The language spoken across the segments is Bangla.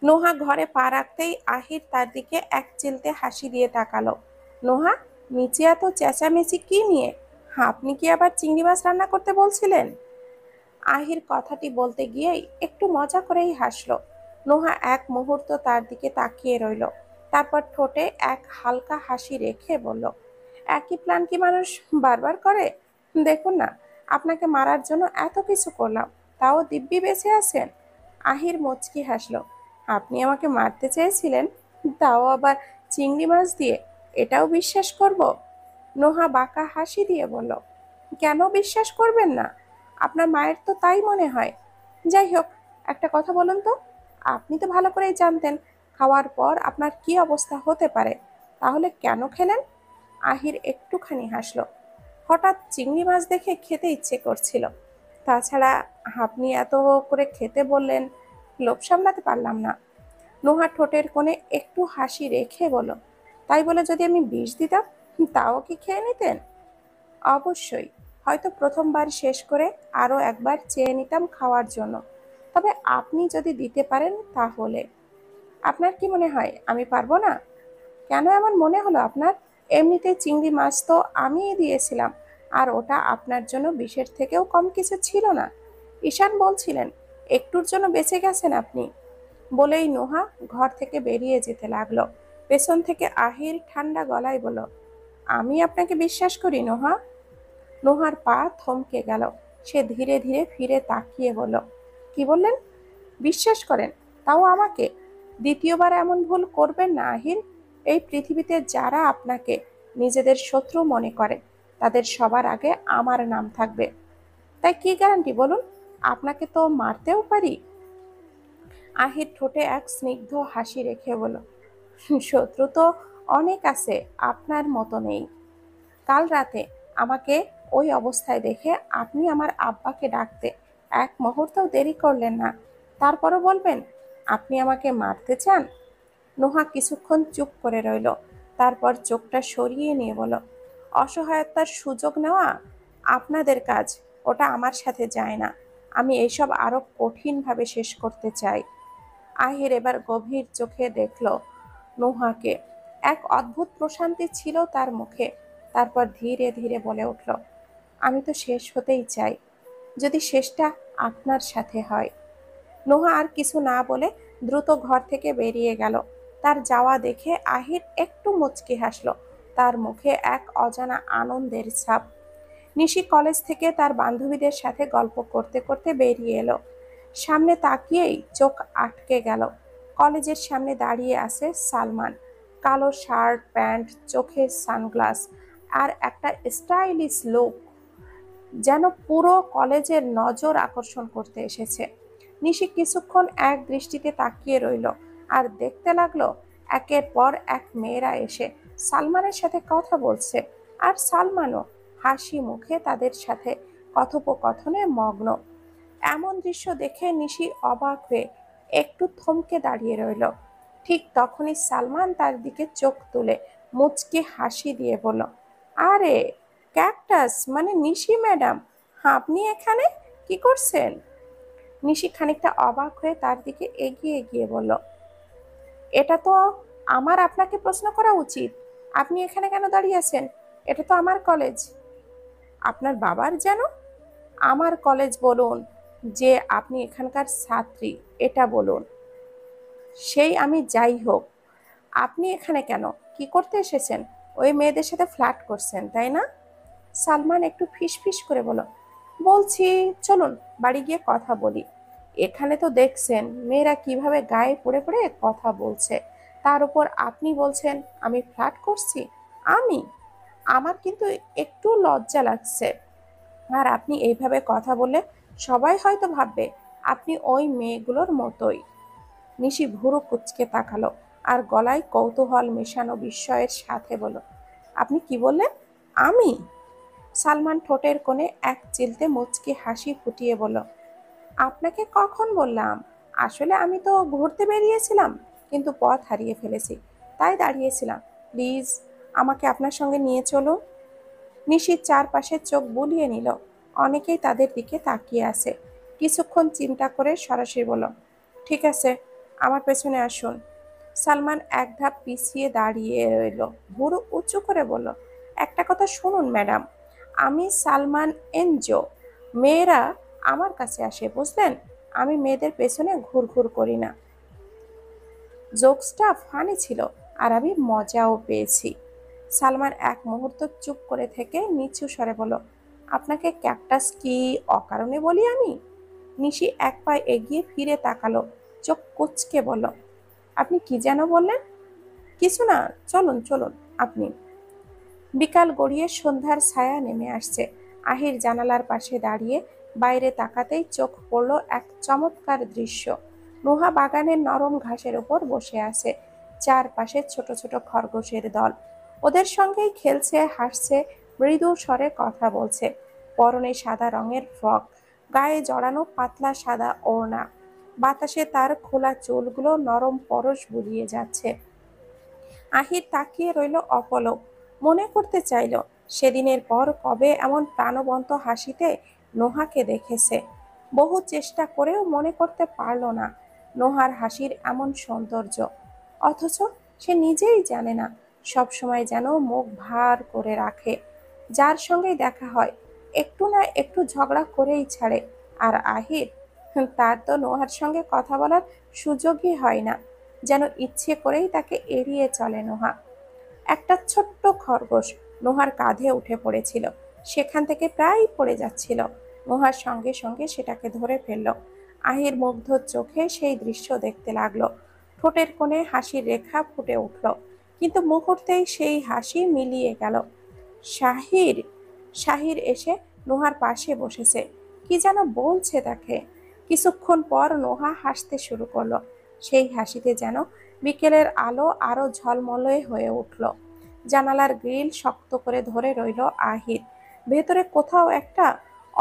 নোহা ঘরে পা রাখতেই আহির তার দিকে এক চিলতে হাসি দিয়ে তাকালো। নোহা, নিচে এত চেঁচামেচি কি নিয়ে? আপনি কি আবার চিংড়ি মাছ রান্না করতে বলছিলেন? আহির কথাটি বলতে গিয়েই একটু মজা করেই হাসলো। নোহা এক মুহূর্ত তার দিকে তাকিয়ে রইল, তারপর ঠোঁটে এক হালকা হাসি রেখে বলল, একই প্ল্যান কি মানুষ বারবার করে? দেখুন না, আপনাকে মারার জন্য এত কিছু করলাম, তাও দিব্যি বেঁচে আছেন। আহির মুচকি হাসলো। আপনি আমাকে মারতে চেয়েছিলেন, তাও আবার চিংড়ি মাছ দিয়ে? এটাও বিশ্বাস করব? নোহা বাঁকা হাসি দিয়ে বলল, কেন বিশ্বাস করবেন না? আপনার মায়ের তো তাই মনে হয়। যাই হোক, একটা কথা বলুন তো, আপনি তো ভালো করেই জানতেন খাওয়ার পর আপনার কি অবস্থা হতে পারে, তাহলে কেন খেলেন? আহির একটুখানি হাসলো। হঠাৎ চিংড়ি মাছ দেখে খেতে ইচ্ছে করছিল। তাছাড়া আপনি এত করে খেতে বললেন, লোভ সামলাতে পারলাম না। নোহা ঠোঁটের কোণে একটু হাসি রেখে বলল, তাই বলে যদি আমি বিষ দিতাম, তাও কি খেয়ে নিতেন? অবশ্যই। হয়তো প্রথমবার শেষ করে আরও একবার চেয়ে নিতাম খাওয়ার জন্য। তবে আপনি যদি দিতে পারেন তাহলে। আপনার কি মনে হয় আমি পারবো না? কেন এমন মনে হলো আপনার? এমনিতেই চিংড়ি মাছ তো আমিই দিয়েছিলাম, আর ওটা আপনার জন্য বিষের থেকেও কম কিছু ছিল না। ঈশান বলছিলেন একটুর জন্য বেঁচে গেছেন আপনি। বলেই নোহা ঘর থেকে বেরিয়ে যেতে লাগলো। পেছন থেকে আহির ঠান্ডা গলায় বলল, আমি আপনাকে বিশ্বাস করি নোহা। নোহার পা থমকে গেল। সে ধীরে ধীরে ফিরে তাকিয়ে বলল, কি বললেন? বিশ্বাস করেন? তাও আমাকে? দ্বিতীয়বার এমন ভুল করবেন না আহির। এই পৃথিবীতে যারা আপনাকে নিজেদের শত্রু মনে করে, তাদের সবার আগে আমার নাম থাকবে। তাই কি গ্যারান্টি বলুন? আপনাকে তো মারতেও পারি। আহির ঠোঁটে এক স্নিগ্ধ হাসি রেখে বলল, শত্রু তো অনেক আছে, আপনার মতো নেই। কাল রাতে আমাকে ওই অবস্থায় দেখে আপনি আমার আব্বাকে ডাকতে এক মুহূর্তও দেরি করলেন না। তারপরও বলবেন আপনি আমাকে মারতে চান? নোহা কিছুক্ষণ চুপ করে রইল, তারপর চোখটা সরিয়ে নিয়ে বলল, অসহায়তার সুযোগ নেওয়া আপনাদের কাজ, ওটা আমার সাথে যায় না। আমি এইসব আরো কঠিনভাবে শেষ করতে চাই। আহির এবার গভীর চোখে দেখল নোহাকে। এক অদ্ভুত প্রশান্তি ছিল তার মুখে। তারপর ধীরে ধীরে বলে উঠল, আমি তো শেষ হতেই চাই, যদি শেষটা আপনার সাথে হয়। নোহা আর কিছু না বলে দ্রুত ঘর থেকে বেরিয়ে গেল। তার যাওয়া দেখে আহির একটু মুচকি হাসল। তার মুখে এক অজানা আনন্দের ছাপ। নিশি কলেজ থেকে তার বান্ধবীদের সাথে গল্প করতে করতে বেরিয়ে এলো। সামনে তাকিয়েই চোখ আটকে গেল। কলেজের সামনে দাঁড়িয়ে আছে সালমান। কালো শার্ট প্যান্ট, চোখে সানগ্লাস, আর একটা স্টাইলিশ লুক, যেন পুরো কলেজের নজর আকর্ষণ করতে এসেছে। নিশি কিছুক্ষণ এক দৃষ্টিতে তাকিয়ে রইল, আর দেখতে লাগলো একের পর এক মেয়েরা এসে সালমানের সাথে কথা বলছে, আর সালমানও হাসি মুখে তাদের সাথে কথোপকথনে মগ্ন। এমন দৃশ্য দেখে নিশি অবাক হয়ে একটু থমকে দাঁড়িয়ে রইল। ঠিক তখনই সালমান তার দিকে চোখ তুলে মুচকি হাসি দিয়ে বলল, আরে ক্যাকটাস মানে নিশি ম্যাডাম, আপনি এখানে কি করছেন? নিশি খানিকটা অবাক হয়ে তার দিকে এগিয়ে গিয়ে বলল, এটা তো আমার আপনাকে প্রশ্ন করা উচিত। আপনি এখানে কেন দাঁড়িয়ে আছেন? এটা তো আমার কলেজ। আপনার বাবার যেন? আমার কলেজ বলুন, যে আপনি এখানকার ছাত্রী এটা বলুন। সেই আমি যাই হোক, আপনি এখানে কেন, কি করতে এসেছেন? ওই মেয়েদের সাথে ফ্ল্যাট করছেন তাই না? সালমান একটু ফিসফিস করে বলল, বলছি চলুন বাড়ি গিয়ে কথা বলি। এখানে তো দেখছেন মেয়েরা কিভাবে গায়ে পড়ে পড়ে কথা বলছে, তার উপর আপনি বলছেন আমি ফ্ল্যাট করছি। আমি? আমার কিন্তু একটু লজ্জা লাগছে। আর আপনি এইভাবে কথা বললে সবাই হয়তো ভাববে আপনি ওই মেয়েগুলোর মতোই। নিশি ভুরু কুঁচকে তাকালো, আর গলায় কৌতূহল মেশানো বিস্ময়ের সাথে বলল, আপনি কি বললেন? আমি? সালমান ঠোঁটের কোণে এক চিলতে মুচকি হাসি ফুটিয়ে বলল, আপনাকে কখন বললাম? আসলে আমি তো ঘুরতে বেরিয়েছিলাম, কিন্তু পথ হারিয়ে ফেলেছি, তাই দাঁড়িয়েছিলাম। প্লিজ আমাকে আপনার সঙ্গে নিয়ে চলুন। নিশির চারপাশে চোখ বুলিয়ে নিল। অনেকেই তাদের দিকে তাকিয়ে আছে। কিছুক্ষণ চিন্তা করে সরাসরি বলল, ঠিক আছে, আমার পেছনে আসুন। সালমান এক ধাপ পিছিয়ে দাঁড়িয়ে রইল, ভুরু উঁচু করে বলল, একটা কথা শুনুন ম্যাডাম, আমি সালমান এনজো। মেয়েরা আমার কাছে আসে, বুঝলেন? আমি মেয়েদের পেছনে ঘুরঘুর করি না। জোকসটা ফানি ছিল, আর আমি মজাও পেয়েছি। সালমান এক মুহূর্ত চুপ করে থেকে নিচু স্বরে বলল, আপনাকে ক্যাকটাস কি অকারণে বলি আমি? নিশি এক পা এগিয়ে ফিরে তাকালো, চোখ কুঁচকে বলল, আপনি কি যেন বললেন? কিছু না, চলুন চলুন আপনি। বিকাল গড়িয়ে সন্ধ্যার ছায়া নেমে আসছে। আহির জানালার পাশে দাঁড়িয়ে বাইরে তাকাতেই চোখ পড়ল এক চমৎকার দৃশ্য। নুহা বাগানের নরম ঘাসের উপর বসে আছে, চারপাশে ছোট ছোট খরগোশের দল। ওদের সঙ্গেই খেলছে, হাসছে, মৃদু স্বরে কথা বলছে। পরনে সাদা রঙের ফ্রক, গায়ে জড়ানো পাতলা সাদা ওড়না। বাতাসে তার খোলা চুলগুলো নরম পরশ বুলিয়ে যাচ্ছে। আহির তাকিয়ে রইল অপলক, মনে করতে চাইল সেদিনের পর কবে এমন প্রাণবন্ত হাসিতে নোহাকে দেখেছে। বহু চেষ্টা করেও মনে করতে পারল না নোহার হাসির এমন সৌন্দর্য। অথচ সে নিজেই জানে না, সবসময় যেন মুখ ভার করে রাখে। যার সঙ্গেই দেখা হয় একটু না একটু ঝগড়া করেই ছাড়ে। আর আহির, তার তো নোহার সঙ্গে কথা বলার সুযোগই হয় না, যেন ইচ্ছে করেই তাকে এড়িয়ে চলে নোহা। একটা ছোট্ট খরগোশ নোহার কাঁধে উঠে পড়েছিল, সেখান থেকে প্রায় পড়ে যাচ্ছিল। নোহার সঙ্গে সঙ্গে সেটাকে ধরে ফেলল। আহির মুগ্ধ চোখে সেই দৃশ্য দেখতে লাগলো। ঠোঁটের কোণে হাসির রেখা ফুটে উঠল, কিন্তু মুহূর্তেই সেই হাসি মিলিয়ে গেল। শাহির শাহির এসে নোহার পাশে বসেছে, কি যেন বলছে তাকে। কিছুক্ষণ পর নোহা হাসতে শুরু করলো, সেই হাসিতে যেন বিকেলের আলো আরো ঝলমলে হয়ে উঠল। জানালার গ্রিল শক্ত করে ধরে রইল আহির, ভেতরে কোথাও একটা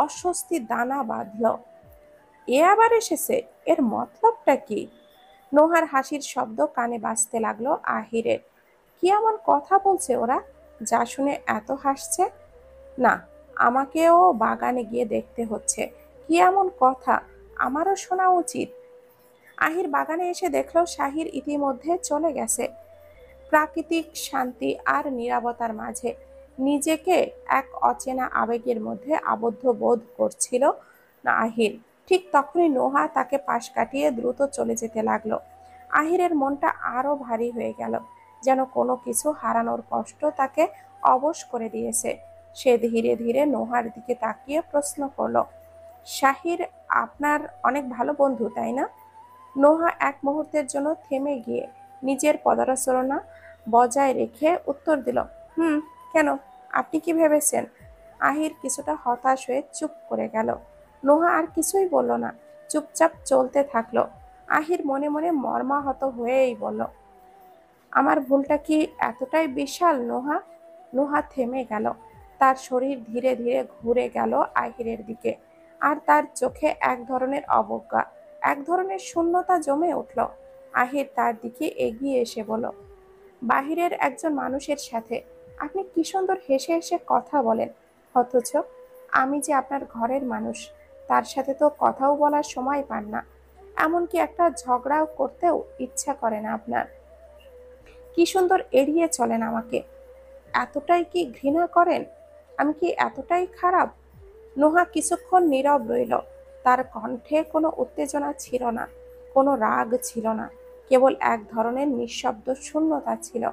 অস্বস্তি দানা বাঁধল। এ আবার এসেছে, এর মতলবটা কি? নোহার হাসির শব্দ কানে বাজতে লাগলো আহিরের। কি এমন কথা বলছে ওরা, যা শুনে এত হাসছে? না, আমাকেও বাগানে গিয়ে দেখতে হচ্ছে কি এমন কথা, আমারও শোনা উচিত। আহির বাগানে এসে দেখলো শাহির ইতিমধ্যে চলে গেছে। প্রাকৃতিক শান্তি আর নীরবতার মাঝে নিজেকে এক অচেনা আবেগের মধ্যে আবদ্ধ বোধ করছিল আহির। ঠিক তখনই নোহা তাকে পাশ কাটিয়ে দ্রুত চলে যেতে লাগলো। আহিরের মনটা আরো ভারী হয়ে গেল, যেন কোনো কিছু হারানোর কষ্ট তাকে অবশ করে দিয়েছে। সে ধীরে ধীরে নোহার দিকে তাকিয়ে প্রশ্ন করলো, শাহির আপনার অনেক ভালো বন্ধু, তাই না? নোহা এক মুহূর্তের জন্য থেমে গিয়ে নিজের পদারচনা বজায় রেখে উত্তর দিল, হুম, কেন, আপনি কি ভেবেছেন? আহির কিছুটা হতাশ হয়ে চুপ করে গেল। নোহা আর কিছুই বলল না, চুপচাপ চলতে থাকলো। আহির মনে মনে মর্মাহত হয়েই বলল, আমার ভুলটা কি এতটাই বিশাল নোহা? নোহা থেমে গেল, তার শরীর ধীরে ধীরে ঘুরে গেল আহিরের দিকে, আর তার চোখে এক ধরনের অবজ্ঞা, এক ধরনের শূন্যতা জমে উঠল। আহির তার দিকে এগিয়ে এসে বলল, বাহিরের একজন মানুষের সাথে আপনি কি সুন্দর হেসে হেসে কথা বলেন, অথচ আমি যে আপনার ঘরের মানুষ, তার সাথে তো কথাও বলার সময় পান না, এমনকি একটা ঝগড়াও করতেও ইচ্ছা করে না আপনার। কি সুন্দর এড়িয়ে চলেন আমাকে, এতটাই কি ঘৃণা করেন? আমি কি এতটাই খারাপ? নোহা কিছুক্ষণ নীরব রইল, তার কণ্ঠে কোনো উত্তেজনা ছিল না, কোনো রাগ ছিল না, কেবল এক ধরনের নিঃশব্দ শূন্যতা ছিল।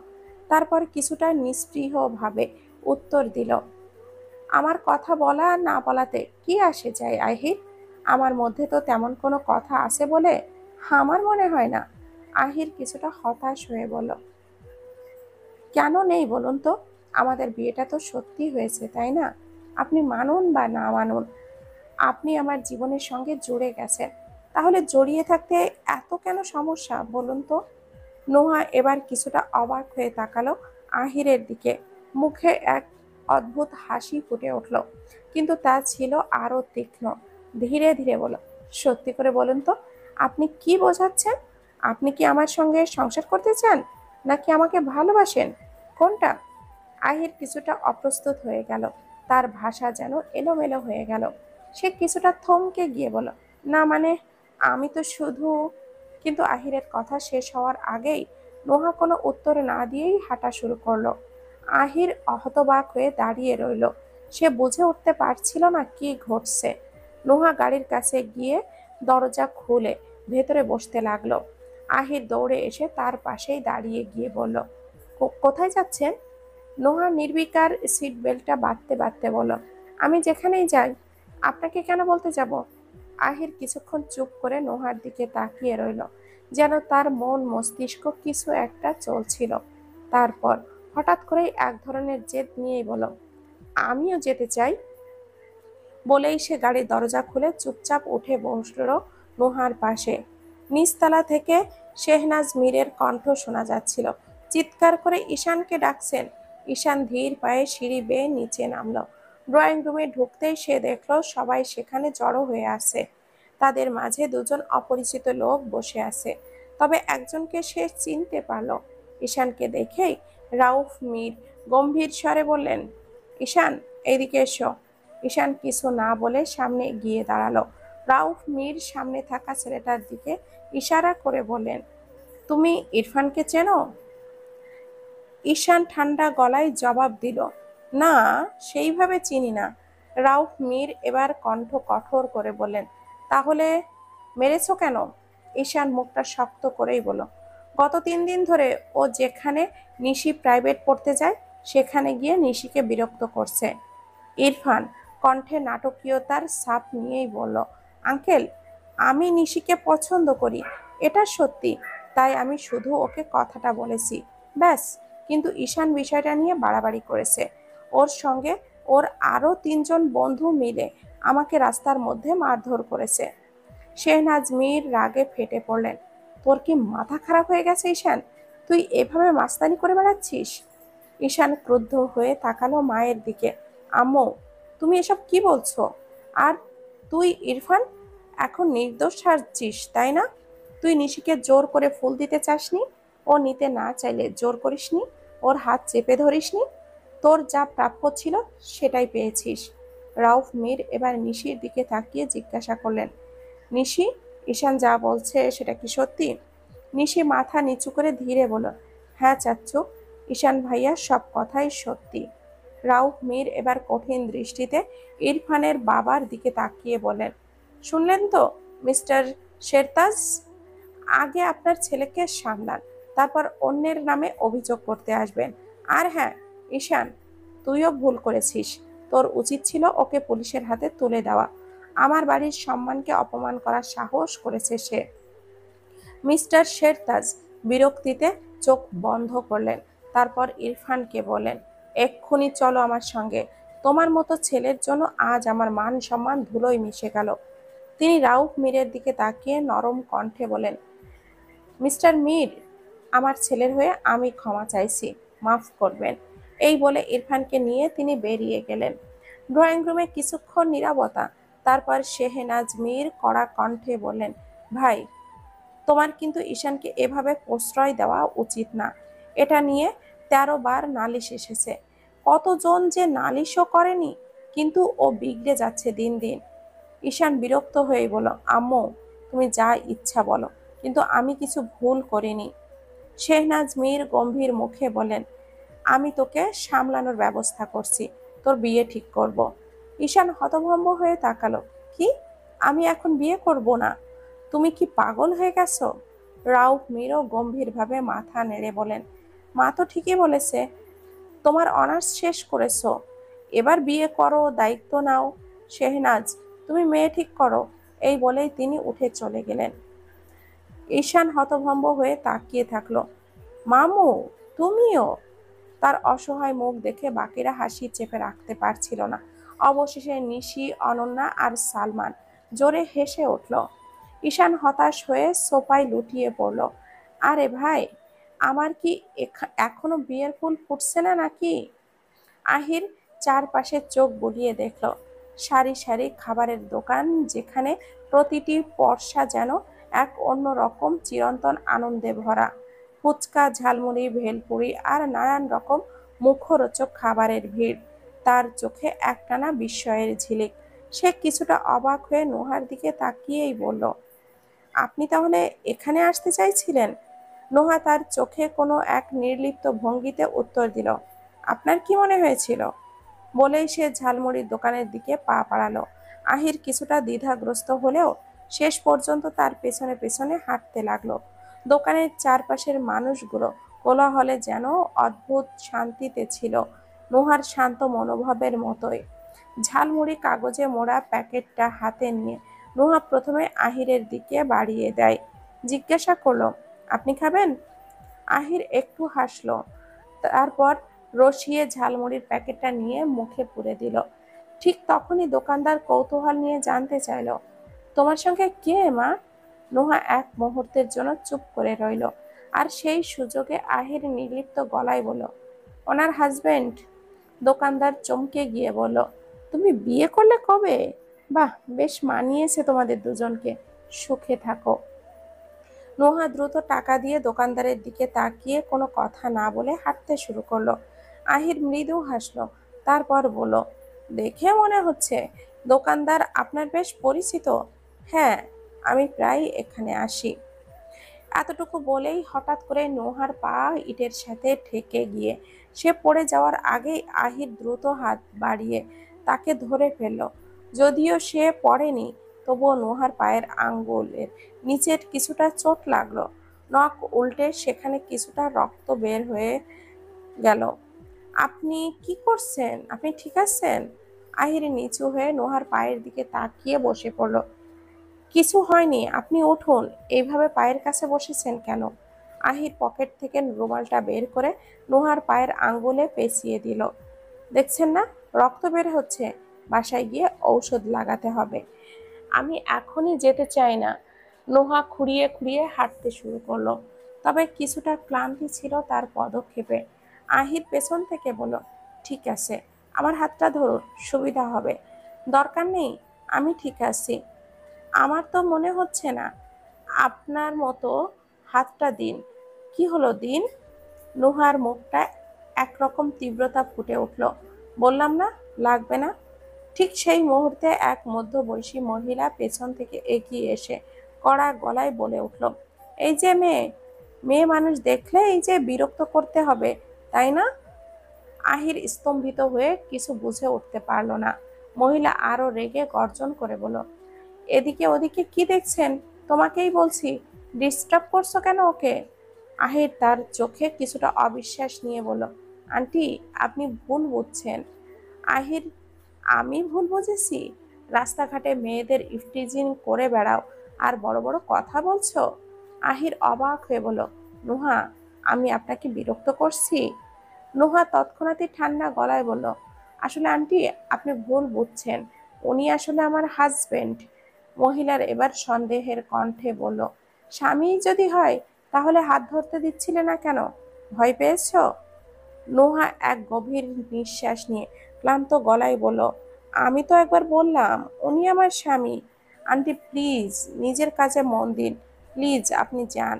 তারপর কিছুটা নিস্পৃহভাবে উত্তর দিল, আমার কথা বলা আর না বলাতে কি আসে যায় আহির? আমার মধ্যে তো তেমন কোনো কথা আছে বলে আমার মনে হয় না। আহির কিছুটা হতাশ হয়ে বলল, কেন নেই বলুন তো? আমাদের বিয়েটা তো সত্যি হয়েছে, তাই না? আপনি মানুন বা না মানুন, আপনি আমার জীবনের সঙ্গে জুড়ে গেছেন, তাহলে জড়িয়ে থাকতে এত কেন সমস্যা বলুন তো? নোহা এবার কিছুটা অবাক হয়ে তাকালো আহিরের দিকে, মুখে এক অদ্ভুত হাসি ফুটে উঠল, কিন্তু তা ছিল আরো তীক্ষ্ণ। ধীরে ধীরে বলল, সত্যি করে বলুন তো, আপনি কি বোঝাচ্ছেন? আপনি কি আমার সঙ্গে সংসার করতে চান, নাকি আমাকে ভালোবাসেন, কোনটা? আহির কিছুটা অপ্রস্তুত হয়ে গেল, তার ভাষা যেন এলোমেলো হয়ে গেল। সে কিছুটা থমকে গিয়ে বলল, না মানে, আমি তো শুধু। কিন্তু আহিরের কথা শেষ হওয়ার আগেই নোহা কোনো উত্তর না দিয়েই হাঁটা শুরু করলো। আহির হতবাক হয়ে দাঁড়িয়ে রইল। সে বুঝে উঠতে পারছিল না কি ঘটছে। নোহা গাড়ির কাছে গিয়ে দরজা খুলে ভেতরে বসতে লাগলো। আহির দৌড়ে এসে তার পাশেই দাঁড়িয়ে গিয়ে বলল, কোথায় যাচ্ছেন?" নোহা নির্বিকার সিট বেল্টটা বাঁধতে বাঁধতে বলল, "আমি যেখানেই যাই। আপনাকে কেন বলতে যাব?" আহির কিছুক্ষণ চুপ করে নোহার দিকে তাকিয়ে রইল, যেন তার মন মস্তিষ্ক কিছু একটা চলছিল। তারপর হঠাৎ করেই এক ধরনের জেদ নিয়েই বলল, "আমিও যেতে চাই।" বলেই সে গাড়ির দরজা খুলে চুপচাপ উঠে বসল নোহার পাশে। নিচতলা থেকে শেহনাজ মীরের কণ্ঠ শোনা যাচ্ছিল, চিৎকার করে ঈশানকে ডাকছেন। ঈশান ধীর পায়ে সিঁড়ি বেয়ে নিচে নামল। ড্রয়িং রুমে ঢুকতেই সে দেখল সবাই সেখানে জড়ো হয়ে আছে। তাদের মাঝে দুজন অপরিচিত লোক বসে আছে, তবে একজনকে সে চিনতে পারল। ঈশানকে দেখেই রাউফ মীর গম্ভীর স্বরে বললেন, "ঈশান, এইদিকে এসো।" ঈশান কিছু না বলে সামনে গিয়ে দাঁড়ালো। রাউফ মীর সামনে থাকা ছেলেটার দিকে ইশারা করে বললেন, "তুমি ইরফানকে চেনো?" ঈশান ঠান্ডা গলায় জবাব দিল, "না, সেইভাবে চিনি না।" রাউফ মীর এবার কণ্ঠ কঠোর করে বললেন, "তাহলে মেরেছো কেন?" ঈশান মুখটা শক্ত করেই বলল, "গত 3 দিন ধরে ও যেখানে নিশি প্রাইভেট পড়তে যায় সেখানে গিয়ে নিশিকে বিরক্ত করছে।" ইরফান কণ্ঠে নাটকীয়তার ছাপ নিয়েই বলল, "আঙ্কেল, আমি নিশিকে পছন্দ করি, এটা সত্যি। তাই আমি শুধু ওকে কথাটা বলেছি, ব্যাস। কিন্তু ঈশান বিষয়টা নিয়ে বাড়াবাড়ি করেছে। ওর সঙ্গে ওর আরও 3জন বন্ধু মিলে আমাকে রাস্তার মধ্যে মারধর করেছে।" শেহনাজ মীর রাগে ফেটে পড়লেন, "তোর কি মাথা খারাপ হয়ে গেছে ঈশান? তুই এভাবে মাস্তানি করে বেড়াচ্ছিস?" ঈশান ক্রুদ্ধ হয়ে তাকালো মায়ের দিকে। "আম্মু, তুমি এসব কি বলছো? আর তুই ইরফান, এখন নির্দোষ সাজছিস, তাই না? তুই নিশিকে জোর করে ফুল দিতে চাসনি, ও নিতে না চাইলে জোর করিসনি, ওর হাত চেপে ধরিসনি। তোর যা প্রাপ্য ছিল সেটাই পেয়েছিস।" রাউফ মীর এবার নিশির দিকে তাকিয়ে জিজ্ঞাসা করলেন, "নিশি, ঈশান যা বলছে সেটা কি সত্যি?" নিশি মাথা নিচু করে ধীরে বলল, "হ্যাঁ চাচ্চু, ঈশান ভাইয়া সব কথাই সত্যি।" রাউফ মীর এবার কঠিন দৃষ্টিতে ইরফানের বাবার দিকে তাকিয়ে বলেন, "শুনলেন তো মিস্টার শেরতাজ, আগে আপনার ছেলেকে সামলান, তারপর অন্যের নামে অভিযোগ করতে আসবেন। আর হ্যাঁ ঈশান, তুইও ভুল করেছিস। তোর উচিত ছিল ওকে পুলিশের হাতে তুলে দেওয়া। আমার বাড়ির সম্মানকে অপমান করার সাহস করেছে সে।" মিস্টার শেরতাজ বিরক্তিতে চোখ বন্ধ করলেন। তারপর ইরফানকে বলেন, "এক্ষুনি চলো আমার সঙ্গে। তোমার মতো ছেলের জন্য আজ আমার মান সম্মান ধুলোয় মিশে গেল।" তিনি রাউফ মীরের দিকে তাকিয়ে নরম কণ্ঠে বলেন, "মিস্টার মীর, আমার ছেলের হয়ে আমি ক্ষমা চাইছি, মাফ করবেন।" এই বলে ইরফানকে নিয়ে তিনি বেরিয়ে গেলেন। ড্রয়িং রুমে কিছুক্ষণ নীরবতা। তারপর শেহনাজ মীর কড়া কণ্ঠে বললেন, "ভাই, তোমার কিন্তু ঈশানকে এভাবে প্রশ্রয় দেওয়া উচিত না। এটা নিয়ে 13 বার নালিশ এসেছে। কতজন যে নালিশও করেনি, কিন্তু ও বিগড়ে যাচ্ছে দিন দিন।" ঈশান বিরক্ত হয়ে বলল, "আম্মু, তুমি যা ইচ্ছা বলো, কিন্তু আমি কিছু ভুল করিনি।" শেহনাজ মীর গম্ভীর মুখে বলেন, "আমি তোকে সামলানোর ব্যবস্থা করছি, তোর বিয়ে ঠিক করব।" ঈশান হতভম্ব হয়ে তাকালো, "কি? আমি এখন বিয়ে করব না? তুমি কি পাগল হয়ে গেছো?" রাউফ মীরও গম্ভীরভাবে মাথা নেড়ে বলেন, "মা তো ঠিকই বলেছে, তোমার অনার্স শেষ করেছো, এবার বিয়ে করো, দায়িত্ব নাও। শেহনাজ, তুমি মেয়ে ঠিক করো।" এই বলেই তিনি উঠে চলে গেলেন। ঈশান হতভম্ব হয়ে তাকিয়ে থাকলো। "মামু, তুমিও?" তার অসহায় মুখ দেখে বাকিরা হাসি চেপে রাখতে পারছিল না। অবশেষে নিশি, অনন্যা আর সালমান জোরে হেসে উঠল। ঈশান হতাশ হয়ে সোফায় লুটিয়ে পড়ল। "আরে ভাই, আমার কি এখনো বিয়ের ফুল ফুটছে না নাকি?" আহির চারপাশে চোখ বুলিয়ে দেখল। সারি সারি খাবারের দোকান, যেখানে প্রতিটি পরশা যেন এক অন্য রকম চিরন্তন আনন্দে ভরা। ফুচকা, ঝালমুড়ি, ভেলপুরি আর নানান রকম মুখরোচক খাবারের ভিড়। তার চোখে একটানা বিস্ময়ের ঝিলিক। সে কিছুটা অবাক হয়ে নোহার দিকে তাকিয়েই বলল, আপনি তাহলে এখানে আসতে চাইছিলেন? নোহা তার চোখে কোনো এক নির্লিপ্ত ভঙ্গিতে উত্তর দিল, আপনার কি মনে হয়েছিল? বলেই সে ঝালমুড়ির দোকানের দিকে পা বাড়ালো। আহির কিছুটা দ্বিধাগ্রস্ত হলেও শেষ পর্যন্ত তার পেছনে পেছনে হাঁটতে লাগলো। দোকানের চারপাশের মানুষগুলো কোলাহলে যেন অদ্ভুত শান্তিতে ছিল, নোহার শান্ত মনোভাবের মতোই। ঝালমুড়ি কাগজে মোড়া প্যাকেটটা হাতে নিয়ে নোহা প্রথমে আহিরের দিকে বাড়িয়ে দেয়। জিজ্ঞাসা করলো, আপনি খাবেন? আহির একটু হাসলো, তারপর রসিয়ে ঝালমুড়ির প্যাকেটটা নিয়ে মুখে পুরে দিল। ঠিক তখনই দোকানদার কৌতূহল নিয়ে জানতে চাইল, তোমার সঙ্গে কে মা? নোহা এক মুহূর্তের জন্য চুপ করে রইল, আর সেই সুযোগে আহির নির্লিপ্ত গলায় বলল, ওনার হাজবেন্ড। দোকানদার চমকে গিয়ে বলল, তুমি বিয়ে করলে কবে? বাহ, বেশ মানিয়েছে তোমাদের দুজনকে, সুখে থাকো। নোহা দ্রুত টাকা দিয়ে দোকানদারের দিকে তাকিয়ে কোনো কথা না বলে হাঁটতে শুরু করলো। আহির মৃদু হাসলো, তারপর বলল, দেখে মনে হচ্ছে দোকানদার আপনার বেশ পরিচিত। হ্যাঁ, আমি প্রায় এখানে আসি। এতটুকু বলেই হঠাৎ করে নোহার পা ইটের সাথে ঠেকে গিয়ে সে পড়ে যাওয়ার আগেই আহির দ্রুত হাত বাড়িয়ে তাকে ধরে ফেলল। যদিও সে পড়েনি, তবুও নোহার পায়ের আঙ্গুলের নিচের কিছুটা চোট লাগলো। নখ উল্টে সেখানে কিছুটা রক্ত বের হয়ে গেল। আপনি কি করছেন? আপনি ঠিক আছেন? আহির নিচু হয়ে নোহার পায়ের দিকে তাকিয়ে বসে পড়ল। কিছু হয়নি, আপনি উঠুন। এইভাবে পায়ের কাছে বসেছেন কেন? আহির পকেট থেকে রুমালটা বের করে নোহার পায়ের আঙ্গুলে পেঁচিয়ে দিল। দেখছেন না, রক্ত বের হচ্ছে। বাসায় গিয়ে ঔষধ লাগাতে হবে। আমি এখনই যেতে চাই না। নোহা খুঁড়িয়ে খুঁড়িয়ে হাঁটতে শুরু করলো, তবে কিছুটা ক্লান্তি ছিল তার পদক্ষেপে। আহির পেছন থেকে বলল, ঠিক আছে, আমার হাতটা ধরুন, সুবিধা হবে। দরকার নেই, আমি ঠিক আছি। আমার তো মনে হচ্ছে না। আপনার মতো, হাতটা দিন। কি হলো, দিন। নুহার মুখটা একরকম তীব্রতা ফুটে উঠল। বললাম না, লাগবে না। ঠিক সেই মুহূর্তে এক মধ্যবয়সী মহিলা পেছন থেকে এগিয়ে এসে কড়া গলায় বলে উঠল, এই যে মেয়ে, মেয়ে মানুষ দেখলে এই যে বিরক্ত করতে হবে, তাই না? আহির স্তম্ভিত হয়ে কিছু বুঝে উঠতে পারল না। মহিলা আরো রেগে গর্জন করে বলল, এদিকে ওদিকে কি দেখছেন? তোমাকেই বলছি, ডিস্টার্ব করছো কেন ওকে? আহির তার চোখে কিছুটা অবিশ্বাস নিয়ে বলল, আন্টি, আপনি ভুল বুঝছেন। আহির, আমি ভুল বুঝেছি? রাস্তাঘাটে মেয়েদের ইফটিজিং করে বেড়াও আর বড় বড় কথা বলছো? আহির অবাক হয়ে বলল, নুহা, আমি আপনাকে বিরক্ত করছি? নুহা তৎক্ষণাৎই ঠান্ডা গলায় বলল, আসলে আন্টি, আপনি ভুল বুঝছেন। উনি আসলে আমার হাজবেন্ড। মহিলার এবার সন্দেহের কণ্ঠে বলল, স্বামী যদি হয় তাহলে হাত ধরতে দিচ্ছিলে না কেন? ভয় পেয়েছো? নোহা এক গভীর নিঃশ্বাস নিয়ে ক্লান্ত গলায় বলল, আমি তো একবার বললাম উনি আমার স্বামী। আন্টি প্লিজ, নিজের কাজে মন দিন। প্লিজ আপনি যান।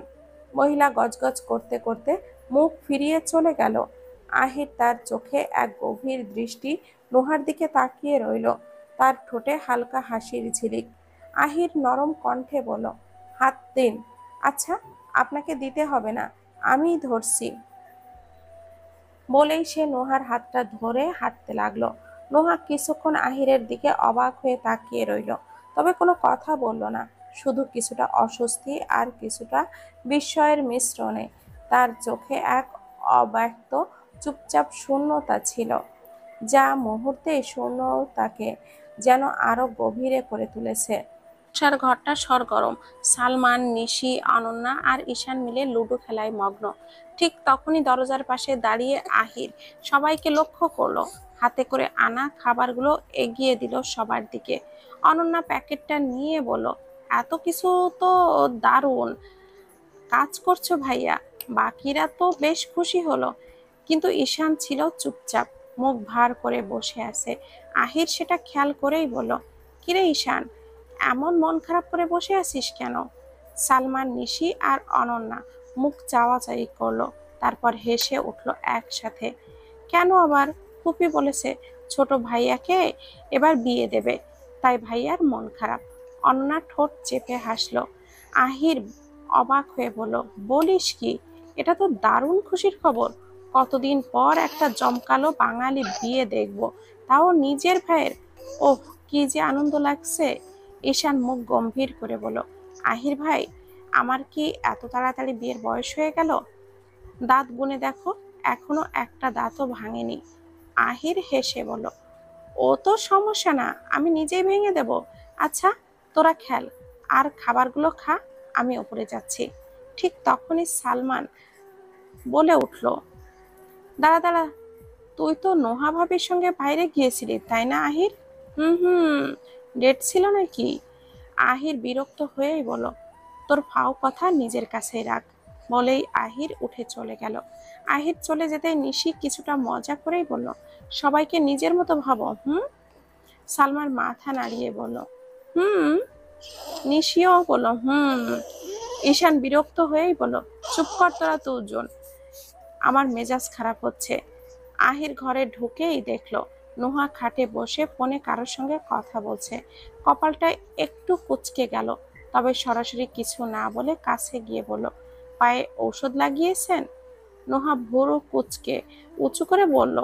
মহিলা গজগজ করতে করতে মুখ ফিরিয়ে চলে গেল। আহির তার চোখে এক গভীর দৃষ্টি নোহার দিকে তাকিয়ে রইল, তার ঠোঁটে হালকা হাসির ঝিলিক। আহির নরম কণ্ঠে বলল, হাত দিন। আচ্ছা, আপনাকে দিতে হবে না, আমিই ধরছি। বলেই সে নোহার হাতটা ধরে হাঁটতে লাগলো। নোহা কিছুক্ষণ আহিরের দিকে অবাক হয়ে তাকিয়ে রইল, তবে কোনো কথা বলল না, শুধু কিছুটা অস্বস্তি আর কিছুটা বিস্ময়ের মিশ্রণে তার চোখে এক অব্যক্ত চুপচাপ শূন্যতা ছিল, যা মুহূর্তে শূন্যতাকে যেন আরো গভীরে করে তুলেছে। বসার ঘরটা সরগরম। সালমান, নিশি, অনন্যা আর ঈশান মিলে লুডো খেলায় মগ্ন। ঠিক তখনই দরজার পাশে দাঁড়িয়ে আহির সবাইকে লক্ষ্য করলো। হাতে করে আনা খাবারগুলো এগিয়ে দিল সবার দিকে। অনন্যা প্যাকেটটা নিয়ে বলল, এত কিছু তো দারুণ কাজ করছো ভাইয়া। বাকিরা তো বেশ খুশি হলো, কিন্তু ঈশান ছিল চুপচাপ, মুখ ভার করে বসে আছে। আহির সেটা খেয়াল করেই বলল, কিরে ঈশান, এমন মন খারাপ করে বসে আছিস কেন? সালমান, নিশি আর অনন্যা মুখ চাওয়াচাই করলো, তারপর হেসে উঠলো একসাথে। কেন আবার? ফুপি বলেছে ছোট ভাইয়াকে এবার বিয়ে দেবে, তাই ভাইয়ার মন খারাপ। অনন্যা ঠোঁট চেপে হাসলো। আহির অবাক হয়ে বলল, বলিস কি? এটা তো দারুণ খুশির খবর। কতদিন পর একটা জমকালো বাঙালি বিয়ে দেখব, তাও নিজের ভাইয়ের। ওহ, কি যে আনন্দ লাগছে। ঈশান মুখ গম্ভীর করে বলল, আহির ভাই, আমার কি এত তাড়াতাড়ি বিয়ের বয়স হয়ে গেল? দাঁত গুনে দেখো, এখনো একটা দাঁতও ভাঙেনি। আহির হেসে বলল, ও তো সমস্যা না, আমি নিজেই ভেঙে দেব। আচ্ছা, তোরা খেল আর খাবারগুলো খা, আমি ওপরে যাচ্ছি। ঠিক তখনই সালমান বলে উঠল, দাঁড়া দাঁড়া, তুই তো নোহা ভাবির সঙ্গে বাইরে গিয়েছিলি তাই না আহির? হুম হুম, ডেট ছিল নাকি? আহির বিরক্ত হয়েই বলল, তোর ফাও কথা নিজের কাছেই রাখ। বলেই আহির উঠে চলে গেল। আহির চলে যেতে নিশি কিছুটা মজা করেই বলল, সবাইকে নিজের মতো ভাবো। হুম? সালমার মাথা নাড়িয়ে বলল, হুম। নিশিও বলল, হুম। ঈশান বিরক্ত হয়েই বলল, চুপ কর তোরা দুজন, আমার মেজাজ খারাপ হচ্ছে। আহির ঘরে ঢুকেই দেখলো নোহা খাটে বসে ফোনে কারোর সঙ্গে কথা বলছে। কপালটা একটু কুঁচকে গেল, তবে সরাসরি কিছু না বলে কাছে গিয়ে বলল, পায়ে ঔষধ লাগিয়েছেন? নোহা ভুরু কুঁচকে উঁচু করে বলল,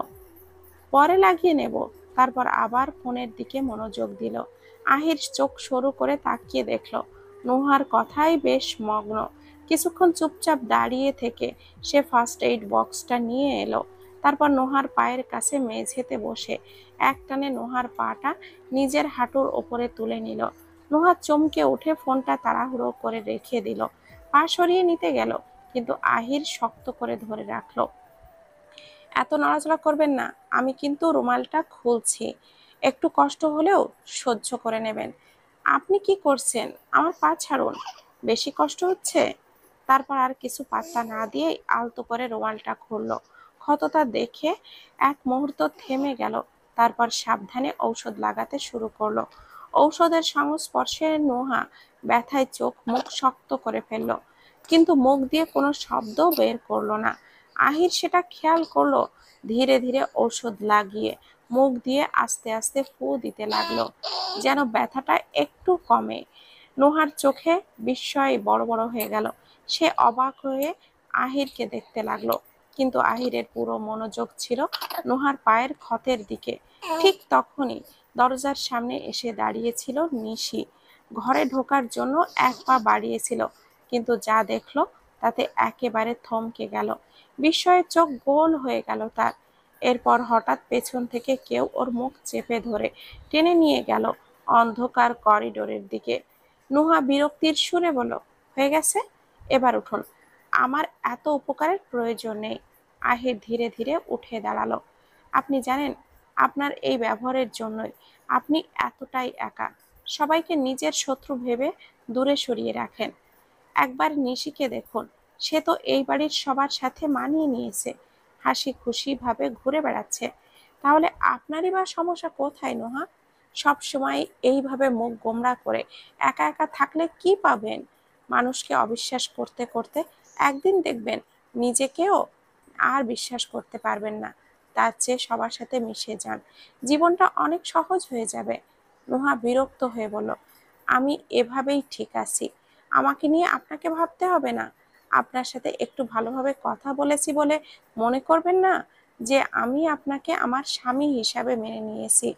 পরে লাগিয়ে নেব। তারপর আবার ফোনের দিকে মনোযোগ দিল। আহির চোখ সরু করে তাকিয়ে দেখল নোহার কথাই বেশ মগ্ন। কিছুক্ষণ চুপচাপ দাঁড়িয়ে থেকে সে ফার্স্ট এইড বক্সটা নিয়ে এলো। তারপর নোহার পায়ের কাছে মেঝেতে বসে একটানে নোহার পাটা নিজের হাঁটুর ওপরে তুলে নিল। নোহা চমকে উঠে ফোনটা তাড়াহুড়ো করে রেখে দিল। পা সরিয়ে নিতে গেল, কিন্তু আহির শক্ত করে ধরে রাখলো। এত নড়াচড়া করবেন না, আমি কিন্তু রুমালটা খুলছি। একটু কষ্ট হলেও সহ্য করে নেবেন। আপনি কি করছেন? আমার পা ছাড়ুন। বেশি কষ্ট হচ্ছে? তারপর আর কিছু পাত্তা না দিয়ে আলতো করে রুমালটা খুললো। ক্ষতটা দেখে এক মুহূর্ত থেমে গেল, তারপর সাবধানে ঔষধ লাগাতে শুরু করলো। ঔষধের সংস্পর্শে নোহা ব্যথায় চোখ মুখ শক্ত করে ফেললো, কিন্তু মুখ দিয়ে কোনো শব্দ বের করলো না। আহির সেটা খেয়াল করলো। ধীরে ধীরে ঔষধ লাগিয়ে মুখ দিয়ে আস্তে আস্তে ফু দিতে লাগলো, যেন ব্যথাটা একটু কমে। নোহার চোখে বিস্ময় বড় বড় হয়ে গেল। সে অবাক হয়ে আহিরকে দেখতে লাগলো, কিন্তু আহিরের পুরো মনোযোগ ছিল নোহার পায়ের ক্ষতের দিকে। ঠিক তখনই দরজার সামনে এসে দাঁড়িয়েছিল নিশি। ঘরে ঢোকার জন্য এক পা বাড়িয়েছিল, কিন্তু যা দেখলো তাতে একেবারে থমকে গেল। বিস্ময়ে চোখ গোল হয়ে গেল তার। এরপর হঠাৎ পেছন থেকে কেউ ওর মুখ চেপে ধরে টেনে নিয়ে গেল অন্ধকার করিডোরের দিকে। নুহা বিরক্তির সুরে বলল, হয়ে গেছে, এবার উঠুন, আমার এত উপকারের প্রয়োজন নেই। আহির ধীরে ধীরে উঠে দাঁড়ালো। আপনি জানেন, আপনার এই ব্যবহারের জন্যই আপনি এতটাই একা। সবাইকে নিজের শত্রু ভেবে দূরে সরিয়ে রাখেন। একবার নিশিকে দেখুন, সে তো এই বাড়ির সবার সাথে মানিয়ে নিয়েছে, হাসি খুশি ভাবে ঘুরে বেড়াচ্ছে। তাহলে আপনারই বা সমস্যা কোথায় নোহা? সব সময় এইভাবে মুখ গোমড়া করে একা একা থাকলে কি পাবেন? মানুষকে অবিশ্বাস করতে করতে একদিন দেখবেন নিজেকেও আর বিশ্বাস করতে পারবেন না। তার চেয়ে সবার সাথে মিশে যান, জীবনটা অনেক সহজ হয়ে যাবে। নোহা বিরক্ত হয়ে বলল, আমি এভাবেই ঠিক আছি, আমাকে নিয়ে আপনাকে ভাবতে হবে না। আপনার সাথে একটু ভালোভাবে কথা বলেছি বলে মনে করবেন না যে আমি আপনাকে আমার স্বামী হিসাবে মেনে নিয়েছি।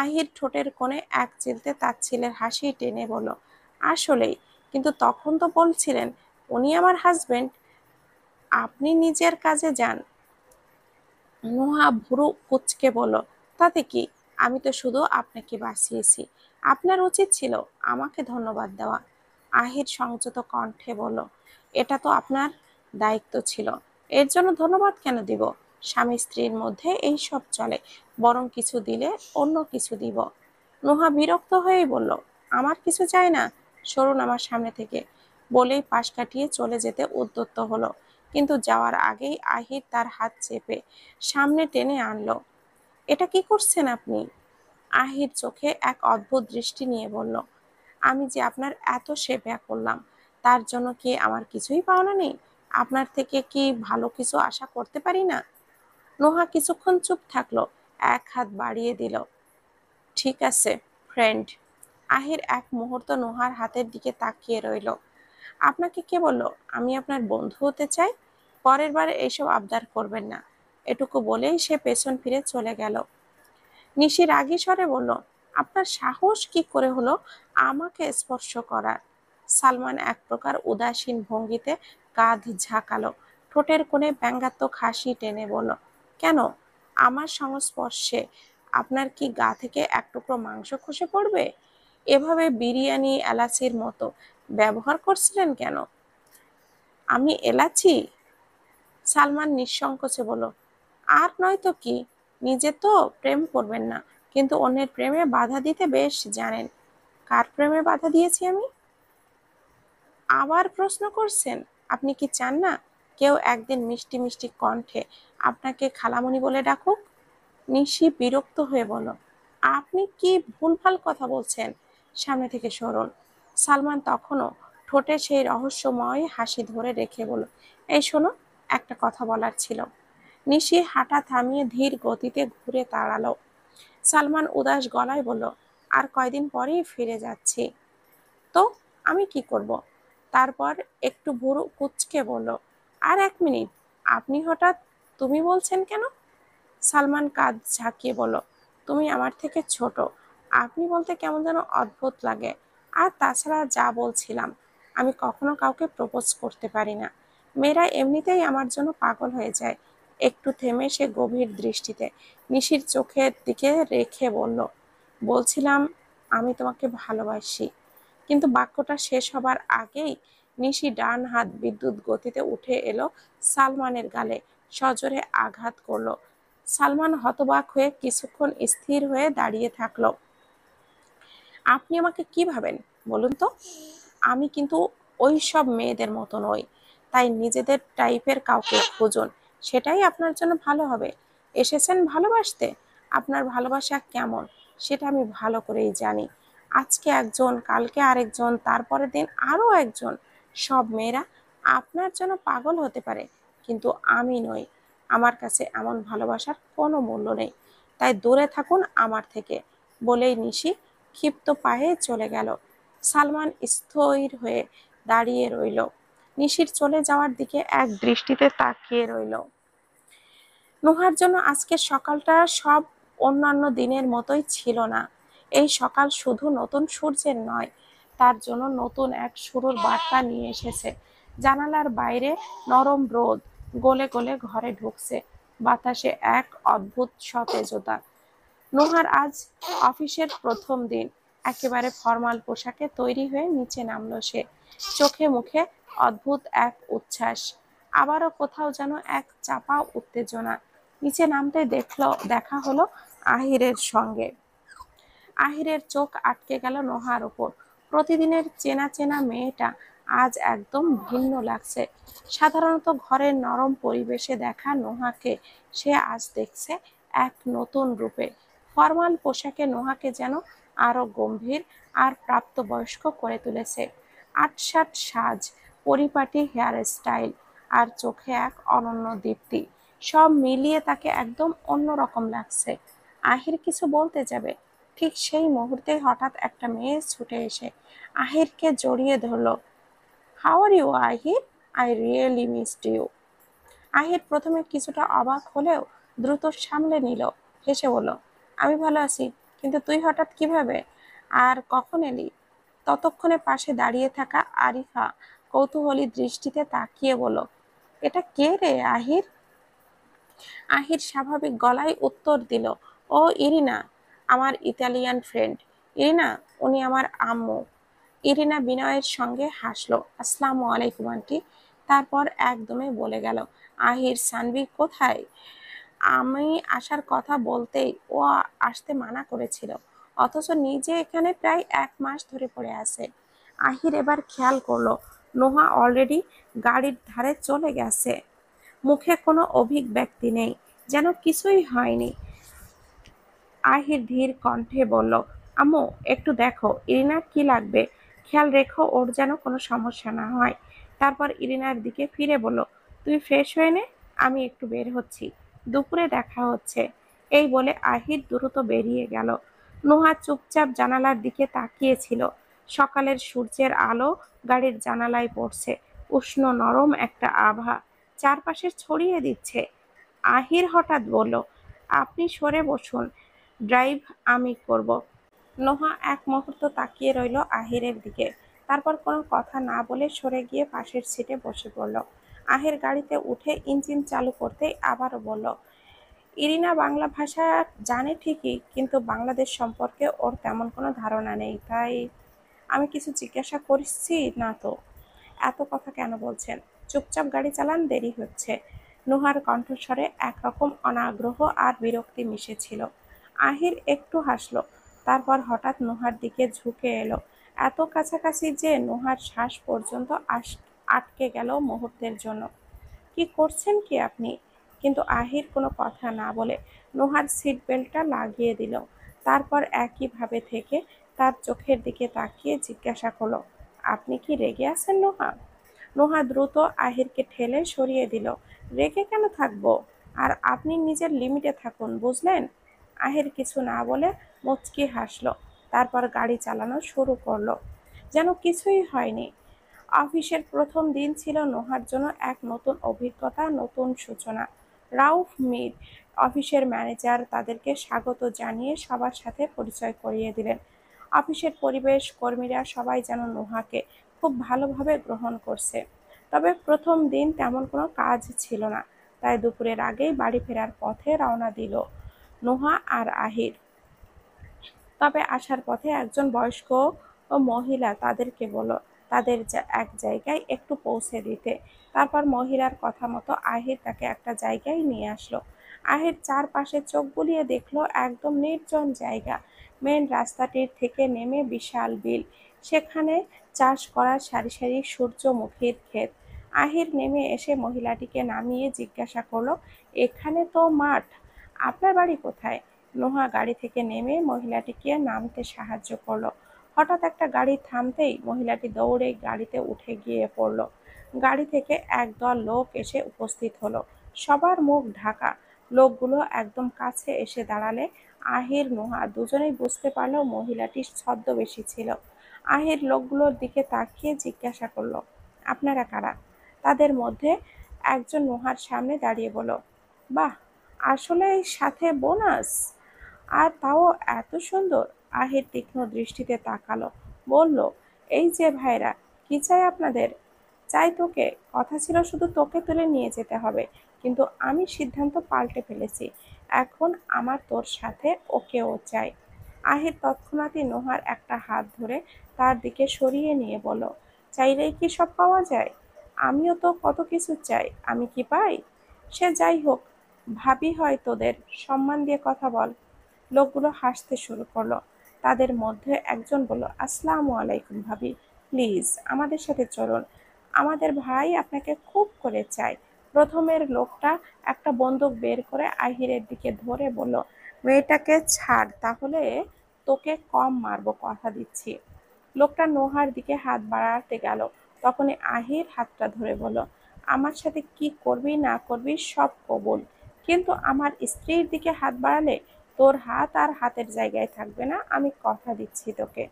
আহির ঠোঁটের কোণে এক চিলতে তাচ্ছিলের হাসি টেনে বলল, আসলেই, কিন্তু তখন তো বলছিলেন উনি আমার হাজবেন্ড। আপনি নিজের কাজে যান। নোহা ভুরু কুঁচকে বলল, তাতে কি, আমি তো শুধু আপনাকে বাঁচিয়েছি, আপনার উচিত ছিল আমাকে ধন্যবাদ দেওয়া। আহির সংযত কণ্ঠে বলল, এটা তো আপনার দায়িত্ব ছিল, এর জন্য ধন্যবাদ কেন দিব? স্বামী স্ত্রীর মধ্যে এই সব চলে, বরং কিছু দিলে অন্য কিছু দিব। নোহা বিরক্ত হয়েই বলল, আমার কিছু চাই না, সরুন আমার সামনে থেকে। বলেই পাশ কাটিয়ে চলে যেতে উদ্যত হলো, কিন্তু যাওয়ার আগেই আহির তার হাত চেপে সামনে টেনে আনলো। এটা কি করছেন আপনি? আহির চোখে এক অদ্ভুত দৃষ্টি নিয়ে বলল, আমি যে আপনার এত সেবা করলাম, তার জন্য কি আমার কিছুই পাওনা নেই? আপনার থেকে কি ভালো কিছু আশা করতে পারি না? নোহা কিছুক্ষণ চুপ থাকলো, এক হাত বাড়িয়ে দিল, ঠিক আছে ফ্রেন্ড, আহির এক মুহূর্ত নোহার হাতের দিকে তাকিয়ে রইল। আপনাকে কে বলল আমি আপনার বন্ধু হতে চাই? পরের বার এইসব আবদার করবেন না। এটুকু বলেই সে পেছন ফিরে চলে গেল। নিশি রাগী স্বরে বলল, আপনার সাহস কি করে হলো আমাকে স্পর্শ করার? সালমান এক প্রকার উদাসীন ভঙ্গিতে কাঁধ ঝাঁকালো, ঠোঁটের কোণে ব্যঙ্গাত্মক হাসি টেনে বলল, কেন? আমার সংস্পর্শে আপনার কি গা থেকে এক টুকরো মাংস খসে পড়বে? এভাবে বিরিয়ানি এলাচির মতো ব্যবহার করছিলেন কেন? আমি এলাচি? সালমান নিঃসংকোচে বলল, আর নয়তো কি, নিজে তো প্রেম করবেন না, কিন্তু অন্যের প্রেমে বাধা দিতে বেশ জানেন। কার প্রেমে বাধা দিয়েছি আমি? আবার প্রশ্ন করছেন? আপনি কি চান না কেউ একদিন মিষ্টি মিষ্টি কণ্ঠে আপনাকে খালামণি বলে ডাকুক? নিশি বিরক্ত হয়ে বলল, আপনি কি ভুলভাল কথা বলছেন, সামনে থেকে সরুন। সালমান তখনও ঠোঁটে সেই রহস্যময় হাসি ধরে রেখে বলল, এই শোনো, একটা কথা বলার ছিল। নিশি হাঁটা থামিয়ে ধীর গতিতে ঘুরে দাঁড়ালো। সালমান উদাস গলায় বলল, আর কয়দিন পরেই ফিরে যাচ্ছি। তো আমি কি করব? তারপর একটু ভুরু কুঁচকে বলল, আর 1 মিনিট, আপনি হঠাৎ তুমি বলছেন কেন? সালমান কাঁধ ঝাঁকিয়ে বলল, তুমি আমার থেকে ছোট, আপনি বলতে কেমন যেন অদ্ভুত লাগে। আর তাছাড়া যা বলছিলাম, আমি কখনো কাউকে প্রপোজ করতে পারি না। মেয়েরা এমনিতেই আমার জন্য পাগল হয়ে যায়। একটু থেমে সে গভীর দৃষ্টিতে নিশির চোখের দিকে রেখে বলল, বলছিলাম আমি তোমাকে ভালোবাসি। কিন্তু বাক্যটা শেষ হবার আগেই নিশি ডান হাত বিদ্যুৎ গতিতে উঠে এলো সালমানের গালে, সজোরে আঘাত করলো। সালমান হতবাক হয়ে কিছুক্ষণ স্থির হয়ে দাঁড়িয়ে থাকলো। আপনি আমাকে কি ভাবেন বলুন তো? আমি কিন্তু ওই সব মেয়েদের মতো নই। তাই নিজেদের টাইপের কাউকে খুঁজুন, সেটাই আপনার জন্য ভালো হবে। এসেছেন ভালোবাসতে, আপনার ভালোবাসা কেমন সেটা আমি ভালো করেই জানি। আজকে একজন, কালকে আরেকজন, তারপরের দিন আরো একজন। সব মেয়েরা আপনার জন্য পাগল হতে পারে, কিন্তু আমি নই। আমার কাছে এমন ভালোবাসার কোনো মূল্য নেই। তাই দূরে থাকুন আমার থেকে। বলেই নিশি ক্ষিপ্ত পায়ে চলে গেল। সালমান স্থির হয়ে দাঁড়িয়ে রইল, নিশির চলে যাওয়ার দিকে এক দৃষ্টিতে তাকিয়ে রইল। নুহার জন্য আজকের সকালটা সব অন্যান্য দিনের মতোই ছিল না। এই সকাল শুধু নতুন সূর্যের নয়, তার জন্য নতুন এক শুরুর বার্তা নিয়ে এসেছে। জানালার বাইরে নরম রোদ গলে গলে ঘরে ঢুকছে, বাতাসে এক অদ্ভুত সতেজতা। নোহার আজ অফিসের প্রথম দিন। একেবারে ফর্মাল পোশাকে তৈরি হয়ে নিচে নামলো সে, চোখে মুখে অদ্ভুত এক উচ্ছ্বাস, আবারও কোথাও যেন এক চাপা উত্তেজনা। নিচে নামতে দেখা হলো আহিরের সঙ্গে। আহিরের চোখ আটকে গেল নোহার ওপর। প্রতিদিনের চেনা চেনা মেয়েটা আজ একদম ভিন্ন লাগছে। সাধারণত ঘরের নরম পরিবেশে দেখা নোহাকে সে আজ দেখছে এক নতুন রূপে। ফর্মাল পোশাকে নোহাকে যেন আরো গম্ভীর আর প্রাপ্তবয়স্ক করে তুলেছে। আটসাট সাজ, পরিপাটি হেয়ার স্টাইল আর চোখে এক অনন্য দীপ্তি, সব মিলিয়ে তাকে একদম অন্যরকম লাগছে। আহির কিছু বলতে যাবে, ঠিক সেই মুহূর্তে হঠাৎ একটা মেয়ে ছুটে এসে আহিরকে জড়িয়ে ধরলো। How are you Ahir, I really missed you. Ahir প্রথমে কিছুটা অবাক হলেও দ্রুত সামলে নিল, হেসে বলল, আমি ভালো আছি, কিন্তু তুই হঠাৎ কিভাবে আর কখন এলি? ততক্ষণে পাশে দাঁড়িয়ে থাকা আরিফা কৌতূহলী দৃষ্টিতে তাকিয়ে বলল, এটা কে রে আহির? আহির স্বাভাবিক গলায় উত্তর দিল, ও ইরিনা, আমার ইতালিয়ান ফ্রেন্ড। ইরিনা, উনি আমার আম্মু। ইরিনা বিনয়ের সঙ্গে হাসলো, আসসালামু আলাইকুম আন্টি। তারপর একদমে বলে গেল, আহির সানভি কোথায়? আমি আসার কথা বলতেই ও আসতে মানা করেছিল, অথচ নিজে এখানে প্রায় 1 মাস ধরে পড়ে আছে। আহির এবার খেয়াল করলো নোহা অলরেডি গাড়ির ধারে চলে গেছে। মুখে কোনো অভিব্যক্তি নেই, যেন কিছুই হয়নি। আহির ধীর কণ্ঠে বলল, আম্মু একটু দেখো ইরিনার কি লাগবে, খেয়াল রেখো ওর যেন কোনো সমস্যা না হয়। তারপর ইরিনার দিকে ফিরে বলল, তুই ফ্রেশ হয়ে নে, আমি একটু বের হচ্ছি, দুপুরে দেখা হচ্ছে। এই বলে আহির দ্রুত বেরিয়ে গেল। নোহা চুপচাপ জানালার দিকে তাকিয়েছিল। সকালের সূর্যের আলো গাড়ির জানালায় পড়ছে, উষ্ণ নরম একটা আভা চারপাশে ছড়িয়ে দিচ্ছে। আহির হঠাৎ বলল, আপনি সরে বসুন, ড্রাইভ আমি করব। নোহা এক মুহূর্ত তাকিয়ে রইল আহিরের দিকে, তারপর কোনো কথা না বলে সরে গিয়ে পাশের সিটে বসে পড়ল। আহির গাড়িতে উঠে ইঞ্জিন চালু করতেই আবারও বলল, ইরিনা বাংলা ভাষা জানে ঠিকই, কিন্তু বাংলাদেশ সম্পর্কে ওর তেমন কোনো ধারণা নেই, তাই আমি কিছু জিজ্ঞাসা করছি না তো। এত কথা কেন বলছেন? চুপচাপ গাড়ি চালান, দেরি হচ্ছে। নুহার কণ্ঠস্বরে একরকম অনাগ্রহ আর বিরক্তি মিশেছিল। আহির একটু হাসলো, তারপর হঠাৎ নুহার দিকে ঝুঁকে এলো, এত কাছাকাছি যে নুহার শ্বাস পর্যন্ত আটকে গেল মুহূর্তের জন্য। কি করছেন কি আপনি? কিন্তু আহির কোনো কথা না বলে নোহার সিট বেল্টটা লাগিয়ে দিল। তারপর একইভাবে থেকে তার চোখের দিকে তাকিয়ে জিজ্ঞাসা করলো, আপনি কি রেগে আছেন নোহা? নোহা দ্রুত আহিরকে ঠেলে সরিয়ে দিল। রেগে কেন থাকবো? আর আপনি নিজের লিমিটে থাকুন, বুঝলেন? আহির কিছু না বলে মুচকি হাসলো, তারপর গাড়ি চালানো শুরু করলো যেন কিছুই হয়নি। অফিসের প্রথম দিন ছিল নোহার জন্য এক নতুন অভিজ্ঞতা, নতুন সূচনা। রাউফ মির অফিসের ম্যানেজার তাদেরকে স্বাগত জানিয়ে সবার সাথে পরিচয় করিয়ে দিলেন। অফিসের পরিবেশ, কর্মীরা সবাই যেন নোহাকে খুব ভালোভাবে গ্রহণ করছে। তবে প্রথম দিন তেমন কোনো কাজ ছিল না, তাই দুপুরের আগেই বাড়ি ফেরার পথে রওনা দিল নোহা আর আহির। তবে আসার পথে একজন বয়স্ক মহিলা তাদেরকে বলল তাদের এক জায়গায় একটু পৌঁছে দিতে। তারপর মহিলার কথা মতো আহির তাকে একটা জায়গায় নিয়ে আসলো। আহির চারপাশে চোখ বুলিয়ে দেখলো একদম নির্জন জায়গা। মেন রাস্তাটির থেকে নেমে বিশাল বিল, সেখানে চাষ করা সারি সারি সূর্যমুখীর ক্ষেত। আহির নেমে এসে মহিলাটিকে নামিয়ে জিজ্ঞাসা করলো, এখানে তো মাঠ, আপনার বাড়ি কোথায়? নোহা গাড়ি থেকে নেমে মহিলাটিকে নামতে সাহায্য করলো। হঠাৎ একটা গাড়ি থামতেই মহিলাটি দৌড়ে গাড়িতে উঠে গিয়ে পড়ল। গাড়ি থেকে একদল লোক এসে উপস্থিত হলো, সবার মুখ ঢাকা। লোকগুলো একদম কাছে এসে দাঁড়ালে আহির নোহা দুজনেই বুঝতে পারলো মহিলাটি ছদ্মবেশী ছিল। আহির লোকগুলোর দিকে তাকিয়ে জিজ্ঞাসা করলো, আপনারা কারা? তাদের মধ্যে একজন নোহার সামনে দাঁড়িয়ে বলল, বাহ, আসলে সাথে বোনাস, আর তাও এত সুন্দর। আহির তীক্ষ্ণ দৃষ্টিতে তাকালো, বলল, এই যে ভাইরা, কি চাই আপনাদের? চাই তোকে, কথা ছিল শুধু তোকে তুলে নিয়ে যেতে হবে, কিন্তু আমি সিদ্ধান্ত পাল্টে ফেলেছি, এখন আমার তোর সাথে ওকেও চাই। আহির তৎক্ষণাৎই নোহার একটা হাত ধরে তার দিকে সরিয়ে নিয়ে বলল, চাইলেই কি সব পাওয়া যায়? আমিও তো কত কিছু চাই, আমি কি পাই? সে যাই হোক, ভাবি হয় তোদের, সম্মান দিয়ে কথা বল। লোকগুলো হাসতে শুরু করলো। তাদের মধ্যে একজন বলল, আসসালামু আলাইকুম ভাবি, প্লিজ আমাদের সাথে চলুন, আমাদের ভাই আপনাকে খুব করে চায়। প্রথমের লোকটা একটা বন্দুক বের করে আহিরের দিকে ধরে বলল, মেয়েটাকে ছাড়, তাহলে তোকে কম মারবো, কথা দিচ্ছি। লোকটা নোহার দিকে হাত বাড়াতে গেল, তখনই আহির হাতটা ধরে বলল, আমার সাথে কি করবি না করবি সব কবুল, কিন্তু আমার স্ত্রীর দিকে হাত বাড়ালে তোর হাত আর হাতের জায়গায় থাকবে না, আমি কথা দিচ্ছি তোকে।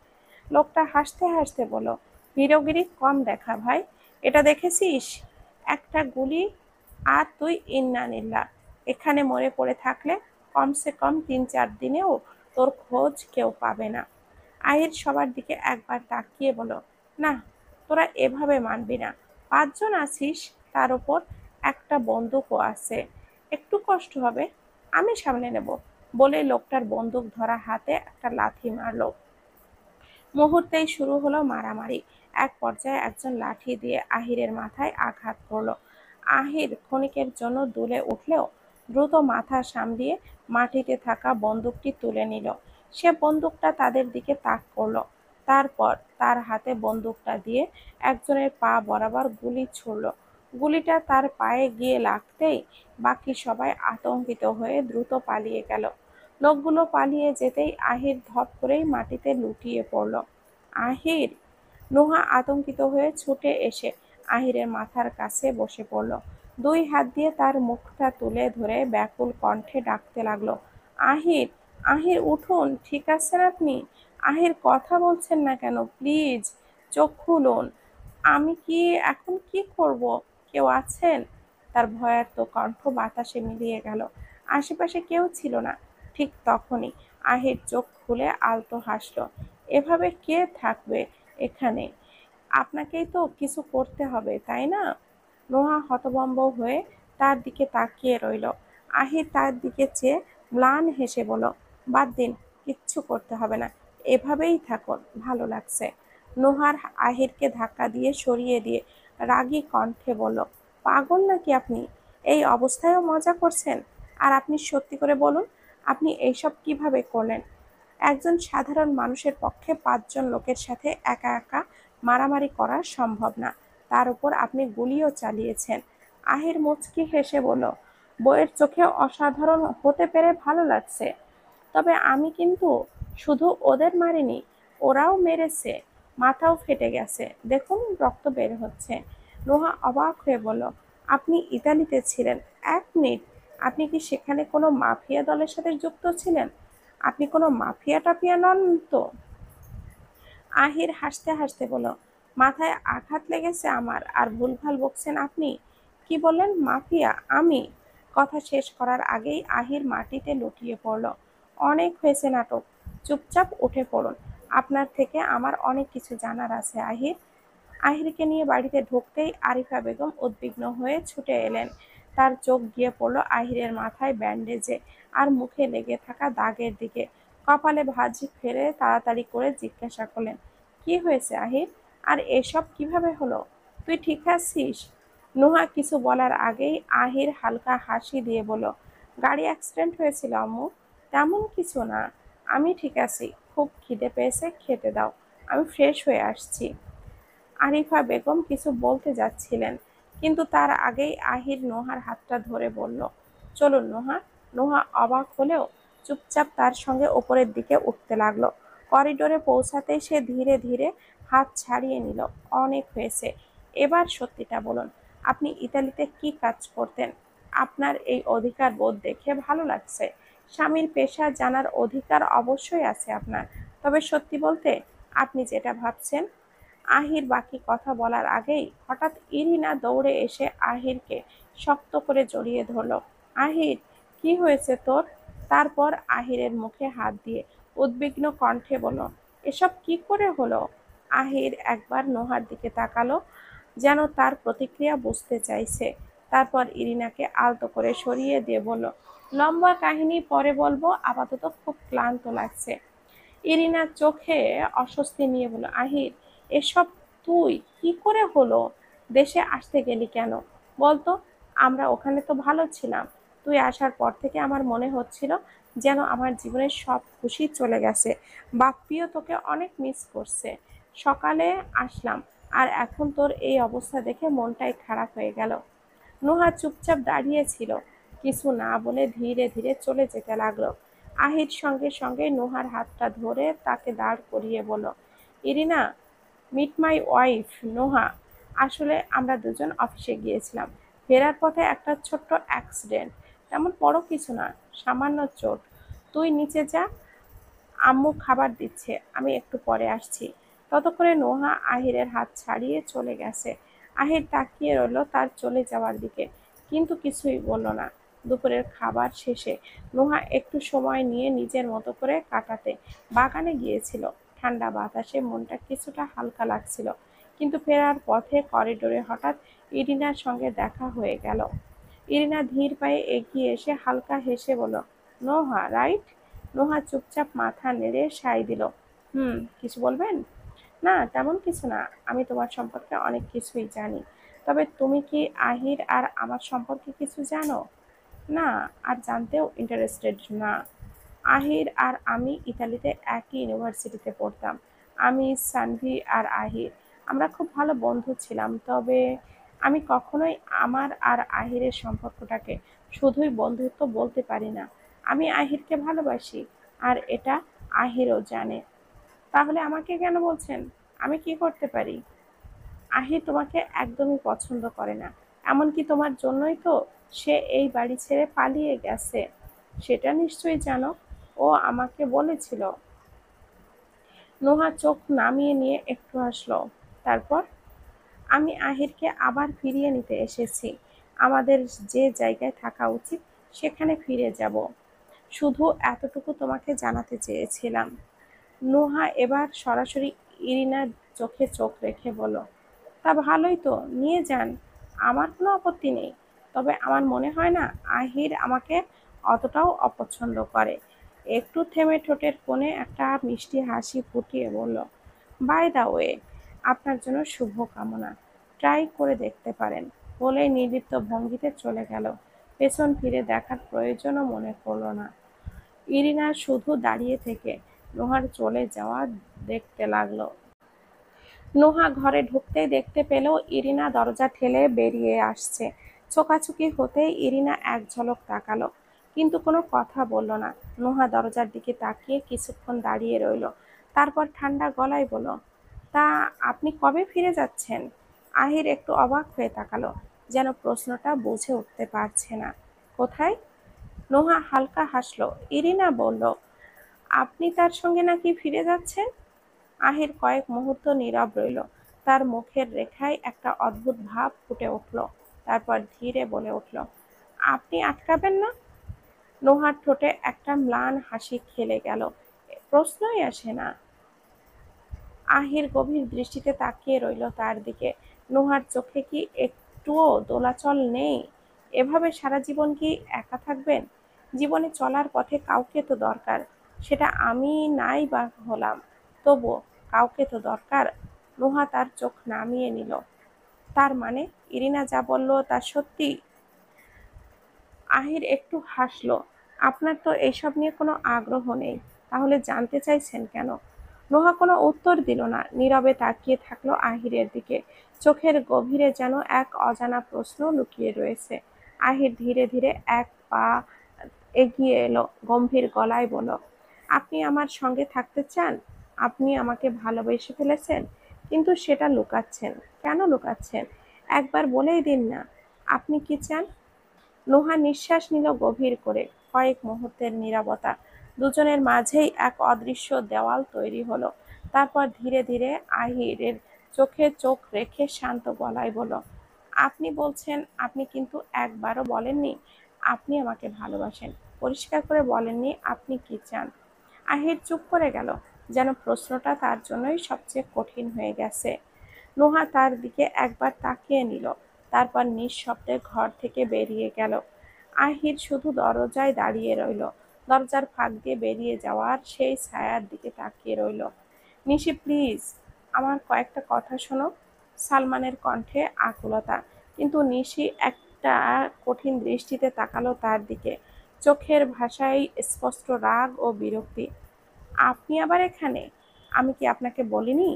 লোকটা হাসতে হাসতে বলল, হিরোগিরি কম দেখা ভাই, এটা দেখেছিস, একটা গুলি আর তুই ইন্নানিল্লাহ, এখানে মরে পড়ে থাকলে কমসে কম 3-4 দিনেও তোর খোঁজ কেউ পাবে না। আহির সবার দিকে একবার তাকিয়ে বলল, না, তোরা এভাবে মানবি না, 5 জন আছিস, তার উপর একটা বন্দুকও আছে, একটু কষ্ট হবে, আমি সামলে নেব। বলে লোকটার বন্দুক ধরা হাতে একটা লাথি মারলো। মুহূর্তেই শুরু হলো মারামারি। এক পর্যায়ে একজন লাঠি দিয়ে আহিরের মাথায় আঘাত করলো। আহির ক্ষণিকের জন্য দুলে উঠলেও দ্রুত মাথা সামলিয়ে মাটিতে থাকা বন্দুকটি তুলে নিল। সে বন্দুকটা তাদের দিকে তাক করলো, তারপর তার হাতে বন্দুকটা দিয়ে একজনের পা বরাবর গুলি ছুড়ল। গুলিটা তার পায়ে গিয়ে লাগতেই বাকি সবাই আতঙ্কিত হয়ে দ্রুত পালিয়ে গেল। লোকগুলো পালিয়ে যেতেই আহির ধপ করেই মাটিতে লুটিয়ে পড়ল। আহির! নুহা আতঙ্কিত হয়ে ছুটে এসে আহিরের মাথার কাছে বসে পড়ল। 2 হাত দিয়ে তার মুখটা তুলে ধরে ব্যাকুল কণ্ঠে ডাকতে লাগলো, আহির, আহির উঠুন, ঠিক আছেন আপনি? আহির কথা বলছেন না কেন? প্লিজ চোখ খুলুন। আমি কি এখন কি করব? কেউ আছেন? তার ভয়ার্ত কণ্ঠ বাতাসে মিলিয়ে গেল। আশেপাশে কেউ ছিল না। ঠিক তখনই আহির চোখ খুলে আলতো হাসল। এভাবে কে থাকবে এখানে? আপনাকেই তো কিছু করতে হবে, তাই না? নোহা হতভম্ব হয়ে তার দিকে তাকিয়ে রইল। আহির তার দিকে চেয়ে ম্লান হেসে বলল, বাদ দিন, কিচ্ছু করতে হবে না। এভাবেই থাকুন, ভালো লাগছে। নোহার আহিরকে ধাক্কা দিয়ে সরিয়ে দিয়ে রাগী কণ্ঠে বলল, পাগল নাকি আপনি? এই অবস্থায়ও মজা করছেন? আর আপনি সত্যি করে বলুন, আপনি এইসব কিভাবে করলেন? একজন সাধারণ মানুষের পক্ষে ৫ জন লোকের সাথে একা একা মারামারি করা সম্ভব না। তার উপর আপনি গুলিও চালিয়েছেন। আহির মুচকি হেসে বলল, বইয়ের চোখে অসাধারণ হতে পেরে ভালো লাগছে। তবে আমি কিন্তু শুধু ওদের মারিনি, ওরাও মেরেছে। মাথাও ফেটে গেছে, দেখুন রক্ত বের হচ্ছে। নোহা অবাক হয়ে বলল, আপনি ইতালিতে ছিলেন? ১ মিনিট, আপনি কি সেখানে কোনো মাফিয়া দলের সাথে যুক্ত ছিলেন? আপনি কোনো মাফিয়া টাফিয়া নন তো? আহির হাসতে হাসতে বলল, মাথায় আঘাত লেগেছে আমার, আর ভুলভাল বকছেন আপনি। কি বললেন মাফিয়া? আমি? কথা শেষ করার আগেই আহির মাটিতে লুটিয়ে পড়ল। অনেক হয়েছে নাটক, চুপচাপ উঠে পড়ুন। আপনার থেকে আমার অনেক কিছু জানার আছে আহির। আহিরকে নিয়ে বাড়িতে ঢুকতেই আরিফা বেগম উদ্বিগ্ন হয়ে ছুটে এলেন। তার চোখ গিয়ে পড়ল আহিরের মাথায় ব্যান্ডেজে আর মুখে লেগে থাকা দাগের দিকে। কপালে ভাঁজ ফেলে তাড়াতাড়ি করে জিজ্ঞাসা করলেন, কি হয়েছে আহির? আর এসব কিভাবে হলো? তুই ঠিক আছিস? নুহা কিছু বলার আগেই আহির হালকা হাসি দিয়ে বলল, গাড়ি অ্যাক্সিডেন্ট হয়েছিল আম্মু। তেমন কিছু না, আমি ঠিক আছি। খুব খিদে পেয়েছে, খেতে দাও, আমি ফ্রেশ হয়ে আসছি। আরিফা বেগম কিছু বলতে যাচ্ছিলেন, কিন্তু তার আগেই আহির নোহার হাতটা ধরে বলল, চলুন নোহা। নোহা অবাক হলেও চুপচাপ তার সঙ্গে ওপরের দিকে উঠতে লাগলো। করিডোরে পৌঁছাতেই সে ধীরে ধীরে হাত ছাড়িয়ে নিল। অনেক হয়েছে, এবার সত্যিটা বলুন, আপনি ইতালিতে কি কাজ করতেন? আপনার এই অধিকার বোধ দেখে ভালো লাগছে। স্বামীর পেশা জানার অধিকার অবশ্যই আছে আপনার। তবে সত্যি বলতে, আপনি যেটা ভাবছেন। আহির বাকি কথা বলার আগেই হঠাৎ ইরিনা দৌড়ে এসে আহিরকে শক্ত করে জড়িয়ে ধরল। আহির, কি হয়েছে তোর? তারপর আহিরের মুখে হাত দিয়ে উদ্বিগ্ন কণ্ঠে বলল, এসব কি করে হলো? আহির একবার নোহার দিকে তাকালো, যেন তার প্রতিক্রিয়া বুঝতে চাইছে। তারপর ইরিনাকে আলতো করে সরিয়ে দিয়ে বলল, লম্বা কাহিনী পরে বলবো, আপাতত খুব ক্লান্ত লাগছে। ইরিনা চোখে অস্বস্তি নিয়ে বলল, আহির, এসব তুই কি করে হলো? দেশে আসতে গেলি কেন বলতো? আমরা ওখানে তো ভালো ছিলাম। তুই আসার পর থেকে আমার মনে হচ্ছিল যেন আমার জীবনের সব খুশি চলে গেছে। বাপ্পিও তোকে অনেক মিস করছে। সকালে আসলাম, আর এখন তোর এই অবস্থা দেখে মনটাই খারাপ হয়ে গেল। নোহা চুপচাপ দাঁড়িয়ে ছিল, কিছু না বলে ধীরে ধীরে চলে যেতে লাগলো। আহির সঙ্গে সঙ্গে নোহার হাতটা ধরে তাকে দাঁড় করিয়ে বলল, Irina, meet my wife Noha. আসলে আমরা দুজন অফিসে গিয়েছিলাম, ফেরার পথে একটা ছোট্ট অ্যাক্সিডেন্ট। তেমন বড় কিছু না, সামান্য চোট। তুই নিচে যা, আম্মু খাবার দিচ্ছে, আমি একটু পরে আসছি। ততক্ষণে নোহা আহিরের হাত ছাড়িয়ে চলে গেছে। আহির তাকিয়ে রইল তার চলে যাওয়ার দিকে, কিন্তু কিছুই বলল না। দুপুরের খাবার শেষে নোহা একটু সময় নিয়ে নিজের মতো করে কাটাতে বাগানে গিয়েছিল। ঠান্ডা বাতাসে মনটা কিছুটা হালকা লাগছিল। কিন্তু ফেরার পথে করিডোরে হঠাৎ ইরিনার সঙ্গে দেখা হয়ে গেল। ইরিনা ধীর পায়ে এগিয়ে এসে হালকা হেসে বলল, নোহা রাইট? নোহা চুপচাপ মাথা নেড়ে সায় দিল, কিছু বলবেন? না, তেমন কিছু না। আমি তোমার সম্পর্কে অনেক কিছুই জানি। তবে তুমি কি আহির আর আমার সম্পর্কে কিছু জানো? না, আর জানতেও ইন্টারেস্টেড না। আহির আর আমি ইতালিতে একই ইউনিভার্সিটিতে পড়তাম। আমি, সানভি আর আহির, আমরা খুব ভালো বন্ধু ছিলাম। তবে আমি কখনোই আমার আর আহিরের সম্পর্কটাকে শুধুই বন্ধুত্ব বলতে পারি না। আমি আহিরকে ভালোবাসি, আর এটা আহিরও জানে। তাহলে আমাকে কেন বলছেন? আমি কি করতে পারি? আহির তোমাকে একদমই পছন্দ করে না। এমনকি তোমার জন্যই তো সে এই বাড়ি ছেড়ে পালিয়ে গেছে। সেটা নিশ্চয়ই জানো। ও আমাকে বলেছিল। নোহা চোখ নামিয়ে নিয়ে একটু হাসলো। তারপর? আমি আহিরকে আবার ফিরিয়ে নিতে এসেছি। আমাদের যে জায়গায় থাকা উচিত সেখানে ফিরে যাব। শুধু এতটুকু তোমাকে জানাতে চেয়েছিলাম। নোহা এবার সরাসরি ইরিনার চোখে চোখ রেখে বলল, তা ভালোই তো, নিয়ে যান, আমার কোনো আপত্তি নেই। তবে আমার মনে হয় না আহির আমাকে অতটাও অপছন্দ করে। একটু থেমে ঠোঁটের কোণে একটা মিষ্টি হাসি ফুটিয়ে বলল, বাই দা ওয়ে, আপনার জন্য শুভকামনা, ট্রাই করে দেখতে পারেন। বলেই নির্লিপ্ত ভঙ্গিতে চলে গেল। পেছন ফিরে দেখার প্রয়োজনও মনে করলো না। ইরিনা শুধু দাঁড়িয়ে থেকে নোহার চলে যাওয়া দেখতে লাগলো। নোহা ঘরে ঢুকতেই দেখতে পেল ইরিনা দরজা ঠেলে বেরিয়ে আসছে। চোখাচোখি হতেই ইরিনা এক ঝলক তাকালো, কিন্তু কোনো কথা বলল না। নোহা দরজার দিকে তাকিয়ে কিছুক্ষণ দাঁড়িয়ে রইল। তারপর ঠান্ডা গলায় বলল, তা আপনি কবে ফিরে যাচ্ছেন? আহির একটু অবাক হয়ে তাকালো, যেন প্রশ্নটা বুঝে উঠতে পারছে না। কোথায়? নোহা হালকা হাসলো। ইরিনা বলল, আপনি তার সঙ্গে নাকি ফিরে যাচ্ছেন? আহির কয়েক মুহূর্ত নীরব রইল। তার মুখের রেখায় একটা অদ্ভুত ভাব ফুটে উঠল। তারপর ধীরে বলে উঠল, আপনি আটকাবেন না? নোহার ঠোঁটে একটা ম্লান হাসি খেলে গেল। প্রশ্নই আসে না। আহির গভীর দৃষ্টিতে তাকিয়ে রইল তার দিকে। নোহার চোখে কি একটুও দোলাচল নেই? এভাবে সারা জীবন কি একা থাকবেন? জীবনে চলার পথে কাউকে তো দরকার। সেটা আমি নাই বা হলাম, তবুও কাউকে তো দরকার। নোহা তার চোখ নামিয়ে নিল। তার মানে ইরিনা যা বলল তা সত্যি? আহির একটু হাসলো। আপনার তো এইসব নিয়ে কোনো আগ্রহ নেই, তাহলে জানতে চাইছেন কেন? নোহা কোনো উত্তর দিল না, নীরবে তাকিয়ে থাকলো আহিরের দিকে। চোখের গভীরে যেন এক অজানা প্রশ্ন লুকিয়ে রয়েছে। আহির ধীরে ধীরে এক পা এগিয়ে এলো, গম্ভীর গলায় বলল, আপনি আমার সঙ্গে থাকতে চান? আপনি আমাকে ভালোবেসে ফেলেছেন, কিন্তু সেটা লুকাচ্ছেন। কেন লুকাচ্ছেন? একবার বলেই দিন না, আপনি কি চান? নোহা নিঃশ্বাস নিল গভীর করে। কয়েক মুহূর্তের নীরবতা। দুজনের মাঝেই এক অদৃশ্য দেওয়াল তৈরি হলো। তারপর ধীরে ধীরে আহিরের চোখে চোখ রেখে শান্ত গলায় বলল, আপনি বলছেন, আপনি কিন্তু একবারও বলেননি আপনি আমাকে ভালোবাসেন। পরিষ্কার করে বলেননি আপনি কি চান। আহির চুপ করে গেল, যেন প্রশ্নটা তার জন্যই সবচেয়ে কঠিন হয়ে গেছে। নোহা তার দিকে একবার তাকিয়ে নিল, তারপর নিঃশব্দে ঘর থেকে বেরিয়ে গেল। আহির শুধু দরজায় দাঁড়িয়ে রইল, দরজার ফাঁক দিয়ে বেরিয়ে যাওয়ার সেই ছায়ার দিকে তাকিয়ে রইল। নিশি প্লিজ, আমার কয়েকটা কথা শোনো। সালমানের কণ্ঠে আকুলতা, কিন্তু নিশি একটা কঠিন দৃষ্টিতে তাকালো তার দিকে। চোখের ভাষায় স্পষ্ট রাগ ও বিরক্তি। আপনি আবার এখানে? আমি কি আপনাকে বলিনি?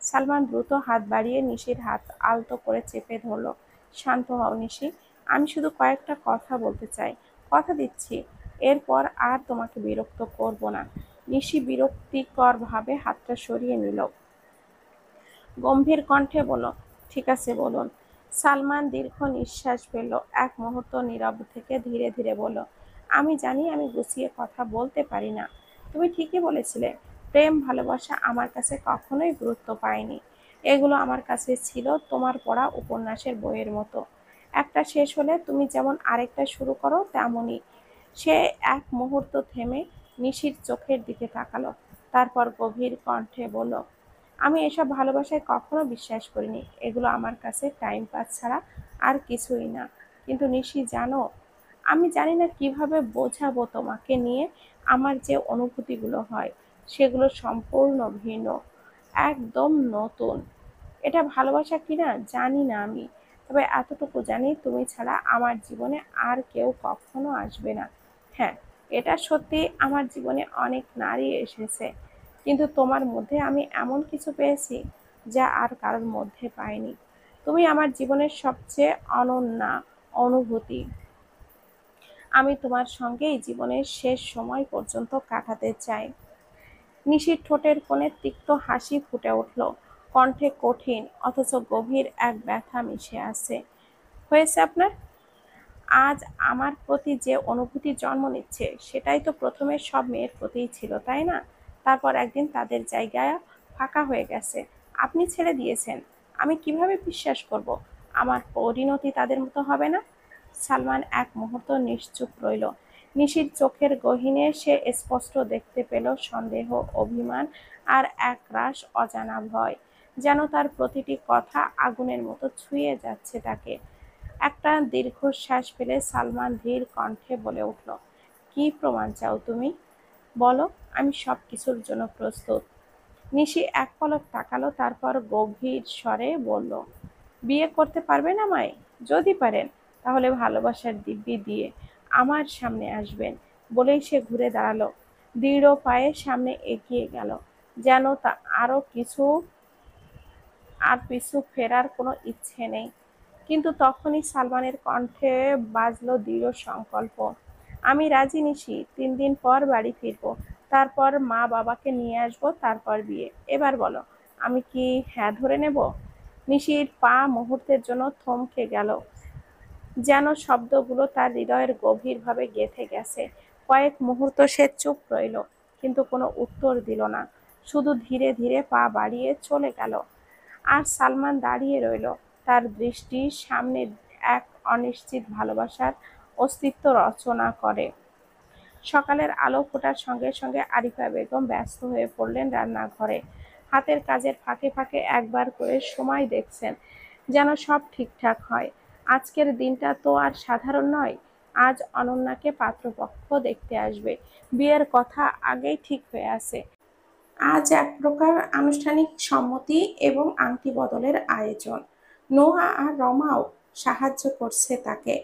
সালমান দ্রুত হাত বাড়িয়ে নিশির হাত আলতো করে চেপে ধরল। শান্ত হও নিশি, আমি শুধু কয়েকটা কথা বলতে চাই। কথা দিচ্ছি এরপর আর তোমাকে বিরক্ত করব না। নিশি বিরক্তিকর ভাবে হাতটা সরিয়ে নিল। গম্ভীর কণ্ঠে বলল, ঠিক আছে বলুন। সালমান দীর্ঘ নিঃশ্বাস ফেলল। এক মুহূর্ত নীরব থেকে ধীরে ধীরে বলল, আমি জানি আমি গুছিয়ে কথা বলতে পারি না। তুমি ঠিকই বলেছিলে, প্রেম ভালোবাসা আমার কাছে কখনোই গুরুত্ব পায়নি। এগুলো আমার কাছে ছিল তোমার পড়া উপন্যাসের বইয়ের মতো। একটা শেষ হলে তুমি যেমন আরেকটা শুরু করো তেমনই। সে এক মুহূর্ত থেমে নিশির চোখের দিকে তাকালো। তারপর গভীর কণ্ঠে বলল, আমি এসব ভালোবাসায় কখনো বিশ্বাস করিনি। এগুলো আমার কাছে টাইম পাস ছাড়া আর কিছুই না। কিন্তু নিশি জানো, আমি জানি না কিভাবে বোঝাবো তোমাকে নিয়ে আমার যে অনুভূতিগুলো হয়, সেগুলো সম্পূর্ণ ভিন্ন, একদম নতুন। এটা ভালোবাসা কিনা জানি না আমি, তবে এতটুকু জানি তুমি ছাড়া আমার জীবনে আর কেউ কখনো আসবে না। হ্যাঁ, এটা সত্যি, আমার জীবনে অনেক নারী এসেছে, কিন্তু তোমার মধ্যে আমি এমন কিছু পেয়েছি যা আর কারোর মধ্যে পাইনি। তুমি আমার জীবনের সবচেয়ে অনন্যা অনুভূতি। আমি তোমার সঙ্গেই জীবনের শেষ সময় পর্যন্ত কাটাতে চাই। নিশির ঠোঁটের কোণে তিক্ত হাসি ফুটে উঠল, কণ্ঠে কঠিন অথচ গভীর এক ব্যথা মিশে আছে। হয়েছে আপনার? আজ আমার প্রতি যে অনুভূতি জন্ম নিচ্ছে সেটাই তো প্রথমে সব মেয়ের প্রতিই ছিল, তাই না? তারপর একদিন তাদের জায়গায় ফাঁকা হয়ে গেছে, আপনি ছেড়ে দিয়েছেন। আমি কিভাবে বিশ্বাস করব আমার পরিণতি তাদের মতো হবে না? সালমান এক মুহূর্ত নিশ্চুপ রইল। নিশির চোখের গহীনে সে স্পষ্ট দেখতে পেল সন্দেহ, অভিমান আর একরাশ অজানা ভয়, যেন তার প্রতিটি কথা আগুনের মতো ছুঁয়ে যাচ্ছে তাকে। একটা দীর্ঘশ্বাস ফেলে সালমান ধীর কণ্ঠে বলে উঠল, কি প্রমাণ চাও তুমি? বলো, আমি সব কিছুর জন্য প্রস্তুত। নিশি এক পলক তাকালো, তারপর গভীর স্বরে বলল, বিয়ে করতে পারবেন আমায়? যদি পারেন তাহলে ভালোবাসার দিব্যি দিয়ে আমার সামনে আসবেন। বলেই সে ঘুরে দাঁড়ালো, দৃঢ় পায়ে সামনে এগিয়ে গেল, যেন তা আরো কিছু আর পিছু ফেরার কোনো ইচ্ছে নেই। কিন্তু তখনই সালমানের কণ্ঠে বাজলো দৃঢ় সংকল্প, আমি রাজি নিশি, 3 দিন পর বাড়ি ফিরবো, তারপর মা বাবাকে নিয়ে আসবো, তারপর বিয়ে। এবার বলো, আমি কি হ্যাঁ ধরে নেব? নিশির পা মুহূর্তের জন্য থমকে গেল, যেন শব্দগুলো তার হৃদয়ের গভীরভাবে গেঁথে গেছে। কয়েক মুহূর্ত সে চুপ রইল, কিন্তু কোনো উত্তর দিল না, শুধু ধীরে ধীরে পা বাড়িয়ে চলে গেল। আর সালমান দাঁড়িয়ে রইল, তার দৃষ্টি সামনে এক অনিশ্চিত ভালোবাসার অস্তিত্ব রচনা করে। সকালের আলো ফোটার সঙ্গে সঙ্গে আরিফা বেগম ব্যস্ত হয়ে পড়লেন রান্নাঘরে। হাতের কাজের ফাঁকে ফাঁকে একবার করে সময় দেখছেন, যেন সব ঠিকঠাক হয়। আজকের দিনটা তো আর সাধারণ নয়। আজ অনন্যাকে পাত্রপক্ষ দেখতে আসবে, বিয়ের কথা আগেই ঠিক হয়ে আছে। আজ এক প্রকার আনুষ্ঠানিক সম্মতি এবং আংটি বদলের আয়োজন। নোহা আর রমাও সাহায্য করছে তাকে।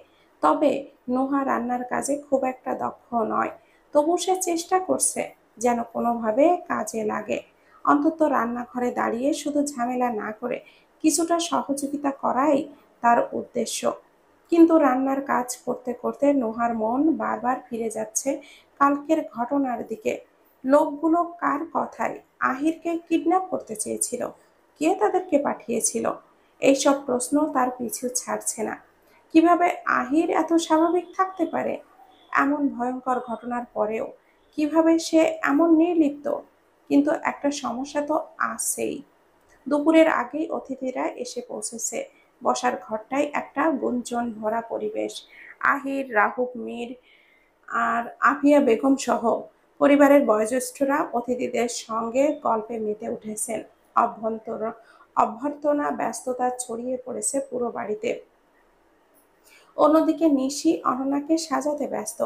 তবে নোহা রান্নার কাজে খুব একটা দক্ষ নয়, তবু সে চেষ্টা করছে যেন কোনোভাবে কাজে লাগে। অন্তত রান্নাঘরে দাঁড়িয়ে শুধু ঝামেলা না করে কিছুটা সহযোগিতা করাই তার উদ্দেশ্য। কিন্তু রান্নার কাজ করতে করতে নোহার মন বারবার ফিরে যাচ্ছে কালকের ঘটনার দিকে। লোকগুলো কার কথায় আহিরকে কিডন্যাপ করতে চেয়েছিল? কে তাদেরকে পাঠিয়েছিল? এইসব প্রশ্ন তার পিছু ছাড়ছে না। কিভাবে আহির এত স্বাভাবিক থাকতে পারে এমন ভয়ঙ্কর ঘটনার পরেও? কিভাবে সে এমন নির্লিপ্ত? কিন্তু একটা সমস্যা তো আছেই। দুপুরের আগেই অতিথিরা এসে পৌঁছেছে। বসার ঘরটায় একটা গুঞ্জন ভরা পরিবেশ। আহির, রাহুক মীর আর আফিয়া বেগম সহ পরিবারের বয়োজ্যেষ্ঠরা অতিথিদের সঙ্গে গল্পে মেতে উঠেছেন। অভ্যন্তর অভ্যর্থনা ব্যস্ততা ছড়িয়ে পড়েছে পুরো বাড়িতে। অন্যদিকে নিশি অনন্যাকে সাজাতে ব্যস্ত।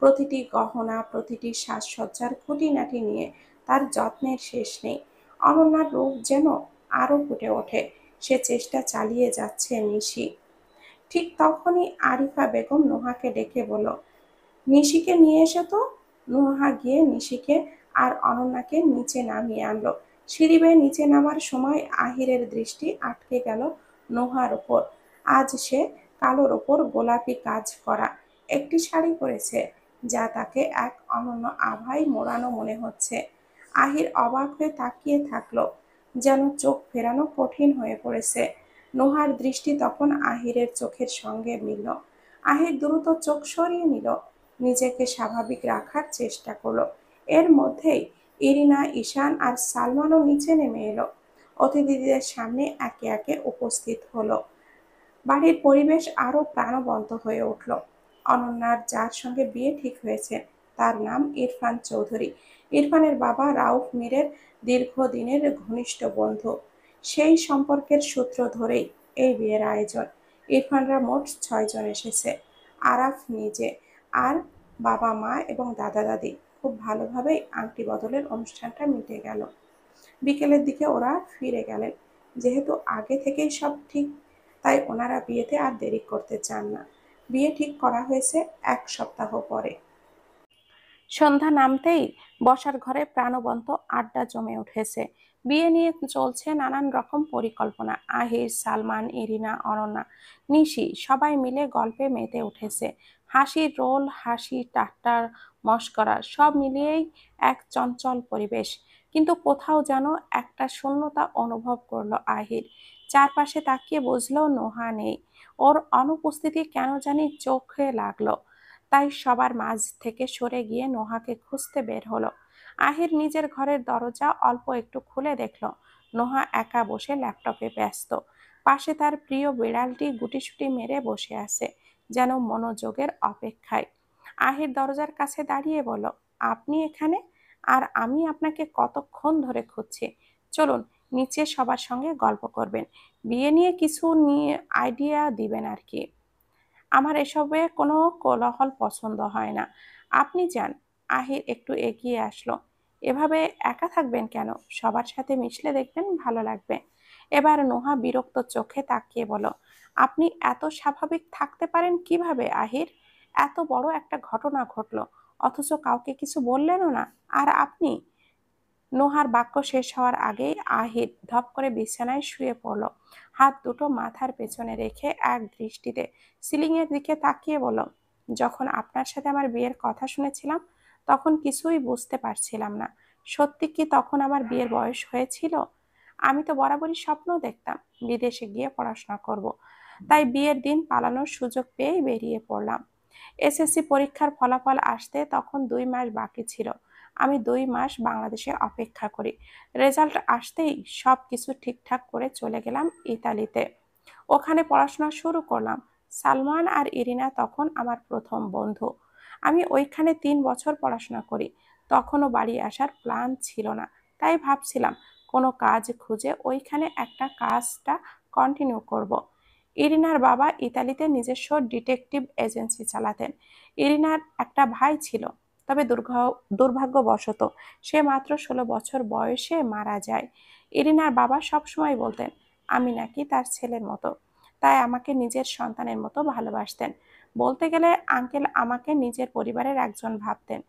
প্রতিটি গহনা, প্রতিটি সাজসজ্জার খুঁটিনাটি নিয়ে তার যত্নের শেষ নেই। অনন্যার রূপ যেন আরো ফুটে ওঠে, সে চেষ্টা চালিয়ে যাচ্ছে নিশি। ঠিক তখনই আরিফা বেগম নোহাকে ডেকে বলল, নিশিকে নিয়ে এসো তো। নুহা গিয়ে নিশিকে আর অনন্যাকে নিচে নামিয়ে আনলো। সিঁড়ি বেয়ে নিচে নামার সময় আহিরের দৃষ্টি আটকে গেল নোহার ওপর। আজ সে কালোর ওপর গোলাপি কাজ করা একটি শাড়ি পরেছে, যা তাকে এক অনন্য আভায় মোড়ানো মনে হচ্ছে। আহির অবাক হয়ে তাকিয়ে থাকলো, যেন চোখ ফেরানো কঠিন হয়ে পড়েছে। নোহার দৃষ্টি তখন আহিরের চোখের সঙ্গে মিলল। আহির দ্রুত চোখ সরিয়ে নিল, নিজেকে স্বাভাবিক রাখার চেষ্টা করলো। এর মধ্যেই ইরিনা, ঈশান আর সালমানও নিচে নেমে এলো। অতিথিদের সামনে একে একে উপস্থিত হলো। বাড়ির পরিবেশ আরো প্রাণবন্ত হয়ে উঠল। অনন্যার যার সঙ্গে বিয়ে ঠিক হয়েছে তার নাম ইরফান চৌধুরী। ইরফানের বাবা রাউফ মীরের দীর্ঘদিনের ঘনিষ্ঠ বন্ধু। সেই সম্পর্কের সূত্র ধরেই এই বিয়ের আয়োজন। ইরফানরা মোট 6 জন এসেছে। আরাফ নিজে আর বাবা মা এবং দাদা দাদি। খুব ভালোভাবেই আংটি বদলের অনুষ্ঠানটা মিটে গেল। বিকেলের দিকে ওরা ফিরে গেলেন। যেহেতু আগে থেকেই সব ঠিক, তাই ওনারা বিয়েতে আর দেরি করতে চান না। বিয়ে ঠিক করা হয়েছে 1 সপ্তাহ পরে। সন্ধ্যা নামতেই বসার ঘরে প্রাণবন্ত আড্ডা জমে উঠেছে। বিয়ে নিয়ে চলছে নানান রকম পরিকল্পনা। আহির, সালমান, ইরিনা, অনন্যা, নিশি সবাই মিলে গল্পে মেতে উঠেছে। হাসির রোল, হাসি, ঠাট্টা, মশকরা সব মিলিয়েই এক চঞ্চল পরিবেশ। কিন্তু কোথাও যেন একটা শূন্যতা অনুভব করলো আহির। চারপাশে তাকিয়ে বুঝলো নোহা নেই। ওর অনুপস্থিতি কেন জানি চোখে লাগলো। তাই সবার মাঝ থেকে সরে গিয়ে নোহাকে খুঁজতে বের হলো। আহির নিজের ঘরের দরজা অল্প একটু খুলে দেখলো নোহা একা বসে ল্যাপটপে ব্যস্ত। পাশে তার প্রিয় বিড়ালটি গুটিসুটি মেরে বসে আছে, যেন মনোযোগের অপেক্ষায়। আহির দরজার কাছে দাঁড়িয়ে বলল, আপনি এখানে? আর আমি আপনাকে কতক্ষণ ধরে খুঁজছি। চলুন, নিচে সবার সঙ্গে গল্প করবেন, বিয়ে নিয়ে কিছু নিয়ে আইডিয়া দিবেন আর কি। আমার এসবে কোনো কোলাহল পছন্দ হয় না। আপনি যান। আহির একটু এগিয়ে আসলো। এভাবে একা থাকবেন কেন? সবার সাথে মিশলে দেখবেন ভালো লাগবে। এবার নোহা বিরক্ত চোখে তাকিয়ে বলো, আপনি এত স্বাভাবিক থাকতে পারেন কিভাবে আহির? এত বড় একটা ঘটনা ঘটলো, অথচ কাউকে কিছু বললেনও না। আর আপনি? নোহার বাক্য শেষ হওয়ার আগেই আহির ধপ করে বিছানায় শুয়ে পড়ল। হাত দুটো মাথার পেছনে রেখে এক দৃষ্টিতে সিলিং এর দিকে তাকিয়ে বলল, যখন আপনার সাথে আমার বিয়ের কথা শুনেছিলাম তখন কিছুই বুঝতে পারছিলাম না। সত্যি কি তখন আমার বিয়ের বয়স হয়েছিল? আমি তো বরাবরই স্বপ্ন দেখতাম বিদেশে গিয়ে পড়াশোনা করব। তাই বিয়ের দিন পালানোর সুযোগ পেয়েই বেরিয়ে পড়লাম। এসএসসি পরীক্ষার ফলাফল আসতে তখন 2 মাস বাকি ছিল। আমি 2 মাস বাংলাদেশে অপেক্ষা করি। রেজাল্ট আসতেই সব কিছু ঠিকঠাক করে চলে গেলাম ইতালিতে। ওখানে পড়াশোনা শুরু করলাম। সালমান আর ইরিনা তখন আমার প্রথম বন্ধু। আমি ওইখানে 3 বছর পড়াশোনা করি। তখনও বাড়ি আসার প্ল্যান ছিল না। তাই ভাবছিলাম কোনো কাজ খুঁজে ওইখানে একটা কাজটা কন্টিনিউ করব। ইরিনার বাবা ইতালিতে নিজস্ব ডিটেকটিভ এজেন্সি চালাতেন। ইরিনার একটা ভাই ছিল, তবে দুর্ভাগ্যবশত সে মাত্র 16 বছর বয়সে মারা যায়। ইরিনার বাবা সবসময় বলতেন আমি নাকি তার ছেলের মতো, তাই আমাকে নিজের সন্তানের মতো ভালোবাসতেন। বলতে গেলে আঙ্কেল আমাকে নিজের পরিবারের একজন ভাবতেন।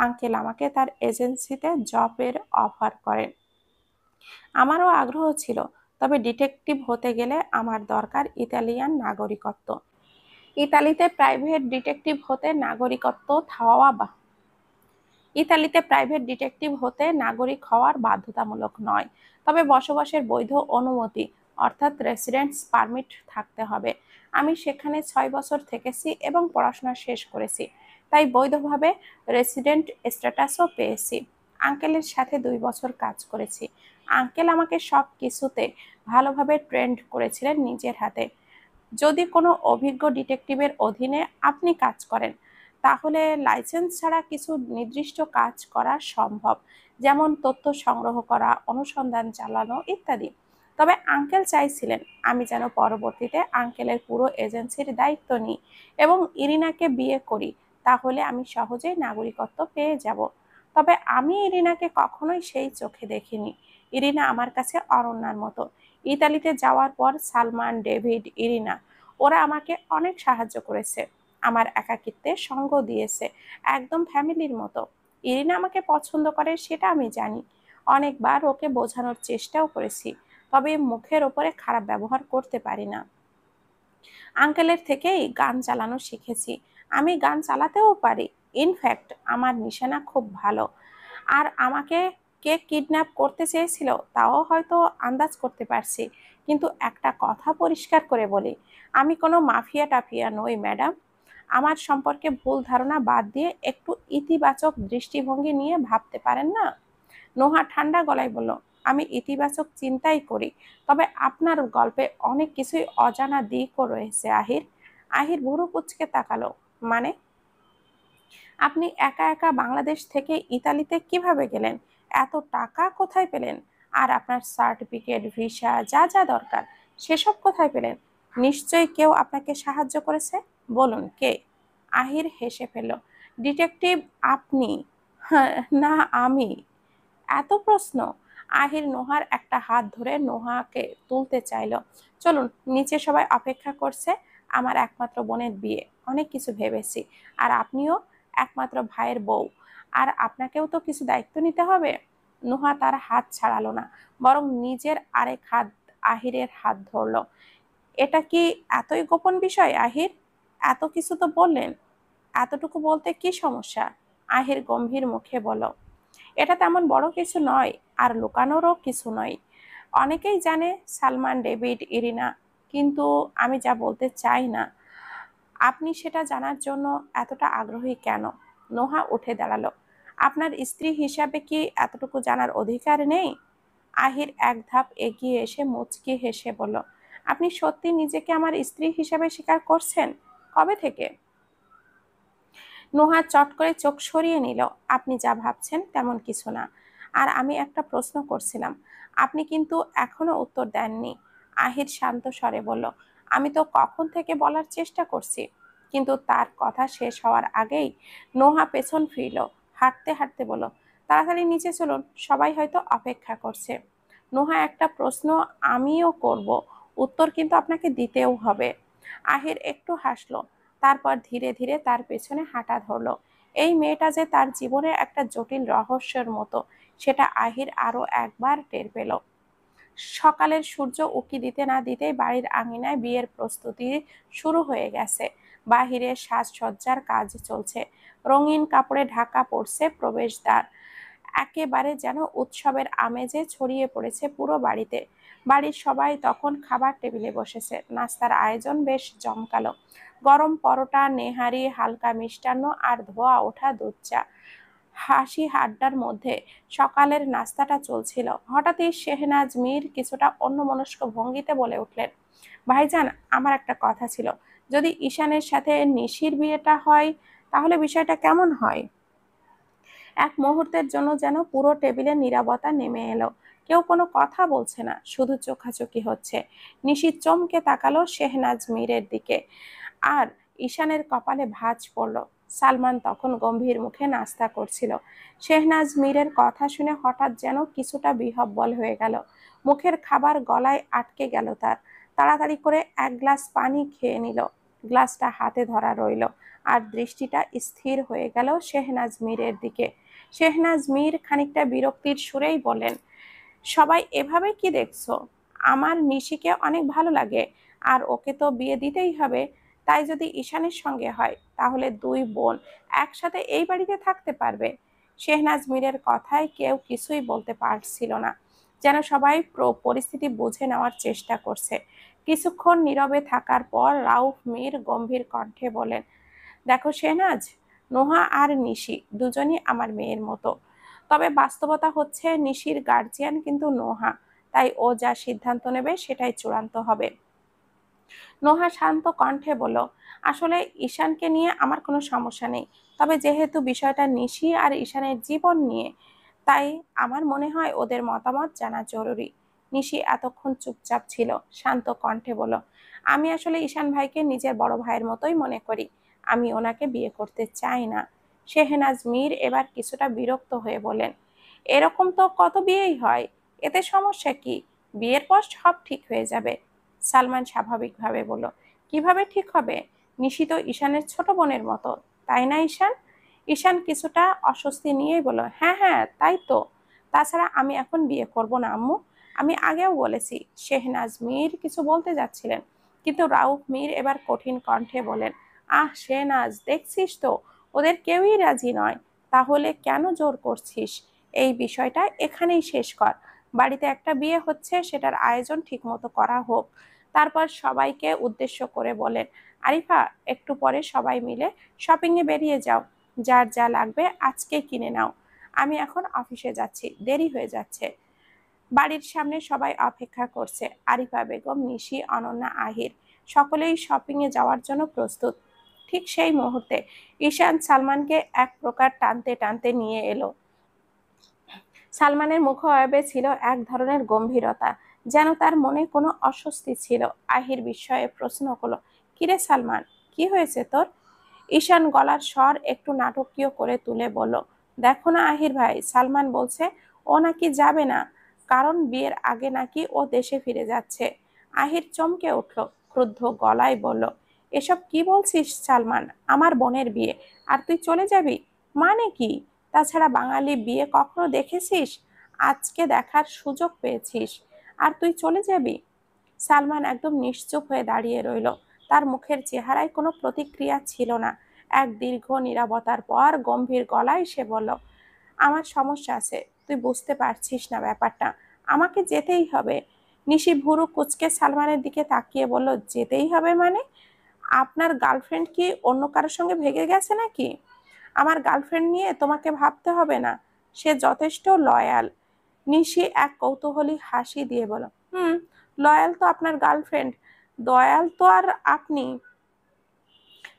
আঙ্কেল আমাকে তার এজেন্সিতে জবের অফার করেন। আমারও আগ্রহ ছিল, তবে ডিটেকটিভ হতে গেলে আমার দরকার ইতালিয়ান নাগরিকত্ব। ইতালিতে প্রাইভেট ডিটেকটিভ হতে নাগরিকত্ব হওয়া ইতালিতে প্রাইভেট ডিটেকটিভ হতে নাগরিক হওয়ার বাধ্যতামূলক নয়, তবে বসবাসের বৈধ অনুমতি অর্থাৎ রেসিডেন্স পারমিট থাকতে হবে। আমি সেখানে 6 বছর থেকেছি এবং পড়াশোনা শেষ করেছি, তাই বৈধভাবে রেসিডেন্ট স্ট্যাটাসও পেয়েছি। আঙ্কেলের সাথে 2 বছর কাজ করেছি। আঙ্কেল আমাকে সব কিছুতে ভালোভাবে ট্রেন্ড করেছিলেন নিজের হাতে। যদি কোনো অভিজ্ঞ ডিটেকটিভের অধীনে আপনি কাজ করেন, তাহলে লাইসেন্স ছাড়া কিছু নির্দিষ্ট কাজ করা সম্ভব, যেমন তথ্য সংগ্রহ করা, অনুসন্ধান চালানো ইত্যাদি। তবে আঙ্কেল চাইছিলেন আমি যেন পরবর্তীতে আঙ্কেলের পুরো এজেন্সির দায়িত্ব নিই এবং ইরিনাকে বিয়ে করি, তাহলে আমি সহজেই নাগরিকত্ব পেয়ে যাব। তবে আমি ইরিনাকে কখনোই সেই চোখে দেখিনি। ইরিনা আমার কাছে অনন্যার মতো। ইতালিতে যাওয়ার পর সালমান, ডেভিড, ইরিনা ওরা আমাকে অনেক সাহায্য করেছে, আমার একাকিত্বে সঙ্গ দিয়েছে, একদম ফ্যামিলির মতো। ইরিনা আমাকে পছন্দ করে সেটা আমি জানি। অনেকবার ওকে বোঝানোর চেষ্টাও করেছি, তবে মুখের ওপরে খারাপ ব্যবহার করতে পারি না। আঙ্কেলের থেকেই গান চালানো শিখেছি। আমি গান চালাতেও পারি। ইনফ্যাক্ট আমার নিশানা খুব ভালো। আর আমাকে কে কিডন্যাপ করতে চেয়েছিল তাও হয়তো আন্দাজ করতে পারছি। কিন্তু একটা কথা পরিষ্কার করে বলি, আমি কোনো মাফিয়া টাফিয়া নই ম্যাডাম। আমার সম্পর্কে ভুল ধারণা বাদ দিয়ে একটু ইতিবাচক দৃষ্টিভঙ্গি নিয়ে ভাবতে পারেন না? নোহা ঠান্ডা গলায় বলল, আমি ইতিবাচক চিন্তাই করি, তবে আপনার গল্পে অনেক কিছুই অজানা দিকও রয়েছে আহির। আহির ভুরু কুঁচকে তাকালো। মানে? আপনি একা একা বাংলাদেশ থেকে ইতালিতে কিভাবে গেলেন? এত টাকা কোথায় পেলেন? আর আপনার সার্টিফিকেট, ভিসা, যা যা দরকার সেসব কোথায় পেলেন? নিশ্চয়ই কেউ আপনাকে সাহায্য করেছে। বলুন কে? আহির হেসে ফেলল। ডিটেকটিভ আপনি? হ্যাঁ, না আমি। এত প্রশ্ন! আহির নোহার একটা হাত ধরে নোহাকে তুলতে চাইল। চলুন, নিচে সবাই অপেক্ষা করছে। আমার একমাত্র বোনের বিয়ে, অনেক কিছু ভেবেছি। আর আপনিও একমাত্র ভাইয়ের বউ, আর আপনাকেও তো কিছু দায়িত্ব নিতে হবে। নোহা তার হাত ছাড়ালো না, বরং নিজের আরেক হাত আহিরের হাত ধরলো। এটা কি এতই গোপন বিষয় আহির? এত কিছু তো বললেন, এতটুকু বলতে কি সমস্যা? আহির গম্ভীর মুখে বলল, এটা তেমন বড় কিছু নয়, আর লুকানোরও কিছু নয়। অনেকেই জানে সালমান, ডেভিড, ইরিনা, কিন্তু আমি যা বলতে চাই না, আপনি সেটা জানার জন্য এতটা আগ্রহী কেন? নোহা উঠে দাঁড়ালো। আপনার স্ত্রী হিসাবে কি এতটুকু জানার অধিকার নেই? আহির এক ধাপ এগিয়ে এসে মুচকি হেসে বলল, আপনি সত্যি নিজেকে আমার স্ত্রী হিসাবে স্বীকার করছেন? কবে থেকে? নোহা চট করে চোখ সরিয়ে নিল। আপনি যা ভাবছেন তেমন কিছু না। আর আমি একটা প্রশ্ন করছিলাম, আপনি কিন্তু এখনো উত্তর দেননি। আহির শান্ত স্বরে বলল, আমি তো কখন থেকে বলার চেষ্টা করছি। কিন্তু তার কথা শেষ হওয়ার আগেই নোহা পেছন ফিরল। হাঁটতে হাঁটতে বলল, তাড়াতাড়ি নিচে চলুন, সবাই হয়তো অপেক্ষা করছে। নোহা, একটা প্রশ্ন আমিও করব, উত্তর কিন্তু আপনাকে দিতেও হবে। আহির একটু হাসলো, তারপর ধীরে ধীরে তার পেছনে হাঁটা ধরলো। এই মেয়েটা যে তার জীবনের একটা জটিল রহস্যের মতো, সেটা আহির আরো একবার টের পেল। সকালের সূর্য উঁকি দিতে না দিতেই বাড়ির আঙিনায় বিয়ের প্রস্তুতি শুরু হয়ে গেছে। বাহিরে সাজসজ্জার কাজ চলছে, রঙিন কাপড়ে ঢাকা পড়ছে প্রবেশদ্বার। একেবারে যেন উৎসবের আমেজে ছড়িয়ে পড়েছে পুরো বাড়িতে। বাড়ির সবাই তখন খাবার টেবিলে বসেছে। নাস্তার আয়োজন বেশ জমকালো। গরম পরোটা, নেহারি, হালকা মিষ্টান্ন আর ধোয়া ওঠা দুধ চা। হাসি আড্ডার মধ্যে সকালের নাস্তাটা চলছিল। হঠাৎই শেহনাজ মীর কিছুটা অন্যমনস্ক ভঙ্গিতে বলে উঠলেন, ভাইজান, আমার একটা কথা ছিল। যদি ঈশানের সাথে নিশির বিয়েটা হয়, তাহলে বিষয়টা কেমন হয়? এক মুহূর্তের জন্য যেন পুরো টেবিলে নীরবতা নেমে এলো। কেউ কোনো কথা বলছে না, শুধু চোখাচোখি হচ্ছে। নিশি চমকে তাকালো শেহনাজ মীরের দিকে, আর ঈশানের কপালে ভাঁজ পড়ল। সালমান তখন গম্ভীর মুখে নাস্তা করছিল। শেহনাজ মীরের কথা শুনে হঠাৎ যেন কিছুটা বিহ্বল হয়ে গেল। মুখের খাবার গলায় আটকে গেল তার। তাড়াতাড়ি করে এক গ্লাস পানি খেয়ে নিল। গ্লাসটা হাতে ধরা রইল, আর দৃষ্টিটা স্থির হয়ে গেল শেহনাজ মীরের দিকে। শেহনাজ মীর খানিকটা বিরক্তির সুরেই বলেন, সবাই এভাবে কি দেখছো? আমার নিশিকে অনেক ভালো লাগে, আর ওকে তো বিয়ে দিতেই হবে। তাই যদি ঈশানের সঙ্গে হয়, তাহলে দুই বোন একসাথে এই বাড়িতে থাকতে পারবে। শেহনাজ মীরের কথায় কেউ কিছুই বলতে পারছিল না, যেন সবাই পরিস্থিতি বুঝে নেওয়ার চেষ্টা করছে। কিছুক্ষণ নীরবে থাকার পর রাউফ মীর গম্ভীর কণ্ঠে বলেন, দেখো শেহনাজ, নোহা আর নিশি দুজনই আমার মেয়ের মতো। তবে বাস্তবতা হচ্ছে নিশির গার্জিয়ান কিন্তু নোহা। তাই ও যা সিদ্ধান্ত নেবে সেটাই চূড়ান্ত হবে। নোহা শান্ত কণ্ঠে বলল, আসলে ঈশানকে নিয়ে আমার কোনো সমস্যা নেই। তবে যেহেতু বিষয়টা নিশি আর ঈশানের জীবন নিয়ে, তাই আমার মনে হয় ওদের মতামত জানা জরুরি। নিশি এতক্ষণ চুপচাপ ছিল, শান্ত কণ্ঠে বলল, আমি আসলে ঈশান ভাইকে নিজের বড় ভাইয়ের মতোই মনে করি। আমি ওনাকে বিয়ে করতে চাই না। শেহনাজ মীর এবার কিছুটা বিরক্ত হয়ে বলেন, এরকম তো কত বিয়েই হয়, এতে সমস্যা কি? বিয়ের পর সব ঠিক হয়ে যাবে। সালমান স্বাভাবিকভাবে বলল, কিভাবে ঠিক হবে? নিশি তো ঈশানের ছোট বোনের মতো, তাই না ঈশান? ঈশান কিছুটা অস্বস্তি নিয়েই বলল, হ্যাঁ হ্যাঁ, তাই তো। তাছাড়া আমি এখন বিয়ে করব না আম্মু, আমি আগেও বলেছি। শেহনাজ মীর কিছু বলতে যাচ্ছিলেন, কিন্তু রাউফ মীর এবার কঠিন কণ্ঠে বলেন, আহ শেহনাজ, দেখছিস তো ওদের কেউই রাজি নয়। তাহলে কেন জোর করছিস? এই বিষয়টা এখানেই শেষ কর। বাড়িতে একটা বিয়ে হচ্ছে, সেটার আয়োজন ঠিকমতো করা হোক। তারপর সবাইকে উদ্দেশ্য করে বলেন, আরিফা, একটু পরে সবাই মিলে শপিংয়ে বেরিয়ে যাও। যার যা লাগবে আজকে কিনে নাও। আমি এখন অফিসে যাচ্ছি, দেরি হয়ে যাচ্ছে। বাড়ির সামনে সবাই অপেক্ষা করছে। আরিফা বেগম, নিশি, অনন্যা, আহির সকলেই শপিংয়ে যাওয়ার জন্য প্রস্তুত। ঠিক সেই মুহূর্তে ঈশান সালমানকে এক প্রকার টানতে টানতে নিয়ে এলো। সালমানের মুখাবয়বে ছিল এক ধরনের গম্ভীরতা, যেন তার মনে কোনো অস্বস্তি ছিল। আহির বিস্ময়ে প্রশ্ন করল, কিরে সালমান, কি হয়েছে তোর? ঈশান গলার স্বর একটু নাটকীয় করে তুলে বলল, দেখো না আহির ভাই, সালমান বলছে ও নাকি যাবে না, কারণ বিয়ের আগে নাকি ও দেশে ফিরে যাচ্ছে। আহির চমকে উঠল, ক্রুদ্ধ গলায় বলল, এসব কি বলছিস সালমান? আমার বোনের বিয়ে, আর তুই চলে যাবি? মানে কি? তাছাড়া বাঙালি বিয়ে কখনো দেখেছিস? আজকে দেখার সুযোগ পেয়েছিস, আর তুই চলে যাবি? সালমান একদম নিশ্চুপ হয়ে দাঁড়িয়ে রইল। তার মুখের চেহারায় কোনো প্রতিক্রিয়া ছিল না। এক দীর্ঘ নীরবতার পর গম্ভীর গলায় সে বলল, আমার সমস্যা আছে, তুই বুঝতে পারছিস না ব্যাপারটা। আমাকে যেতেই হবে। নিশি ভুরু কুচকে সালমানের দিকে তাকিয়ে বলল, যেতেই হবে মানে? আপনার গার্লফ্রেন্ড কি অন্য কারোর সঙ্গে ভেগে গেছে নাকি? আমার গার্লফ্রেন্ড নিয়ে তোমাকে ভাবতে হবে না, সে যথেষ্ট লয়াল। নিশি এক কৌতূহলী হাসি দিয়ে বলল, লয়াল তো আপনার গার্লফ্রেন্ড, দয়াল তো আর আপনি।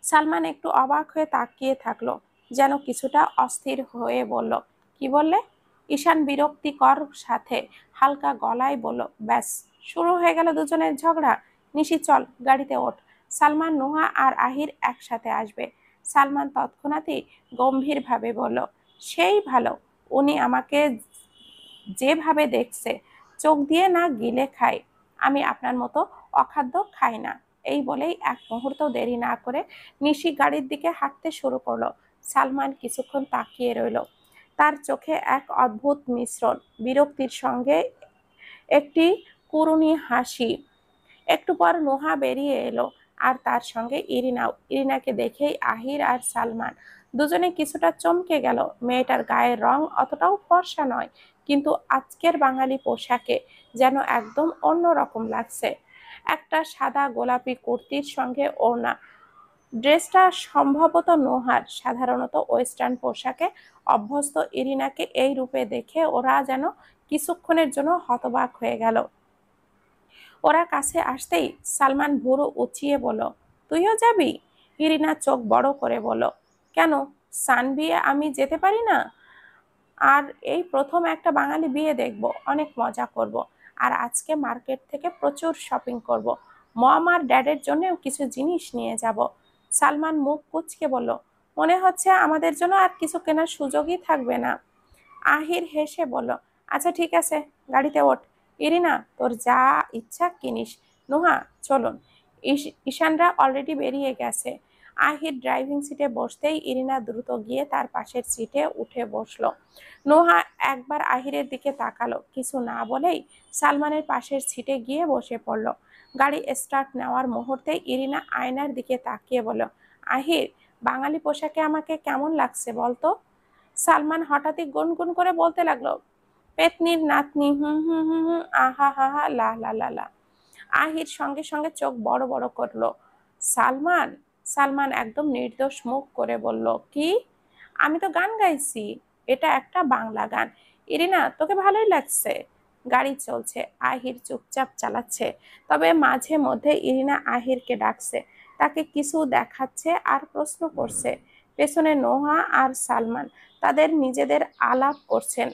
সালমান একটু অবাক হয়ে তাকিয়ে থাকলো, যেন কিছুটা অস্থির হয়ে বলল, কি বললে? ঈশান বিরক্তিকর সাথে হালকা গলায় বলল, ব্যাস শুরু হয়ে গেল দুজনের ঝগড়া। নিশি চল, গাড়িতে ওঠ। সালমান, নুহা আর আহির একসাথে আসবে। সালমান তৎক্ষণাৎই গম্ভীরভাবে বলল, সেই ভালো। উনি আমাকে যেভাবে দেখছে, চোখ দিয়ে না গিলে খায়। আমি আপনার মতো অখাদ্য খাই না। এই বলেই এক মুহূর্ত দেরি না করে নিশি গাড়ির দিকে হাঁটতে শুরু করলো। সালমান কিছুক্ষণ তাকিয়ে রইল, তার চোখে এক অদ্ভুত মিশ্রণ, বিরক্তির সঙ্গে একটি করুণী হাসি। একটু পর নোহা বেরিয়ে এলো, আর তার সঙ্গে ইরিনাও। ইরিনাকে দেখেই আহির আর সালমান দুজনে কিছুটা চমকে গেল। মেয়েটার গায়ের রং অতটাও ফর্সা নয়, কিন্তু আজকের বাঙালি পোশাকে যেন একদম অন্যরকম লাগছে। একটা সাদা গোলাপি কুর্তির সঙ্গে ওড়না। ড্রেসটা সম্ভবত নোহার। সাধারণত ওয়েস্টার্ন পোশাকে অভ্যস্ত ইরিনাকে এই রূপে দেখে ওরা যেন কিছুক্ষণের জন্য হতবাক হয়ে গেল। ওরা কাছে আসতেই সালমান ভুরু উঁচিয়ে বলল, তুইও যাবি? ইরিনা চোখ বড় করে বলল, কেন, সান বিয়ে আমি যেতে পারি না? আর এই প্রথম একটা বাঙালি বিয়ে দেখব, অনেক মজা করব। আর আজকে মার্কেট থেকে প্রচুর শপিং করব। মম আর ড্যাডের জন্যও কিছু জিনিস নিয়ে যাব। সালমান মুখ কুঁচকে বলল, মনে হচ্ছে আমাদের জন্য আর কিছু কেনার সুযোগই থাকবে না। আহির হেসে বলল, আচ্ছা ঠিক আছে, গাড়িতে ওঠ। ইরিনা, তোর যা ইচ্ছা কিনিস। নুহা, চলুন। ঈশানরা অলরেডি বেরিয়ে গেছে। আহির ড্রাইভিং সিটে বসতেই ইরিনা দ্রুত গিয়ে তার পাশের সিটে উঠে বসলো। নোহা একবার আহিরের দিকে তাকালো, কিছু না বলেই সালমানের পাশের সিটে গিয়ে বসে পড়ল। গাড়ি স্টার্ট নেওয়ার মুহূর্তে ইরিনা আয়নার দিকে তাকিয়ে বলল, আহির, বাঙালি পোশাকে আমাকে কেমন লাগছে বলতো? সালমান হঠাৎই গুনগুন করে বলতে লাগলো, পেতনির নাতনি, হুম হুম হুম হুম, আহা হা হা, লা লা লা লা। আহির সঙ্গে সঙ্গে চোখ বড় বড় করলো। সালমান সালমান একদম নির্দোষ মুখ করে বলল, কি? আমি তো গান গাইছি, এটা একটা বাংলা গান। ইরিনা, তোকে ভালোই লাগছে। গাড়ি চলছে, আহির চুপচাপ চালাচ্ছে, তবে মাঝে মধ্যে ইরিনা আহিরকে ডাকছে, তাকে কিছু দেখাচ্ছে আর প্রশ্ন করছে। পেছনে নোহা আর সালমান তাদের নিজেদের আলাপ করছেন,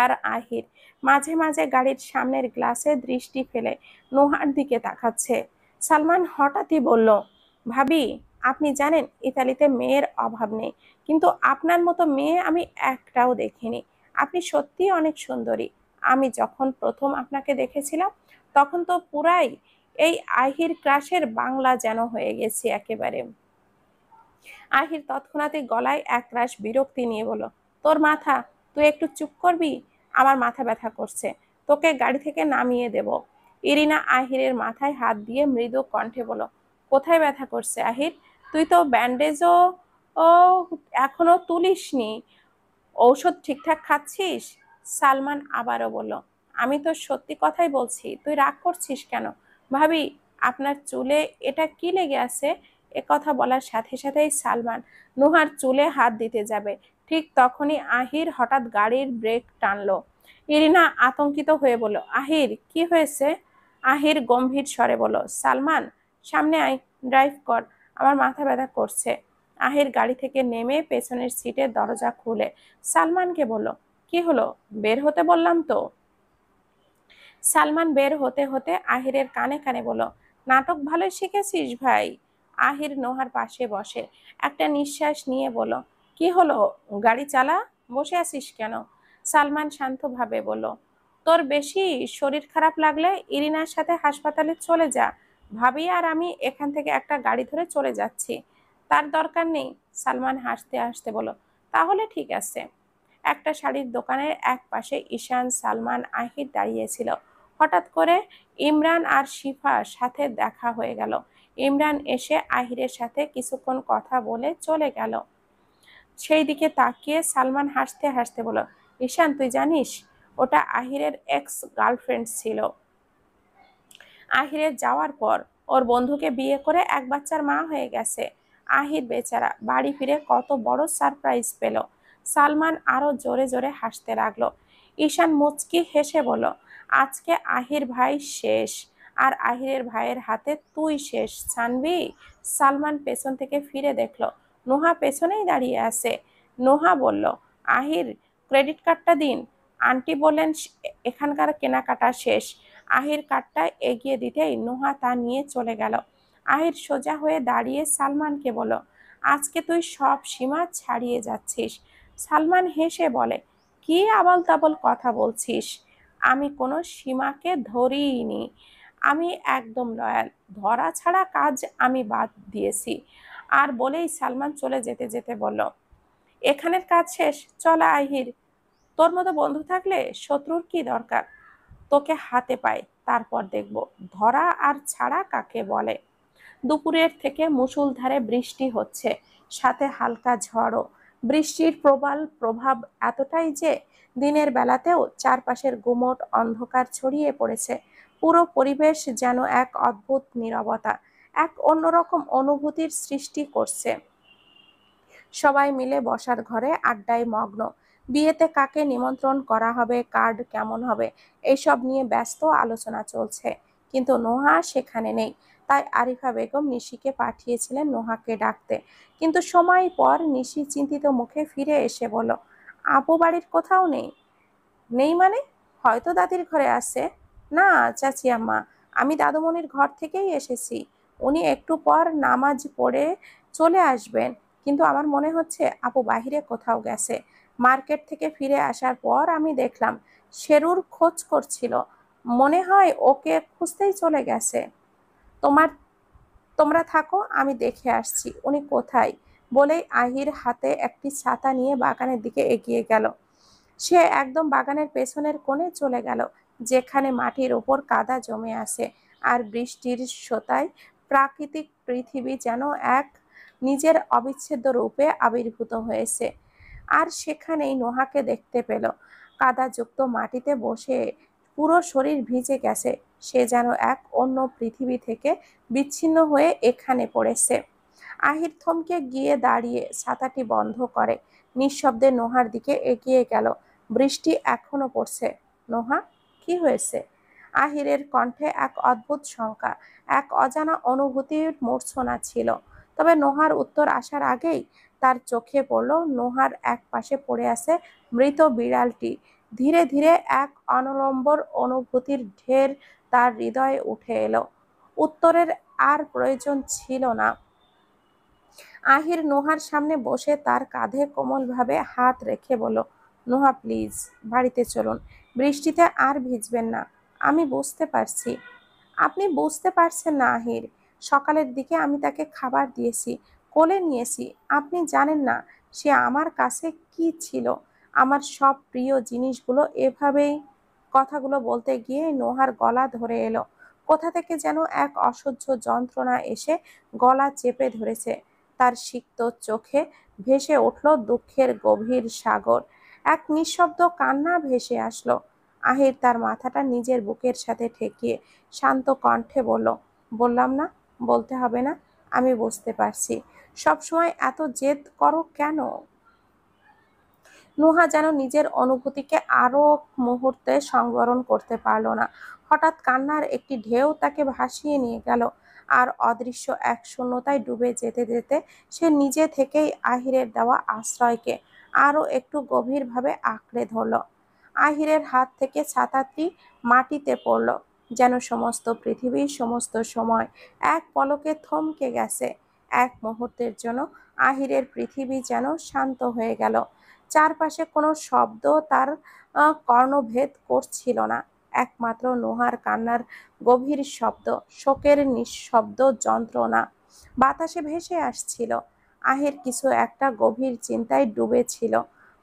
আর আহির মাঝে মাঝে গাড়ির সামনের গ্লাসে দৃষ্টি ফেলে নোহার দিকে তাকাচ্ছে। সালমান হঠাৎই বলল, ভাবি, আপনি জানেন ইতালিতে মেয়ের অভাব নেই, কিন্তু আপনার মতো মেয়ে আমি একটাও দেখিনি। আপনি সত্যিই অনেক সুন্দরী। আমি যখন প্রথম আপনাকে দেখেছিলাম, তখন তো পুরাই এই আহির ক্রাশের বাংলা যেন হয়ে গেছি একেবারে। আহির তৎক্ষণাৎই গলায় একরাশ বিরক্তি নিয়ে বলল, তোর মাথা, তুই একটু চুপ করবি? আমার মাথা ব্যথা করছে, তোকে গাড়ি থেকে নামিয়ে দেব। ইরিনা আহিরের মাথায় হাত দিয়ে মৃদু কণ্ঠে বলল, কোথায় ব্যথা করছে আহির? তুই তো ব্যান্ডেজও ও এখনো তুলিসনি, ঔষধ ঠিকঠাক খাচ্ছিস? সালমান আবারও বলল, আমি তো সত্যি কথাই বলছি, তুই রাগ করছিস কেন? ভাবি, আপনার চুলে এটা কি লেগে আছে? কথা বলার সাথে সাথেই সালমান নুহার চুলে হাত দিতে যাবে, ঠিক তখনই আহির হঠাৎ গাড়ির ব্রেক টানলো। ইরিনা আতঙ্কিত হয়ে বলল, আহির, কি হয়েছে? আহির গম্ভীর স্বরে বলল, সালমান, সামনে আয়, ড্রাইভ কর, আমার মাথা ব্যথা করছে। আহির গাড়ি থেকে নেমে পেছনের সিটের দরজা খুলে সালমানকে বলল, কি হলো, বের হতে বললাম তো। সালমান বের হতে হতে আহিরের কানে কানে বলল, নাটক ভালোই শিখেছিস ভাই। আহির নোহার পাশে বসে একটা নিঃশ্বাস নিয়ে বলল, কি হলো, গাড়ি চালা, বসে আছিস কেন? সালমান শান্তভাবে বলল, তোর বেশি শরীর খারাপ লাগলে ইরিনার সাথে হাসপাতালে চলে যা। ভাবি আর আমি এখান থেকে একটা গাড়ি ধরে চলে যাচ্ছি। তার দরকার নেই। সালমান হাসতে হাসতে বলল, তাহলে ঠিক আছে। একটা শাড়ির দোকানের এক পাশে ঈশান, সালমান, আহির দাঁড়িয়েছিল। হঠাৎ করে ইমরান আর শিফার সাথে দেখা হয়ে গেল। ইমরান এসে আহিরের সাথে কিছুক্ষণ কথা বলে চলে গেল। সেই দিকে তাকিয়ে সালমান হাসতে হাসতে বলল, ঈশান, তুই জানিস ওটা আহিরের এক্স গার্লফ্রেন্ড ছিল। আহিরের যাওয়ার পর ওর বন্ধুকে বিয়ে করে এক বাচ্চার মা হয়ে গেছে। আহির বেচারা বাড়ি ফিরে কত বড় সারপ্রাইজ পেল। সালমান আরো জোরে জোরে হাসতে লাগলো। ঈশান মুচকি হেসে বলল, আজকে আহির ভাই শেষ, আর আহিরের ভাইয়ের হাতে তুই শেষ জানবি। সালমান পেছন থেকে ফিরে দেখলো নোহা পেছনেই দাঁড়িয়ে আছে। নোহা বলল, আহির, ক্রেডিট কার্ডটা দিন। আন্টি বললেন এখানকার কেনাকাটা শেষ। আহির কার্ডটা এগিয়ে দিতেই নোহা তা নিয়ে চলে গেল। আহির সোজা হয়ে দাঁড়িয়ে সালমানকে বলল, আজকে তুই সব সীমা ছাড়িয়ে যাচ্ছিস। সালমান হেসে বলে, কি আবল তাবল কথা বলছিস? আমি কোনো সীমাকে ধরিনি। আমি একদম লয়াল। ধরা ছাড়া কাজ আমি বাদ দিয়েছি। আর বলেই সালমান চলে যেতে যেতে বলল, এখানের কাজ শেষ, চল আহির। তোর মতো বন্ধু থাকলে শত্রুর কি দরকার? তোকে হাতে পাই, তারপর দেখব ধরা আর ছাড়া কাকে বলে। দুপুরের থেকে মুষলধারে বৃষ্টি হচ্ছে, সাথে হালকা ঝড়ও। বৃষ্টির প্রবল প্রভাব এতটাই যে দিনের বেলাতেও চারপাশের গুমট অন্ধকার ছড়িয়ে পড়েছে। পুরো পরিবেশ যেন এক অদ্ভুত নীরবতা, এক অন্যরকম অনুভূতির সৃষ্টি করছে। সবাই মিলে বসার ঘরে আড্ডায় মগ্ন। বিয়েতে কাকে নিমন্ত্রণ করা হবে, কার্ড কেমন হবে, এইসব নিয়ে ব্যস্ত আলোচনা চলছে। কিন্তু নোহা সেখানে নেই। তাই আরিফা বেগম নিশিকে পাঠিয়েছিলেন নোহাকে ডাকতে। কিন্তু সময় পর নিশি চিন্তিত মুখে ফিরে এসে বলল, আপু বাড়ির কোথাও নেই। নেই মানে? হয়তো দাদির ঘরে আছে। না চাচি আম্মা, আমি দাদুমণির ঘর থেকেই এসেছি। উনি একটু পর নামাজ পড়ে চলে আসবেন। কিন্তু আমার মনে হচ্ছে আপু বাহিরে কোথাও গেছে। মার্কেট থেকে ফিরে আসার পর আমি দেখলাম শেরুর খোঁজ করছিল। মনে হয় ওকে খুঁজতেই চলে গেছে। তোমার তোমরা থাকো, আমি দেখে আসছি উনি কোথায়। বলেই আহির হাতে একটি ছাতা নিয়ে বাগানের দিকে এগিয়ে গেল। সে একদম বাগানের পেছনের কোণে চলে গেল, যেখানে মাটির ওপর কাদা জমে আছে। আর বৃষ্টির সোতায় প্রাকৃতিক পৃথিবী যেন এক নিজের অবিচ্ছেদ্য রূপে আবির্ভূত হয়েছে। আর সেখানেই নোহাকে দেখতে পেল, কাদাযুক্ত মাটিতে বসে, পুরো শরীর ভিজে গেছে। সে যেন এক অন্য পৃথিবী থেকে বিচ্ছিন্ন হয়ে এখানে পড়েছে। আহির থমকে গিয়ে দাঁড়িয়ে ছাতাটি বন্ধ করে নিঃশব্দে নোহার দিকে এগিয়ে গেল। বৃষ্টি এখনো পড়ছে। নোহা, কি হয়েছে? আহিরের কণ্ঠে এক অদ্ভুত শঙ্কা, এক অজানা অনুভূতির মূর্ছনা ছিল। তবে নোহার উত্তর আসার আগেই তার চোখে পড়ল নোহার এক পাশে পড়ে আছে মৃত বিড়ালটি। ধীরে ধীরে এক অনলম্বর অনুভূতির ঢের তার হৃদয়ে উঠে এলো। উত্তরের আর প্রয়োজন ছিল না। আহির নোহার সামনে বসে তার কাঁধে কোমলভাবে হাত রেখে বলল, নোহা প্লিজ, বাড়িতে চলুন। বৃষ্টিতে আর ভিজবেন না। আমি বুঝতে পারছি। আপনি বুঝতে পারছেন না আহির। সকালের দিকে আমি তাকে খাবার দিয়েছি, কোলে নিয়েছি। আপনি জানেন না সে আমার কাছে কি ছিল। আমার সব প্রিয় জিনিসগুলো এভাবেই। কথাগুলো বলতে গিয়ে নোহার গলা ধরে এলো। কোথা থেকে যেন এক অসহ্য যন্ত্রণা এসে গলা চেপে ধরেছে। তার সিক্ত চোখে ভেসে উঠল দুঃখের গভীর সাগর। এক নিঃশব্দ কান্না ভেসে আসলো। আহির তার মাথাটা নিজের বুকের সাথে ঠেকিয়ে শান্ত কণ্ঠে বলল, বললাম না, বলতে হবে না। আমি বুঝতে পারছি। সবসময় এত জেদ করো কেন? নুহা যেন নিজের অনুভূতিকে আরো মুহূর্তে সংবরণ করতে পারল না। হঠাৎ কান্নার একটি ঢেউ তাকে ভাসিয়ে নিয়ে গেল। আর অদৃশ্য এক শূন্যতায় ডুবে যেতে যেতে সে নিজে থেকেই আহিরের দেওয়া আশ্রয়কে আরো একটু গভীরভাবে আঁকড়ে ধরল। আহিরের হাত থেকে ছাতাটি মাটিতে পড়ল, যেন সমস্ত পৃথিবীর সমস্ত সময় এক পলকে থমকে গেছে। এক মুহূর্তের জন্য আহিরের পৃথিবী যেন শান্ত হয়ে গেল। চারপাশে কোনো শব্দ তার কর্ণভেদ করছিল না। একমাত্র নোহার কান্নার গভীর শব্দ, শোকের নিঃশব্দ যন্ত্রণা বাতাসে ভেসে আসছিল। আহির কিছু একটা গভীর চিন্তায় ডুবেছিল।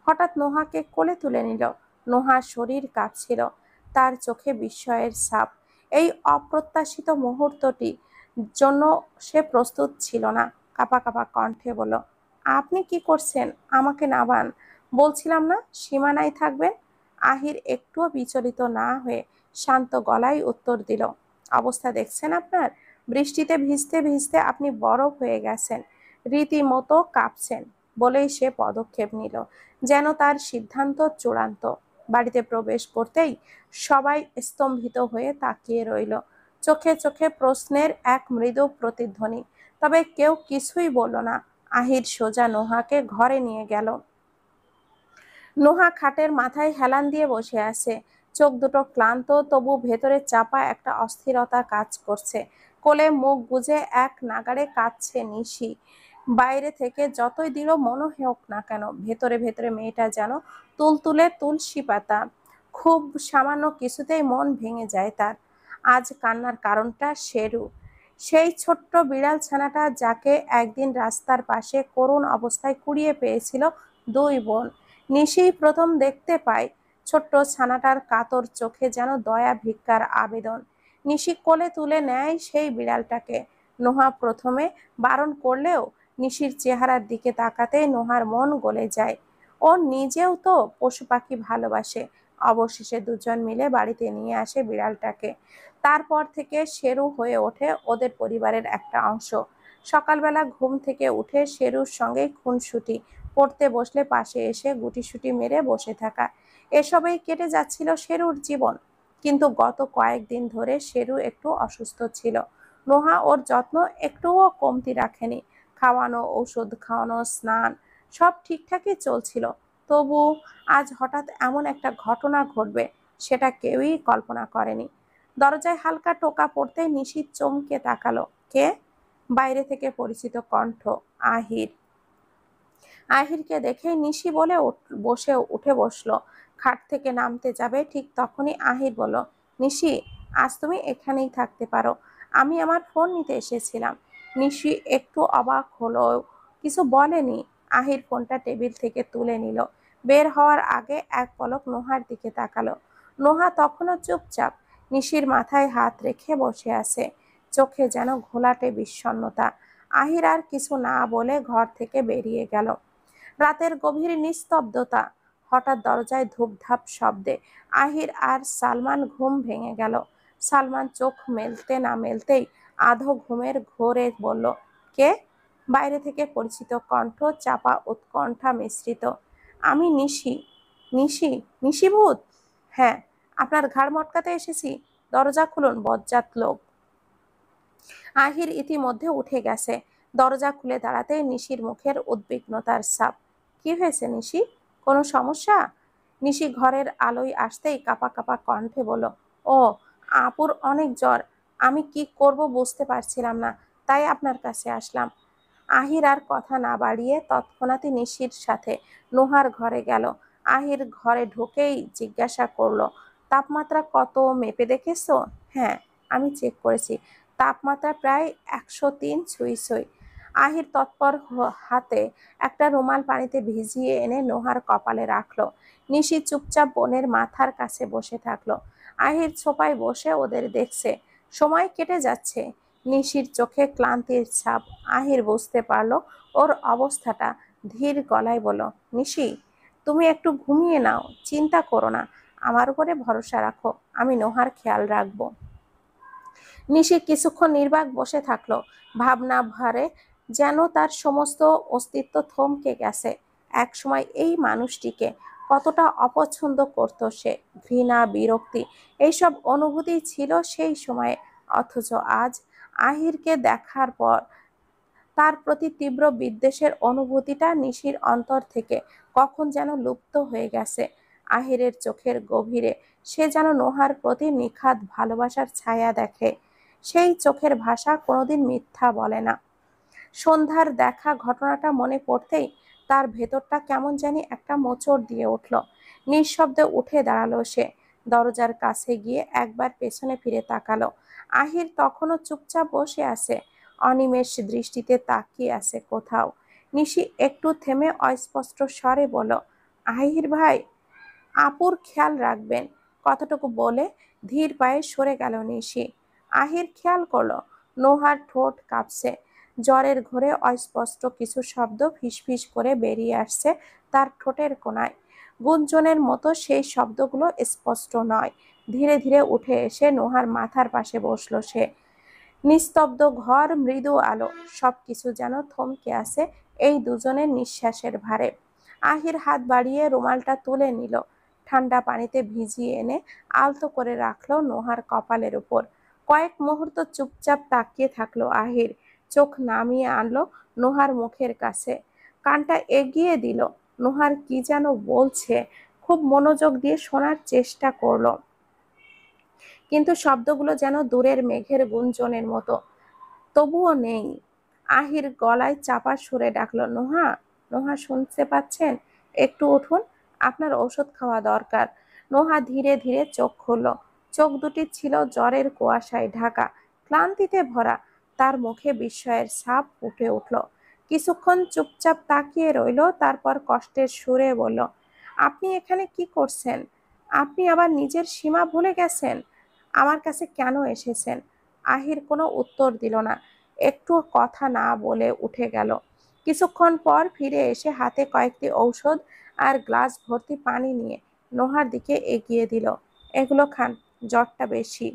হঠাৎ নোহাকে কোলে তুলে নিল। নোহার শরীর কাঁপছিল, তার চোখে বিস্ময়ের ছাপ। এই অপ্রত্যাশিত মুহূর্তটি জন্য সে প্রস্তুত ছিল না। কাঁপা কাঁপা কণ্ঠে বলল, আপনি কি করছেন? আমাকে নামান। বলছিলাম না সীমানায় থাকবেন। আহির একটুও বিচলিত না হয়ে শান্ত গলায় উত্তর দিল, অবস্থা দেখছেন আপনার? বৃষ্টিতে ভিজতে ভিজতে আপনি বরফ হয়ে গেছেন, রীতিমতো কাঁপছেন। বলেই সে পদক্ষেপ নিল, যেন তার সিদ্ধান্ত চূড়ান্ত। বাড়িতে প্রবেশ করতেই সবাই স্তম্ভিত হয়ে তাকিয়ে রইল, চোখে চোখে প্রশ্নের এক মৃদু প্রতিধ্বনি। তবে কেউ কিছুই বলল না। আহির সোজা নোহাকে ঘরে নিয়ে গেল। নোহা খাটের মাথায় হেলান দিয়ে বসে আছে, চোখ দুটো ক্লান্ত, তবু ভেতরে চাপা একটা অস্থিরতা কাজ করছে। কোলে মুখ গুজে এক নাগাড়ে কাঁদছে নিশি। বাইরে থেকে যতই দৃঢ় মনে হোক না কেন, ভেতরে ভেতরে মেয়েটা যেন তুলতুলে তুলসী পাতা। খুব সামান্য কিছুতেই মন ভেঙে যায় তার। আজ কান্নার কারণটা শেরু, সেই ছোট্ট বিড়াল ছানাটা যাকে একদিন রাস্তার পাশে করুণ অবস্থায় কুড়িয়ে পেয়েছিল দুই বোন। নিশিই প্রথম দেখতে পায় ছোট্ট ছানাটার কাতর চোখে যেন দয়া ভিক্ষার আবেদন। নিশি কোলে তুলে নেয় সেই বিড়ালটাকে। নোহা প্রথমে বারণ করলেও নিশির চেহারার দিকে তাকাতেই নোহার মন গলে যায়। ও নিজেও তো পশু পাখি ভালোবাসে। অবশেষে দুজন মিলে বাড়িতে নিয়ে আসে বিড়ালটাকে। তারপর থেকে শেরু হয়ে ওঠে ওদের পরিবারের একটা অংশ। সকালবেলা ঘুম থেকে উঠে শেরুর সঙ্গে খুনসুটি, পড়তে বসলে পাশে এসে গুটিসুটি মেরে বসে থাকা, এসবেই কেটে যাচ্ছিল শেরুর জীবন। কিন্তু গত কয়েকদিন ধরে শেরু একটু অসুস্থ ছিল। নোহা ওর যত্ন একটুও কমতি রাখেনি। খাওয়ানো, ঔষধ খাওয়ানো, স্নান সব ঠিকঠাকই চলছিল। তবু আজ হঠাৎ এমন একটা ঘটনা ঘটবে সেটা কেউই কল্পনা করেনি। দরজায় হালকা টোকা পড়তে নিশি চমকে তাকালো। কে? বাইরে থেকে পরিচিত কণ্ঠ, আহির। আহিরকে দেখে নিশি বলে উঠে বসলো। খাট থেকে নামতে যাবে, ঠিক তখনই আহির বলল, নিশি, আজ তুমি এখানেই থাকতে পারো, আমি আমার ফোন নিতে এসেছিলাম। নিশি একটু অবাক হলো, কিছু বলেনি। আহির ফোনটা টেবিল থেকে তুলে নিল। বের হওয়ার আগে এক পলক নোহার দিকে তাকালো। নোহা তখনও চুপচাপ, নিশির মাথায় হাত রেখে বসে আছে, চোখে যেন ঘোলাটে বিষণ্ণতা। আহির আর কিছু না বলে ঘর থেকে বেরিয়ে গেল। রাতের গভীর নিস্তব্ধতা। হঠাৎ দরজায় ধূপধাপ শব্দে আহির আর সালমান ঘুম ভেঙে গেল। সালমান চোখ মেলতে না মেলতেই আধো ঘুমের ঘোরে বলল, কে? বাইরে থেকে পরিচিত কণ্ঠ, চাপা উৎকণ্ঠা মিশ্রিত। আমি নিশি। নিশি? নিশি ভূত? হ্যাঁ, আপনার ঘাড় মটকাতে এসেছি, দরজা খুলুন বজ্জাত লোক। আহির ইতিমধ্যে উঠে গেছে। দরজা খুলে দাঁড়াতেই নিশির মুখের উদ্বিগ্নতার ছাপ। কি হয়েছে নিশি? কোনো সমস্যা? নিশি ঘরের আলোয় আসতেই কাঁপা কাঁপা কণ্ঠে বলল, ও, আপুর অনেক জ্বর, আমি কি করব বুঝতে পারছিলাম না, তাই আপনার কাছে আসলাম। আহির আর কথা না বাড়িয়ে তৎক্ষণাৎই নিশির সাথে নোহার ঘরে গেল। আহির ঘরে ঢুকেই জিজ্ঞাসা করলো, তাপমাত্রা কত মেপে দেখেছো? হ্যাঁ, আমি চেক করেছি, তাপমাত্রা প্রায় 103 ছুঁই ছুঁই। আহির তৎপর হাতে একটা রুমাল পানিতে ভিজিয়ে এনে নোহার কপালে রাখলো। নিশি চুপচাপ বোনের মাথার কাছে বসে থাকলো। আহির ছোপায় বসে ওদের দেখছে। সময় কেটে যাচ্ছে। নিশির চোখে ক্লান্তির ছাপ। আহির বুঝতে পারলো ওর অবস্থাটা। ধীর গলায় বলল, নিশি, তুমি একটু ঘুমিয়ে নাও, চিন্তা করো না, আমার উপরে ভরসা রাখো, আমি নোহার খেয়াল রাখবো। নিশি কিছুক্ষণ নির্বাক বসে থাকলো, ভাবনা ভারে যেন তার সমস্ত অস্তিত্ব থমকে গেছে। একসময় এই মানুষটিকে কতটা অপছন্দ করত সে, ঘৃণা, বিরক্তি, এইসব অনুভূতি ছিল সেই সময়ে। অথচ আজ আহিরকে দেখার পর তার প্রতি তীব্র বিদ্বেষের অনুভূতিটা নিশির অন্তর থেকে কখন যেন লুপ্ত হয়ে গেছে। আহিরের চোখের গভীরে সে যেন নোহার প্রতি নিখাদ ভালোবাসার ছায়া দেখে। সেই চোখের ভাষা কোনোদিন মিথ্যা বলে না। সন্ধ্যার দেখা ঘটনাটা মনে পড়তেই তার ভেতরটা কেমন জানি একটা মোচড় দিয়ে উঠল। নিঃশব্দে উঠে দাঁড়ালো সে। দরজার কাছে গিয়ে একবার পেছনে ফিরে তাকালো। আহির তখনও চুপচাপ বসে আছে, অনিমেষ দৃষ্টিতে তাকিয়ে আছে কোথাও। নিশি একটু থেমে অস্পষ্ট স্বরে বলল, আহির ভাই, আপুর খেয়াল রাখবেন। কথাটুকু বলে ধীর পায়ে সরে গেল নিশি। আহির খেয়াল করলো নোহার ঠোঁট কাঁপছে। জ্বরের ঘোরে অস্পষ্ট কিছু শব্দ ফিসফিস করে বেরিয়ে আসছে তার ঠোঁটের কোণায়। গুঞ্জনের মতো সেই শব্দগুলো স্পষ্ট নয়, ধীরে ধীরে উঠে এসে নোহার মাথার পাশে বসলো সে। নিস্তব্ধ ঘর, মৃদু আলো, সবকিছু যেন থমকে আছে এই দুজনের নিঃশ্বাসের ভারে। আহির হাত বাড়িয়ে রুমালটা তুলে নিল, ঠান্ডা পানিতে ভিজিয়ে এনে আলতো করে রাখলো নোহার কপালের উপর। কয়েক মুহূর্ত চুপচাপ তাকিয়ে থাকলো আহির, চোখ নামিয়ে আনলো নোহার মুখের কাছে, কানটা এগিয়ে দিল। নোহার কি যেন বলছে, খুব মনোযোগ দিয়ে শোনার চেষ্টা করলো, কিন্তু শব্দগুলো যেন দূরের মেঘের গুঞ্জনের মতো। তবুও নেই। আহির গলায় চাপা সুরে ডাকলো, নোহা, নোহা শুনতে পাচ্ছেন? একটু উঠুন, আপনার ওষুধ খাওয়া দরকার। নোহা ধীরে ধীরে চোখ খুলল। চোখ দুটি ছিল জ্বরের কুয়াশায় ঢাকা, ক্লান্তিতে ভরা। তার মুখে বিস্ময়ের ছাপ ফুটে উঠল। কিছুক্ষণ চুপচাপ তাকিয়ে রইল, তারপর কষ্টের সুরে বলল, আপনি এখানে কি করছেন? আপনি আবার নিজের সীমা ভুলে গেছেন? আমার কাছে কেন এসেছেন? আহির কোনো উত্তর দিল না, একটু কথা না বলে উঠে গেল। কিছুক্ষণ পর ফিরে এসে হাতে কয়েকটি ঔষধ আর গ্লাস ভর্তি পানি নিয়ে নোহার দিকে এগিয়ে দিল। এগুলো খান, জ্বরটা বেশি।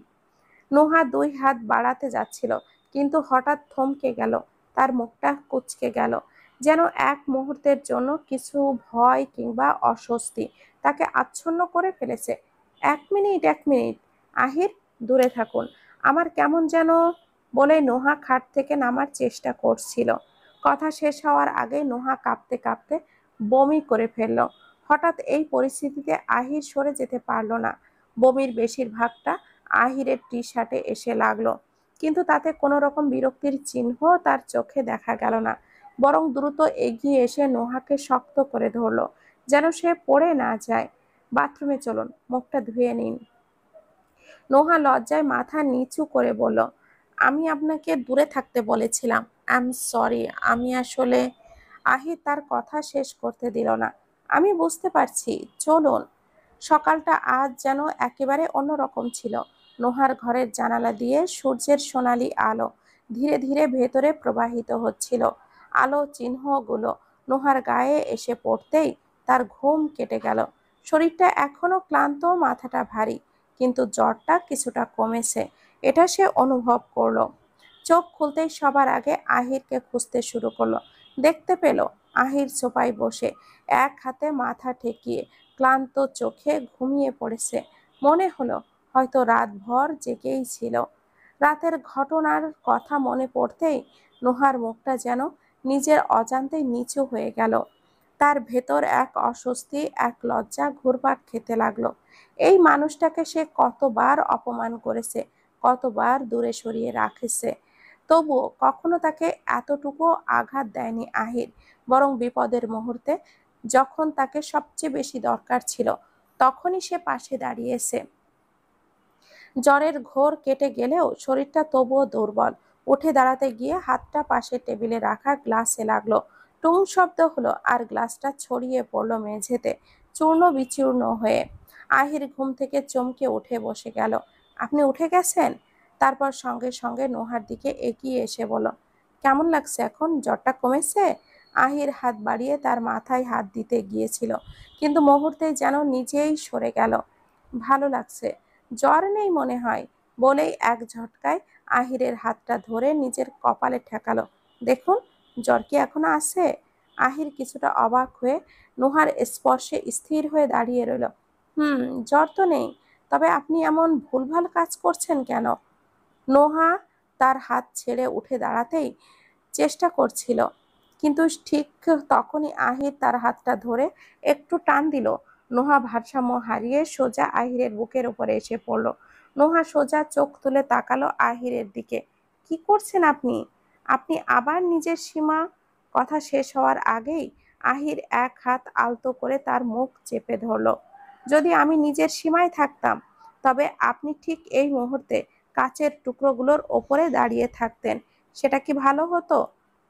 নোহা দুই হাত বাড়াতে যাচ্ছিল, কিন্তু হঠাৎ থমকে গেল। তার মুখটা কুঁচকে গেল, যেন এক মুহূর্তের জন্য কিছু ভয় কিংবা অস্বস্তি তাকে আচ্ছন্ন করে ফেলেছে। এক মিনিট, এক মিনিট, আহির, দূরে থাকুন, আমার কেমন যেন, বলে নোহা খাট থেকে নামার চেষ্টা করছিল। কথা শেষ হওয়ার আগে নোহা কাঁপতে কাঁপতে বমি করে ফেলল। হঠাৎ এই পরিস্থিতিতে আহির সরে যেতে পারল না। বমির বেশিরভাগটা আহিরের টি শার্টে এসে লাগলো, কিন্তু তাতে কোনো রকম বিরক্তির চিহ্ন তার চোখে দেখা গেল না। বরং দ্রুত এগিয়ে এসে নোহাকে শক্ত করে ধরলো, যেন সে পড়ে না যায়। বাথরুমে চলুন, মুখটা ধুয়ে নিন। নোহা লজ্জায় মাথা নিচু করে বলল, আমি আপনাকে দূরে থাকতে বলেছিলাম, আই এম সরি, আমি আসলে। আহির তার কথা শেষ করতে দিল না। আমি বুঝতে পারছি, চলুন। সকালটা আজ যেন একেবারে অন্যরকম ছিল। নোহার ঘরের জানালা দিয়ে সূর্যের সোনালি আলো ধীরে ধীরে ভেতরে প্রবাহিত হচ্ছিল। আলো চিহ্নগুলো নোহার গায়ে এসে পড়তেই তার ঘুম কেটে গেল। শরীরটা এখনো ক্লান্ত, মাথাটা ভারী, কিন্তু জ্বরটা কিছুটা কমেছে, এটা সে অনুভব করলো। চোখ খুলতেই সবার আগে আহিরকে খুঁজতে শুরু করলো। দেখতে পেল আহির সোফায় বসে, এক হাতে মাথা ঠেকিয়ে ক্লান্ত চোখে ঘুমিয়ে পড়েছে। মনে হলো হয়তো রাতভর জেগেই ছিল। রাতের ঘটনার কথা মনে পড়তেই নোহার মুখটা যেন নিজের অজান্তেই নিচু হয়ে গেল। তার ভেতর এক অস্বস্তি, এক লজ্জা ঘুরপাক খেতে লাগলো। এই মানুষটাকে সে কতবার অপমান করেছে, কতবার দূরে সরিয়ে রাখেছে, তবুও কখনো তাকে এতটুকু আঘাত দেয়নি আহির। বরং বিপদের মুহূর্তে, যখন তাকে সবচেয়ে বেশি দরকার ছিল, তখনই সে পাশে দাঁড়িয়েছে। জ্বরের ঘোর কেটে গেলেও শরীরটা তবুও দুর্বল। উঠে দাঁড়াতে গিয়ে হাতটা পাশের টেবিলে রাখা গ্লাসে লাগলো। টুং শব্দ হলো, আর গ্লাসটা ছড়িয়ে পড়লো মেঝেতে, চূর্ণ বিচূর্ণ হয়ে। আহির ঘুম থেকে চমকে উঠে বসে গেল। আপনি উঠে গেছেন? তারপর সঙ্গে সঙ্গে নোহার দিকে এগিয়ে এসে বলল, কেমন লাগছে এখন? জ্বরটা কমেছে? আহির হাত বাড়িয়ে তার মাথায় হাত দিতে গিয়েছিল, কিন্তু মুহূর্তেই যেন নিজেই সরে গেল। ভালো লাগছে, জ্বর নেই মনে হয়, বলেই এক ঝটকায় আহিরের হাতটা ধরে নিজের কপালে ঠেকালো। দেখুন, জ্বর কি এখনো আছে? আহির কিছুটা অবাক হয়ে নোহার স্পর্শে স্থির হয়ে দাঁড়িয়ে রইল। জ্বর তো নেই, তবে আপনি এমন ভুলভাল কাজ করছেন কেন? নোহা তার হাত ছেড়ে উঠে দাঁড়াতেই চেষ্টা করছিল, কিন্তু ঠিক তখনই আহির তার হাতটা ধরে একটু টান দিল। নোহা ভারসাম্য হারিয়ে সোজা আহিরের বুকের উপরে এসে পড়ল। নোহা সোজা চোখ তুলে তাকালো আহিরের দিকে। কি করছেন আপনি? আপনি আবার নিজের সীমা? কথা শেষ হওয়ার আগেই আহির এক হাত আলতো করে তার মুখ চেপে ধরল। যদি আমি নিজের সীমায় থাকতাম, তবে আপনি ঠিক এই মুহূর্তে কাচের টুকরোগুলোর ওপরে দাঁড়িয়ে থাকতেন, সেটা কি ভালো হতো?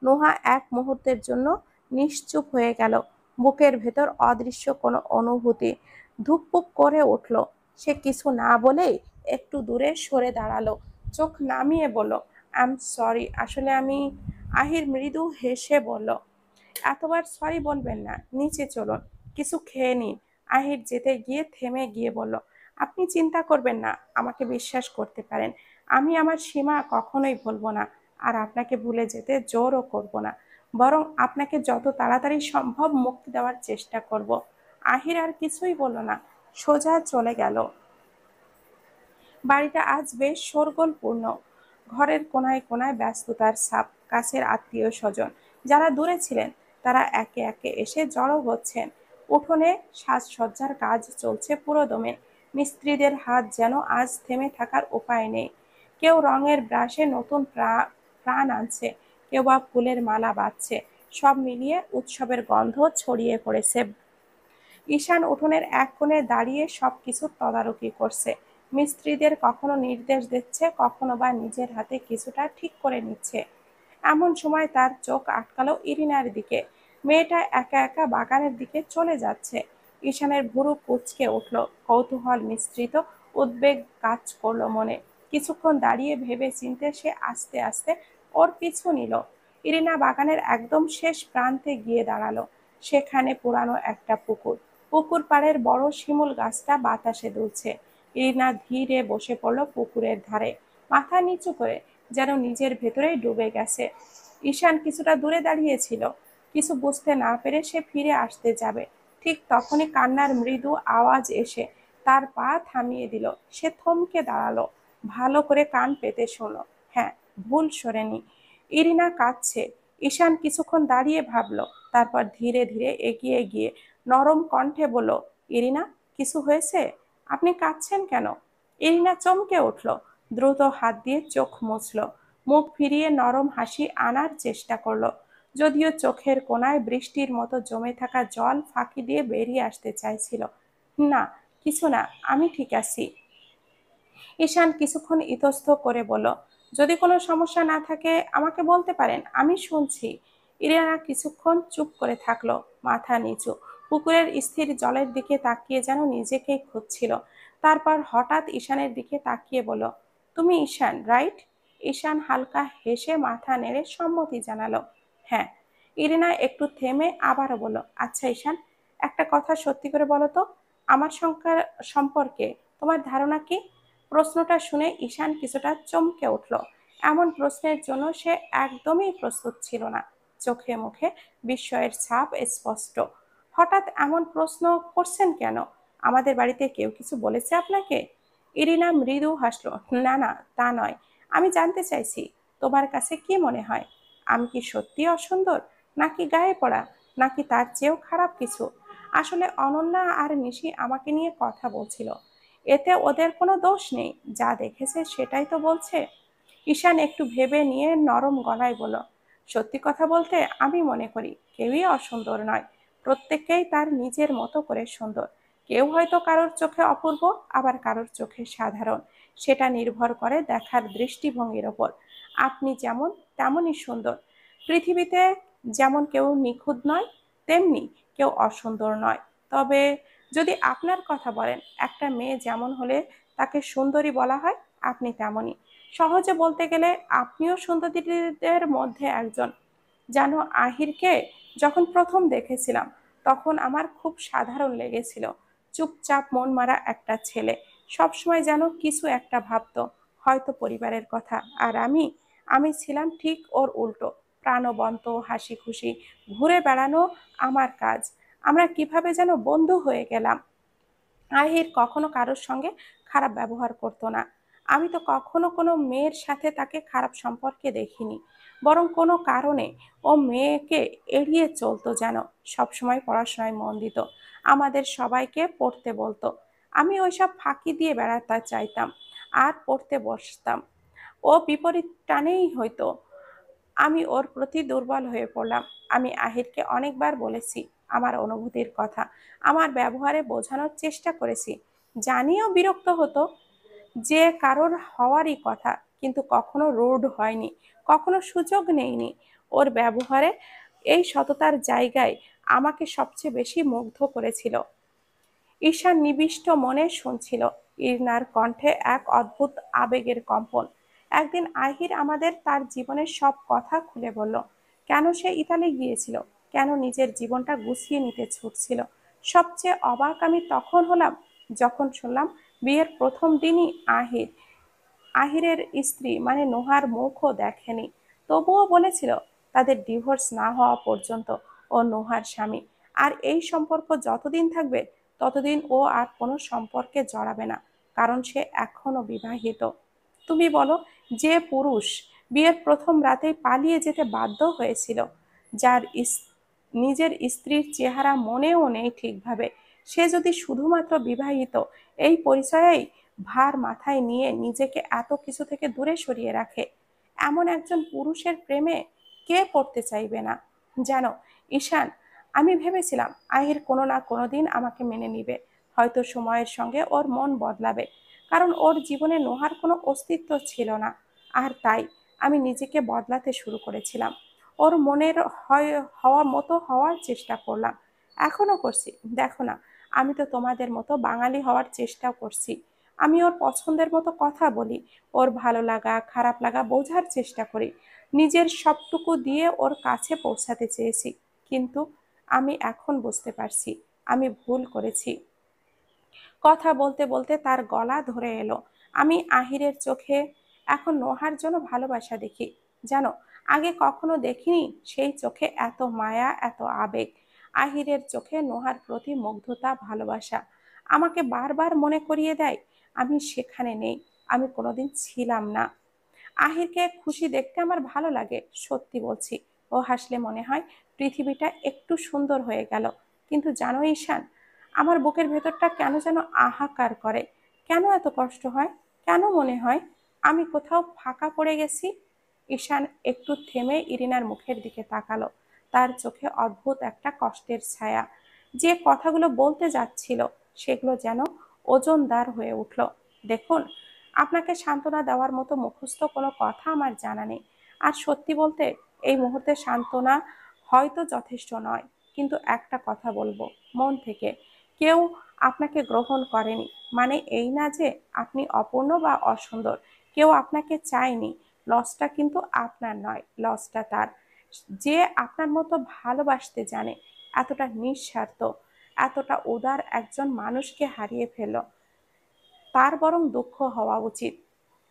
নোহা এক মুহূর্তের জন্য নিশ্চুপ হয়ে গেল। বুকের ভেতর অদৃশ্য কোনো অনুভূতি ধুকপুক করে উঠল। সে কিছু না বলেই একটু দূরে সরে দাঁড়ালো, চোখ নামিয়ে বলল, আই এম সরি, আসলে আমি। আহির মৃদু হেসে বলল, এতবার সরি বলবেন না, নিচে চলুন, কিছু খেয়ে নিন। আহির যেতে গিয়ে থেমে গিয়ে বলল, আপনি চিন্তা করবেন না, আমাকে বিশ্বাস করতে পারেন। আমি আমার সীমা কখনোই ভুলব না, আর আপনাকে ভুলে যেতে জোরও করব না। বরং আপনাকে যত তাড়াতাড়ি সম্ভব মুক্তি দেওয়ার চেষ্টা করব। আহির আর কিছুই বলল না, সোজা চলে গেল। বাড়িটা আজ বেশ শোরগোলপূর্ণ। ঘরের কোনায় কোনায় ব্যস্ততার ছাপ। কাছের আত্মীয় স্বজন যারা দূরে ছিলেন তারা একে একে এসে জড়ো হচ্ছেন। উঠোনে সাজসজ্জার কাজ চলছে পুরোদমে। মিস্ত্রিদের হাত যেন আজ থেমে থাকার উপায় নেই। কেউ রঙের ব্রাশে নতুন প্রাণ আনছে, কেউ বা ফুলের মালা বাঁধছে। সব মিলিয়ে উৎসবের গন্ধ ছড়িয়ে পড়েছে। ঈশান উঠোনের এক কোণে দাঁড়িয়ে সবকিছু তদারকি করছে। মিস্ত্রিদের কখনো নির্দেশ দিচ্ছে, কখনো বা নিজের হাতে কিছুটা ঠিক করে নিচ্ছে। এমন সময় তার চোখ আটকালো ইরিনার দিকে। মেয়েটা একা একা বাগানের দিকে চলে যাচ্ছে। ঈশানের ভুরু কুঁচকে উঠল। কৌতূহল মিশ্রিত উদ্বেগ কাজ করলো মনে। কিছুক্ষণ দাঁড়িয়ে ভেবে চিন্তে সে আস্তে আস্তে ওর পিছু নিল। ইরিনা বাগানের একদম শেষ প্রান্তে গিয়ে দাঁড়ালো। সেখানে পুরানো একটা পুকুর। পুকুর পাড়ের বড় শিমুল গাছটা বাতাসে দুলছে। ইরিনা ধীরে বসে পড়ল পুকুরের ধারে, মাথা নিচু করে, যেন নিজের ভেতরেই ডুবে গেছে। ঈশান কিছুটা দূরে দাঁড়িয়েছিল। কিছু বুঝতে না পেরে সে ফিরে আসতে যাবে, ঠিক তখনই কান্নার মৃদু আওয়াজ এসে তার পা থামিয়ে দিল। সে থমকে দাঁড়ালো, ভালো করে কান পেতে শোনো। হ্যাঁ, ভুল শোনেনি, ইরিনা কাঁদছে। ঈশান কিছুক্ষণ দাঁড়িয়ে ভাবলো, তারপর ধীরে ধীরে এগিয়ে গিয়ে নরম কণ্ঠে বলল, ইরিনা, কিছু হয়েছে? আপনি কাঁদছেন কেন? ইরিনা চমকে উঠল, দ্রুত হাত দিয়ে চোখ মুছল, মুখ ফিরিয়ে নরম হাসি আনার চেষ্টা করলো, যদিও চোখের কোণায় বৃষ্টির মতো জমে থাকা জল ফাঁকি দিয়ে বেরিয়ে আসতে চাইছিল। না, কিছু না, আমি ঠিক আছি। ঈশান কিছুক্ষণ ইতস্তত করে বলল, যদি কোনো সমস্যা না থাকে আমাকে বলতে পারেন, আমি শুনছি। ইরিনা কিছুক্ষণ চুপ করে থাকলো, মাথা নিচু, পুকুরের স্থির জলের দিকে তাকিয়ে যেন নিজেকেই খুঁজছিল। তারপর হঠাৎ ঈশানের দিকে তাকিয়ে বলল, তুমি ঈশান, রাইট? ঈশান হালকা হেসে মাথা নেড়ে সম্মতি জানালো, হ্যাঁ। ইরিনা একটু থেমে আবারও বলল, আচ্ছা ঈশান, একটা কথা সত্যি করে বলো তো, আমার সম্পর্কে তোমার ধারণা কি? প্রশ্নটা শুনে ঈশান কিছুটা চমকে উঠল। এমন প্রশ্নের জন্য সে একদমই প্রস্তুত ছিল না। চোখে মুখে বিস্ময়ের ছাপ স্পষ্ট। হঠাৎ এমন প্রশ্ন করছেন কেন? আমাদের বাড়িতে কেউ কিছু বলেছে আপনাকে? ইরিনা মৃদু হাসল, না না, তা নয়। আমি জানতে চাইছি, তোমার কাছে কি মনে হয়? আমি কি সত্যি অসুন্দর, নাকি গায়ে পড়া, নাকি তার চেয়েও খারাপ কিছু? আসলে অনন্যা আর নিশি আমাকে নিয়ে কথা বলছিল। এতে ওদের কোনো দোষ নেই, যা দেখেছে সেটাই তো বলছে। ঈশান একটু ভেবে নিয়ে নরম গলায় বলল, সত্যি কথা বলতে আমি মনে করি কেউই অসুন্দর নয়। প্রত্যেককেই তার নিজের মতো করে সুন্দর। কেউ হয়তো কারোর চোখে অপূর্ব, আবার কারোর চোখে সাধারণ। সেটা নির্ভর করে দেখার দৃষ্টিভঙ্গির ওপর। আপনি যেমন তেমনই সুন্দর। পৃথিবীতে যেমন কেউ নিখুঁত নয়, তেমনি কেউ অসুন্দর নয়। তবে যদি আপনার কথা বলেন, একটা মেয়ে যেমন হলে তাকে সুন্দরী বলা হয়, আপনি তেমনই। সহজে বলতে গেলে আপনিও সুন্দরীদের মধ্যে একজন। জানো, আহিরকে যখন প্রথম দেখেছিলাম তখন আমার খুব সাধারণ লেগেছিল। চুপচাপ মন মারা একটা ছেলে, সবসময় যেন কিছু একটা ভাবতো, হয়তো পরিবারের কথা। আর আমি ছিলাম ঠিক ওর উল্টো, প্রাণবন্ত, হাসি খুশি, ঘুরে বেড়ানো আমার কাজ। আমরা কিভাবে যেন বন্ধু হয়ে গেলাম। আহির কখনো কারোর সঙ্গে খারাপ ব্যবহার করতো না। আমি তো কখনো কোনো মেয়ের সাথে তাকে খারাপ সম্পর্কে দেখিনি। বরং কোনো কারণে ও মেয়েকে এড়িয়ে চলতো, যেন সবসময় পড়াশোনায় মন দিত, আমাদের সবাইকে পড়তে বলতো। আমি ওইসব ফাঁকি দিয়ে বেড়াতে চাইতাম আর পড়তে বসতাম। ও বিপরীত টানেই হয়তো। আমি ওর প্রতি দুর্বল হয়ে পড়লাম। আমি আহিরকে অনেকবার বলেছি আমার অনুভূতির কথা, আমার ব্যবহারে বোঝানোর চেষ্টা করেছি। জানিও বিরক্ত হতো, যে কারোর হওয়ারই কথা, কিন্তু কখনো রোড হয়নি, কখনো সুযোগ নেইনি। ওর ব্যবহারে এই সততার জায়গায় আমাকে সবচেয়ে বেশি মুগ্ধ করেছিল। ঈশান নিবিষ্ট মনে শুনছিল। ইরনার কণ্ঠে এক অদ্ভুত আবেগের কম্পন। একদিন আহির আমাদের তার জীবনের সব কথা খুলে বলল। কেন সে ইতালি গিয়েছিল, কেন নিজের জীবনটা গুছিয়ে নিতে ছুটছিল। সবচেয়ে অবাক আমি তখন হলাম যখন শুনলাম বিয়ের প্রথম দিনই আহিরের স্ত্রী মানে নোহার মুখও দেখেনি, তবুও বলেছিল তাদের ডিভোর্স না হওয়া পর্যন্ত ও নোহার স্বামী। আর এই সম্পর্ক যতদিন থাকবে ততদিন ও আর কোনো সম্পর্কে জড়াবে না, কারণ সে এখনো বিবাহিত। তুমি বলো, যে পুরুষ বিয়ের প্রথম রাতেই পালিয়ে যেতে বাধ্য হয়েছিল, যার নিজের স্ত্রীর চেহারা মনেও নেই ঠিকভাবে, সে যদি শুধুমাত্র বিবাহিত এই পরিচয়েই ভার মাথায় নিয়ে নিজেকে এত কিছু থেকে দূরে সরিয়ে রাখে, এমন একজন পুরুষের প্রেমে কে পড়তে চাইবে না? জানো ঈশান, আমি ভেবেছিলাম আহির কোনো না কোনো দিন আমাকে মেনে নিবে, হয়তো সময়ের সঙ্গে ওর মন বদলাবে, কারণ ওর জীবনে নোহার কোনো অস্তিত্ব ছিল না। আর তাই আমি নিজেকে বদলাতে শুরু করেছিলাম, ওর মনের হওয়া মতো হওয়ার চেষ্টা করলাম, এখনো করছি। দেখো না, আমি তো তোমাদের মতো বাঙালি হওয়ার চেষ্টা করছি। আমি ওর পছন্দের মতো কথা বলি, ওর ভালো লাগা খারাপ লাগা বোঝার চেষ্টা করি, নিজের সবটুকু দিয়ে ওর কাছে পৌঁছাতে চেয়েছি। কিন্তু আমি এখন বুঝতে পারছি আমি ভুল করেছি। কথা বলতে বলতে তার গলা ধরে এলো। আমি আহিরের চোখে এখন নোহার জন্য ভালোবাসা দেখি। জানো, আগে কখনো দেখিনি সেই চোখে এত মায়া, এত আবেগ। আহিরের চোখে নোহার প্রতি মুগ্ধতা, ভালোবাসা আমাকে বারবার মনে করিয়ে দেয় আমি সেখানে নেই, আমি কোনোদিন ছিলাম না। আহিরকে খুশি দেখতে আমার ভালো লাগে, সত্যি বলছি। ও হাসলে মনে হয় পৃথিবীটা একটু সুন্দর হয়ে গেল। কিন্তু জানো ঈশান, আমার বুকের ভেতরটা কেন যেন হাহাকার করে। কেন এত কষ্ট হয়? কেন মনে হয় আমি কোথাও ফাঁকা পড়ে গেছি? ঈশান একটু থেমে ইরিনার মুখের দিকে তাকালো। তার চোখে অদ্ভুত একটা কষ্টের ছায়া। যে কথাগুলো বলতে যাচ্ছিল সেগুলো যেন ওজনদার হয়ে উঠল। দেখুন, আপনাকে সান্ত্বনা দেওয়ার মতো মুখস্থ কোনো কথা আমার জানা নেই। আর সত্যি বলতে এই মুহূর্তে সান্ত্বনা হয়তো যথেষ্ট নয়, কিন্তু একটা কথা বলবো মন থেকে, কেউ আপনাকে গ্রহণ করেনি মানে এই না যে আপনি অপূর্ণ বা অসুন্দর। কেউ আপনাকে চায়নি, লসটা কিন্তু আপনার নয়, লসটা তার, যে আপনার মতো ভালোবাসতে জানে। এতটা নিঃস্বার্থ, এতটা উদার একজন মানুষকে হারিয়ে ফেলল, তার বরং দুঃখ হওয়া উচিত।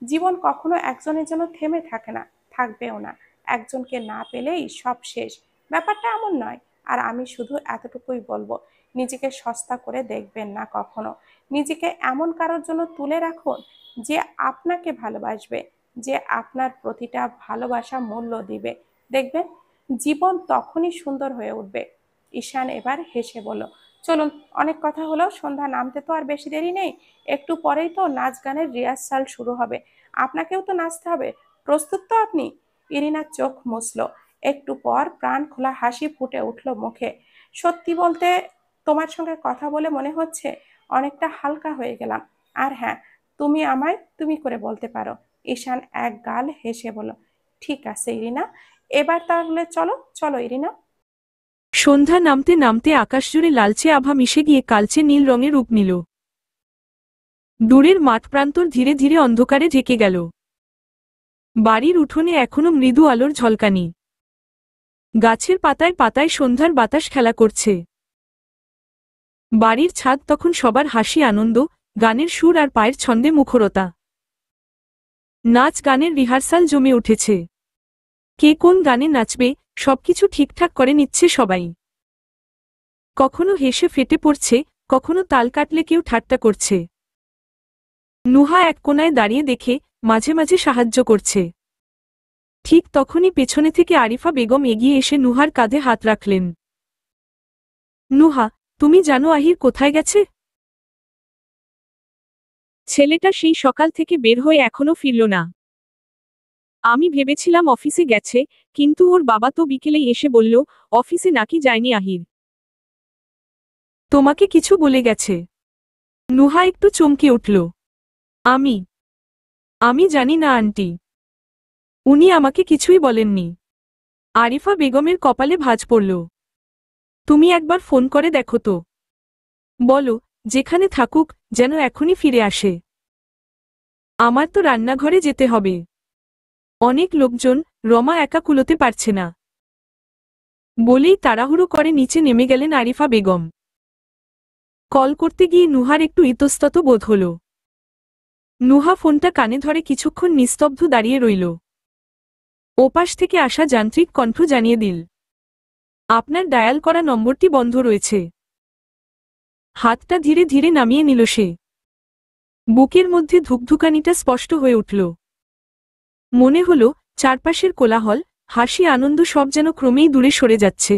জীবন কখনো একজনের জন্য থেমে থাকে না, থাকবেও না। একজনকে না পেলেই সব শেষ, ব্যাপারটা এমন নয়। আর আমি শুধু এতটুকুই বলবো, নিজেকে সস্তা করে দেখবেন না কখনো। নিজেকে এমন কারোর জন্য তুলে রাখুন যে আপনাকে ভালোবাসবে, যে আপনার প্রতিটা ভালোবাসা মূল্য দিবে। দেখবেন জীবন তখনই সুন্দর হয়ে উঠবে। ঈশান এবার হেসে বলল, চলুন, অনেক কথা হলো, সন্ধ্যা নামতে তো আর বেশি দেরি নেই। একটু পরেই তো নাচ গানের রিহার্সাল শুরু হবে, আপনাকেও তো নাচতে হবে। প্রস্তুত তো আপনি? ইরিনার চোখ মুছল। একটু পর প্রাণ খোলা হাসি ফুটে উঠল মুখে। সত্যি বলতে, তোমার সঙ্গে কথা বলে মনে হচ্ছে অনেকটা হালকা হয়ে গেলাম। আর হ্যাঁ, তুমি আমায় তুমি করে বলতে পারো। ঈশান এক গাল হেসে বলল, ঠিক আছে ইরিনা, এবার তাহলে চলো চলো ইরিনা। সন্ধ্যা নামতে নামতে আকাশজুড়ে লালচে আভা মিশে গিয়ে কালচে নীল রঙে রূপ নিল। দূরের মাঠ প্রান্তর ধীরে ধীরে অন্ধকারে ঢেকে গেল। বাড়ির উঠোনে এখনো মৃদু আলোর ঝলকানি। গাছের পাতায় পাতায় সন্ধ্যার বাতাস খেলা করছে। বাড়ির ছাদ তখন সবার হাসি, আনন্দ, গানের সুর আর পায়ের ছন্দে মুখরতা। নাচ গানের রিহার্সাল জমে উঠেছে। কে কোন গানে নাচবে সবকিছু ঠিকঠাক করে নিচ্ছে সবাই। কখনো হেসে ফেটে পড়ছে, কখনো তাল কাটলে কেউ ঠাট্টা করছে। নুহা এক কোনায় দাঁড়িয়ে দেখে, মাঝে মাঝে সাহায্য করছে। ঠিক তখনই পেছনে থেকে আরিফা বেগম এগিয়ে এসে নুহার কাঁধে হাত রাখলেন। নুহা, তুমি জানো আহির কোথায় গেছে? ছেলেটা সেই সকাল থেকে বের হয়ে এখনো ফিরল না। আমি ভেবেছিলাম অফিসে গেছে, কিন্তু ওর বাবা তো বিকেলেই এসে বলল অফিসে নাকি যায়নি আহির। তোমাকে কিছু বলে গেছে? নুহা একটু চমকে উঠল। আমি আমি জানি না আন্টি, উনি আমাকে কিছুই বলেননি। আরিফা বেগমের কপালে ভাঁজ পড়ল। তুমি একবার ফোন করে দেখো তো, বলো যেখানে থাকুক যেন এখনই ফিরে আসে। আমার তো রান্নাঘরে যেতে হবে, অনেক লোকজন, রমা একা কুলোতে পারছে না। বলেই তাড়াহুড়ো করে নিচে নেমে গেলেন আরিফা বেগম। কল করতে গিয়ে নুহার একটু ইতস্তত বোধ হল। নুহা ফোনটা কানে ধরে কিছুক্ষণ নিস্তব্ধ দাঁড়িয়ে রইল। ওপাশ থেকে আসা যান্ত্রিক কণ্ঠ জানিয়ে দিল, আপনার ডায়াল করা নম্বরটি বন্ধ রয়েছে। হাতটা ধীরে ধীরে নামিয়ে নিল সে। বুকের মধ্যে ধুকধুকানিটা স্পষ্ট হয়ে উঠল। মনে হল চারপাশের কোলাহল, হাসি, আনন্দ সব যেন ক্রমেই দূরে সরে যাচ্ছে।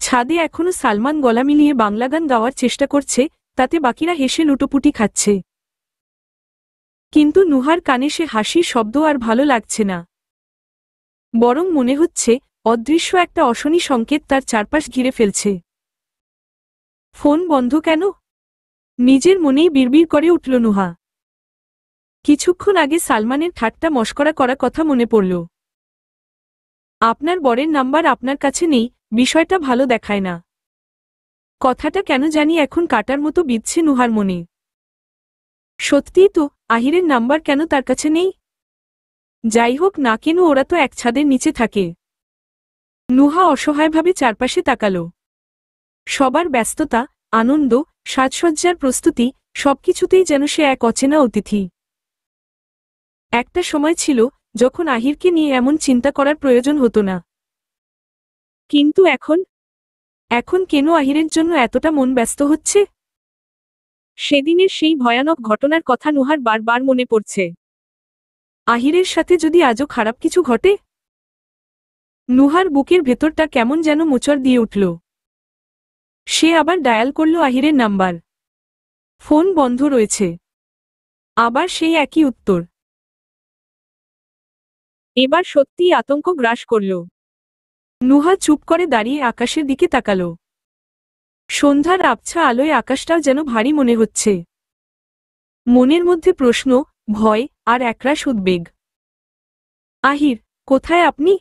ছাদে এখনো সালমান গলা মিলিয়ে বাংলা গান গাওয়ার চেষ্টা করছে, তাতে বাকিরা হেসে লুটোপুটি খাচ্ছে। কিন্তু নুহার কানে সে হাসির শব্দ আর ভালো লাগছে না। বরং মনে হচ্ছে অদৃশ্য একটা অশনি সংকেত তার চারপাশ ঘিরে ফেলছে। ফোন বন্ধ কেন? নিজের মনেই বিড়বিড় করে উঠল নুহা। কিছুক্ষণ আগে সালমানের ঠাট্টা মশকরা করা কথা মনে পড়ল। আপনার বরের নাম্বার আপনার কাছে নেই, বিষয়টা ভালো দেখায় না। কথাটা কেন জানি এখন কাটার মতো বিঁধছে নুহার মনে। সত্যিই তো, আহিরের নাম্বার কেন তার কাছে নেই? যাই হোক না কেন, ওরা তো এক ছাদের নিচে থাকে। নুহা অসহায়ভাবে চারপাশে তাকাল। সবার ব্যস্ততা, আনন্দ, সাজসজ্জার প্রস্তুতি, সবকিছুতেই যেন সে এক অচেনা অতিথি। একটা সময় ছিল যখন আহিরকে নিয়ে এমন চিন্তা করার প্রয়োজন হতো না। কিন্তু এখন কেন আহিরের জন্য এতটা মন ব্যস্ত হচ্ছে? সেদিনের সেই ভয়ানক ঘটনার কথা নুহার বারবার মনে পড়ছে। আহিরের সাথে যদি আজও খারাপ কিছু ঘটে? নুহার বুকের ভেতরটা কেমন যেন মোচড় দিয়ে উঠল। সে আবার ডায়াল করল আহিরের নাম্বার। ফোন বন্ধ রয়েছে। আবার সেই একই উত্তর। এবার সত্যিই আতঙ্ক গ্রাস করল। নুহা চুপ করে দাঁড়িয়ে আকাশের দিকে তাকাল। সন্ধ্যার আবছা আলোয় আকাশটাও যেন ভারী মনে হচ্ছে। মনের মধ্যে প্রশ্ন, ভয় আর একরাশ উদ্বেগ। আহির, কোথায় আপনি?